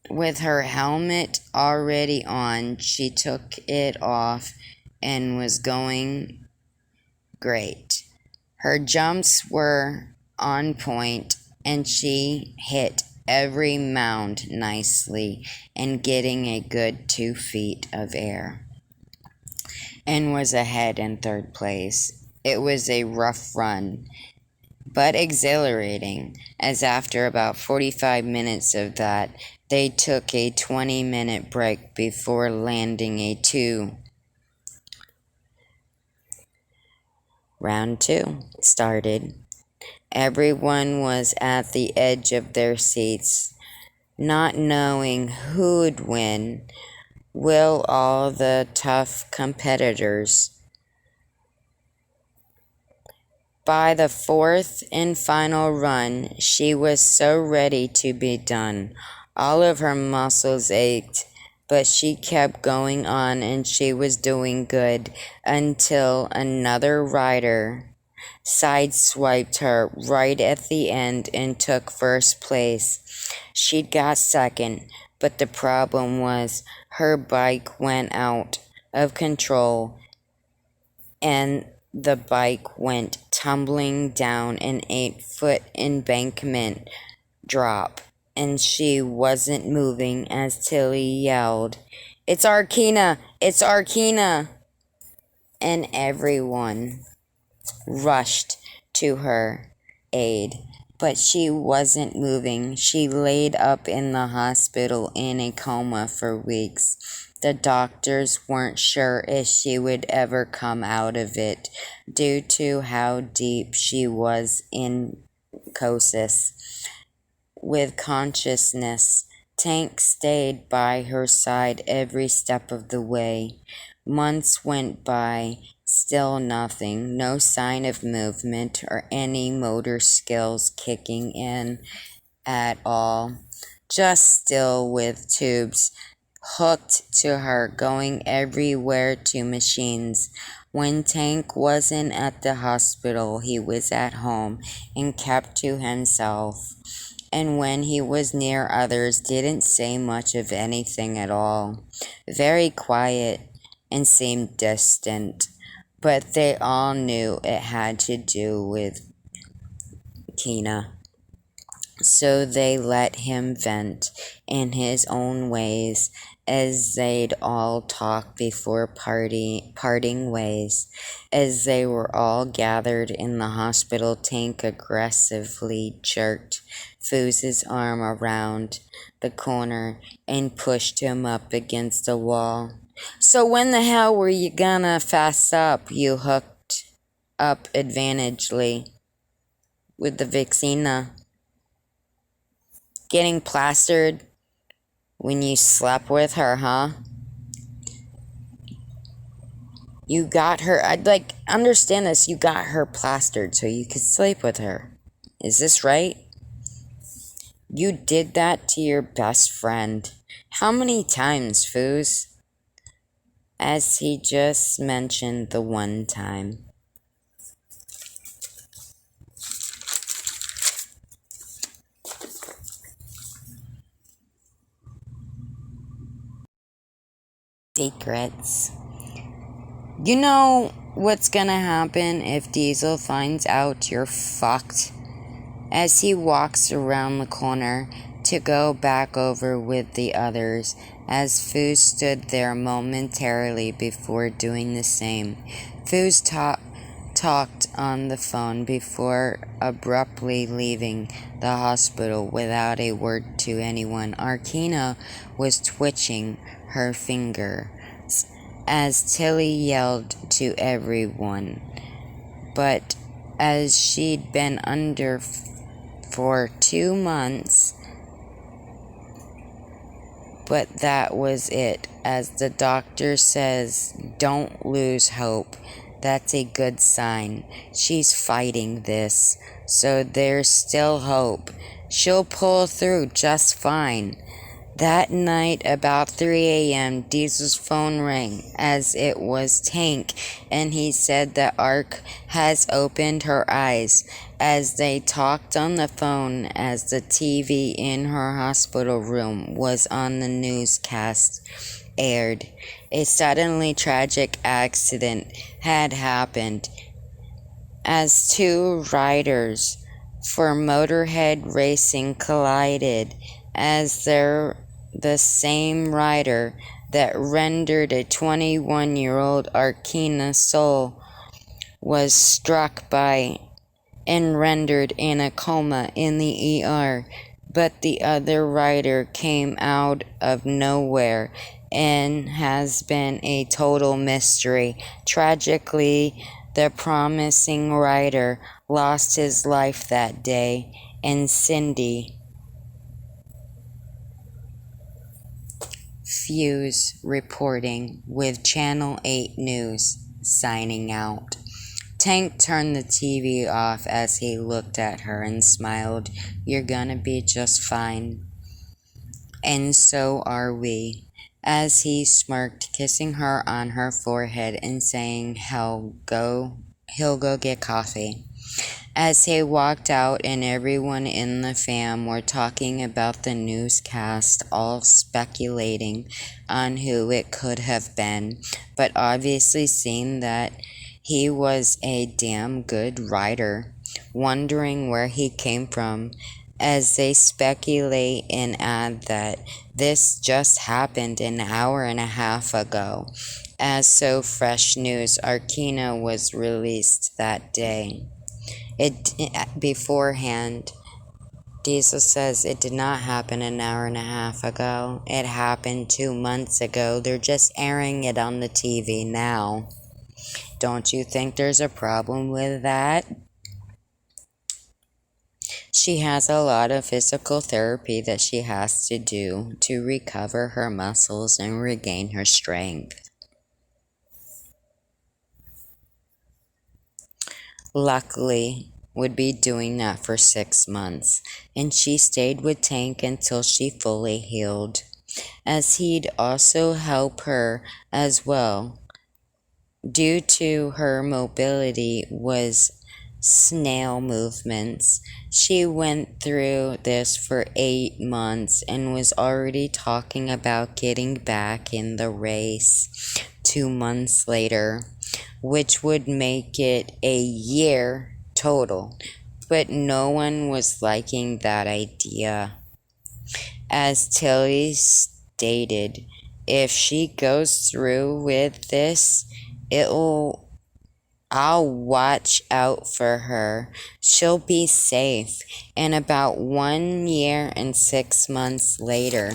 [SPEAKER 1] With her helmet already on, she took it off and was going great. Her jumps were on point, and she hit every mound nicely and getting a good 2 feet of air, and was ahead in third place. It was a rough run, but exhilarating, as after about 45 minutes of that, they took a 20-minute break before landing a 2. Round 2 started. Everyone was at the edge of their seats, not knowing who'd win. Will all the tough competitors. By the fourth and final run, she was so ready to be done. All of her muscles ached, but she kept going on, and she was doing good until another rider sideswiped her right at the end and took first place. She'd got second, but the problem was her bike went out of control and the bike went tumbling down an 8-foot embankment drop, and she wasn't moving as Tilly yelled, "It's Arkina! It's Arkina!" And everyone rushed to her aid, but she wasn't moving. She laid up in the hospital in a coma for weeks. The doctors weren't sure if she would ever come out of it due to how deep she was in psychosis. With consciousness, Tank stayed by her side every step of the way. Months went by, still nothing, no sign of movement or any motor skills kicking in at all. Just still with tubes hooked to her going everywhere to machines. When Tank wasn't at the hospital, he was at home and kept to himself. And when he was near others, didn't say much of anything at all. Very quiet and seemed distant, but they all knew it had to do with Tina. So they let him vent in his own ways, as they'd all talk before parting ways. As they were all gathered in the hospital, Tank aggressively jerked Fooz's arm around the corner and pushed him up against the wall. "So when the hell were you gonna fast up, you hooked up advantagely with the Vixina? Getting plastered when you slept with her, huh? You got her, I'd like, understand this, you got her plastered so you could sleep with her. Is this right? You did that to your best friend. How many times, Fooz?" As he just mentioned the one time. Secrets. You know what's gonna happen if Diesel finds out you're fucked? As he walks around the corner to go back over with the others, as Foos stood there momentarily before doing the same. Foos talked on the phone before abruptly leaving the hospital without a word to anyone. Arkina was twitching her finger as Tilly yelled to everyone, but as she'd been under for 2 months, but that was it. As the doctor says, don't lose hope. That's a good sign. She's fighting this, so there's still hope. She'll pull through just fine. That night, about 3 a.m., Diesel's phone rang, as it was Tank, and he said that Ark has opened her eyes. As they talked on the phone, as the TV in her hospital room was on, the newscast aired. A suddenly tragic accident had happened. as two riders for Motorhead Racing collided as the same rider that rendered a 21-year-old Arkina Soul was struck by and rendered in a coma in the ER, but the other rider came out of nowhere and has been a total mystery. Tragically, the promising rider lost his life that day, and Cindy Fuse reporting with Channel 8 News, signing out. Tank turned the TV off as he looked at her and smiled. "You're gonna be just fine. And so are we." As he smirked, kissing her on her forehead and saying he'll go get coffee. As he walked out and everyone in the fam were talking about the newscast, all speculating on who it could have been, but obviously seeing that he was a damn good writer, wondering where he came from, as they speculate and add that this just happened an hour and a half ago, as so fresh news Arkina was released that day. It beforehand, Diesel says it did not happen an hour and a half ago. It happened 2 months ago. They're just airing it on the TV now. Don't you think there's a problem with that? She has a lot of physical therapy that she has to do to recover her muscles and regain her strength. Luckily, would be doing that for 6 months, and she stayed with Tank until she fully healed, as he'd also help her as well. Due to her mobility was snail movements. She went through this for 8 months and was already talking about getting back in the race 2 months later, which would make it a year total. But no one was liking that idea. As Tilly stated, if she goes through with this, I'll watch out for her. She'll be safe. And about 1 year and 6 months later,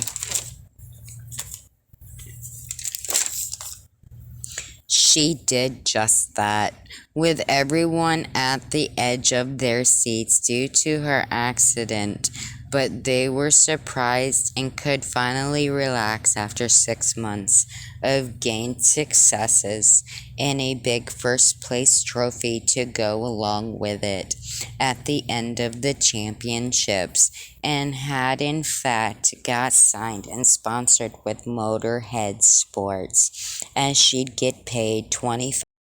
[SPEAKER 1] she did just that, with everyone at the edge of their seats due to her accident, but they were surprised and could finally relax after 6 months of gained successes and a big first place trophy to go along with it at the end of the championships, and had in fact got signed and sponsored with Motorhead Sports, as she'd get paid 25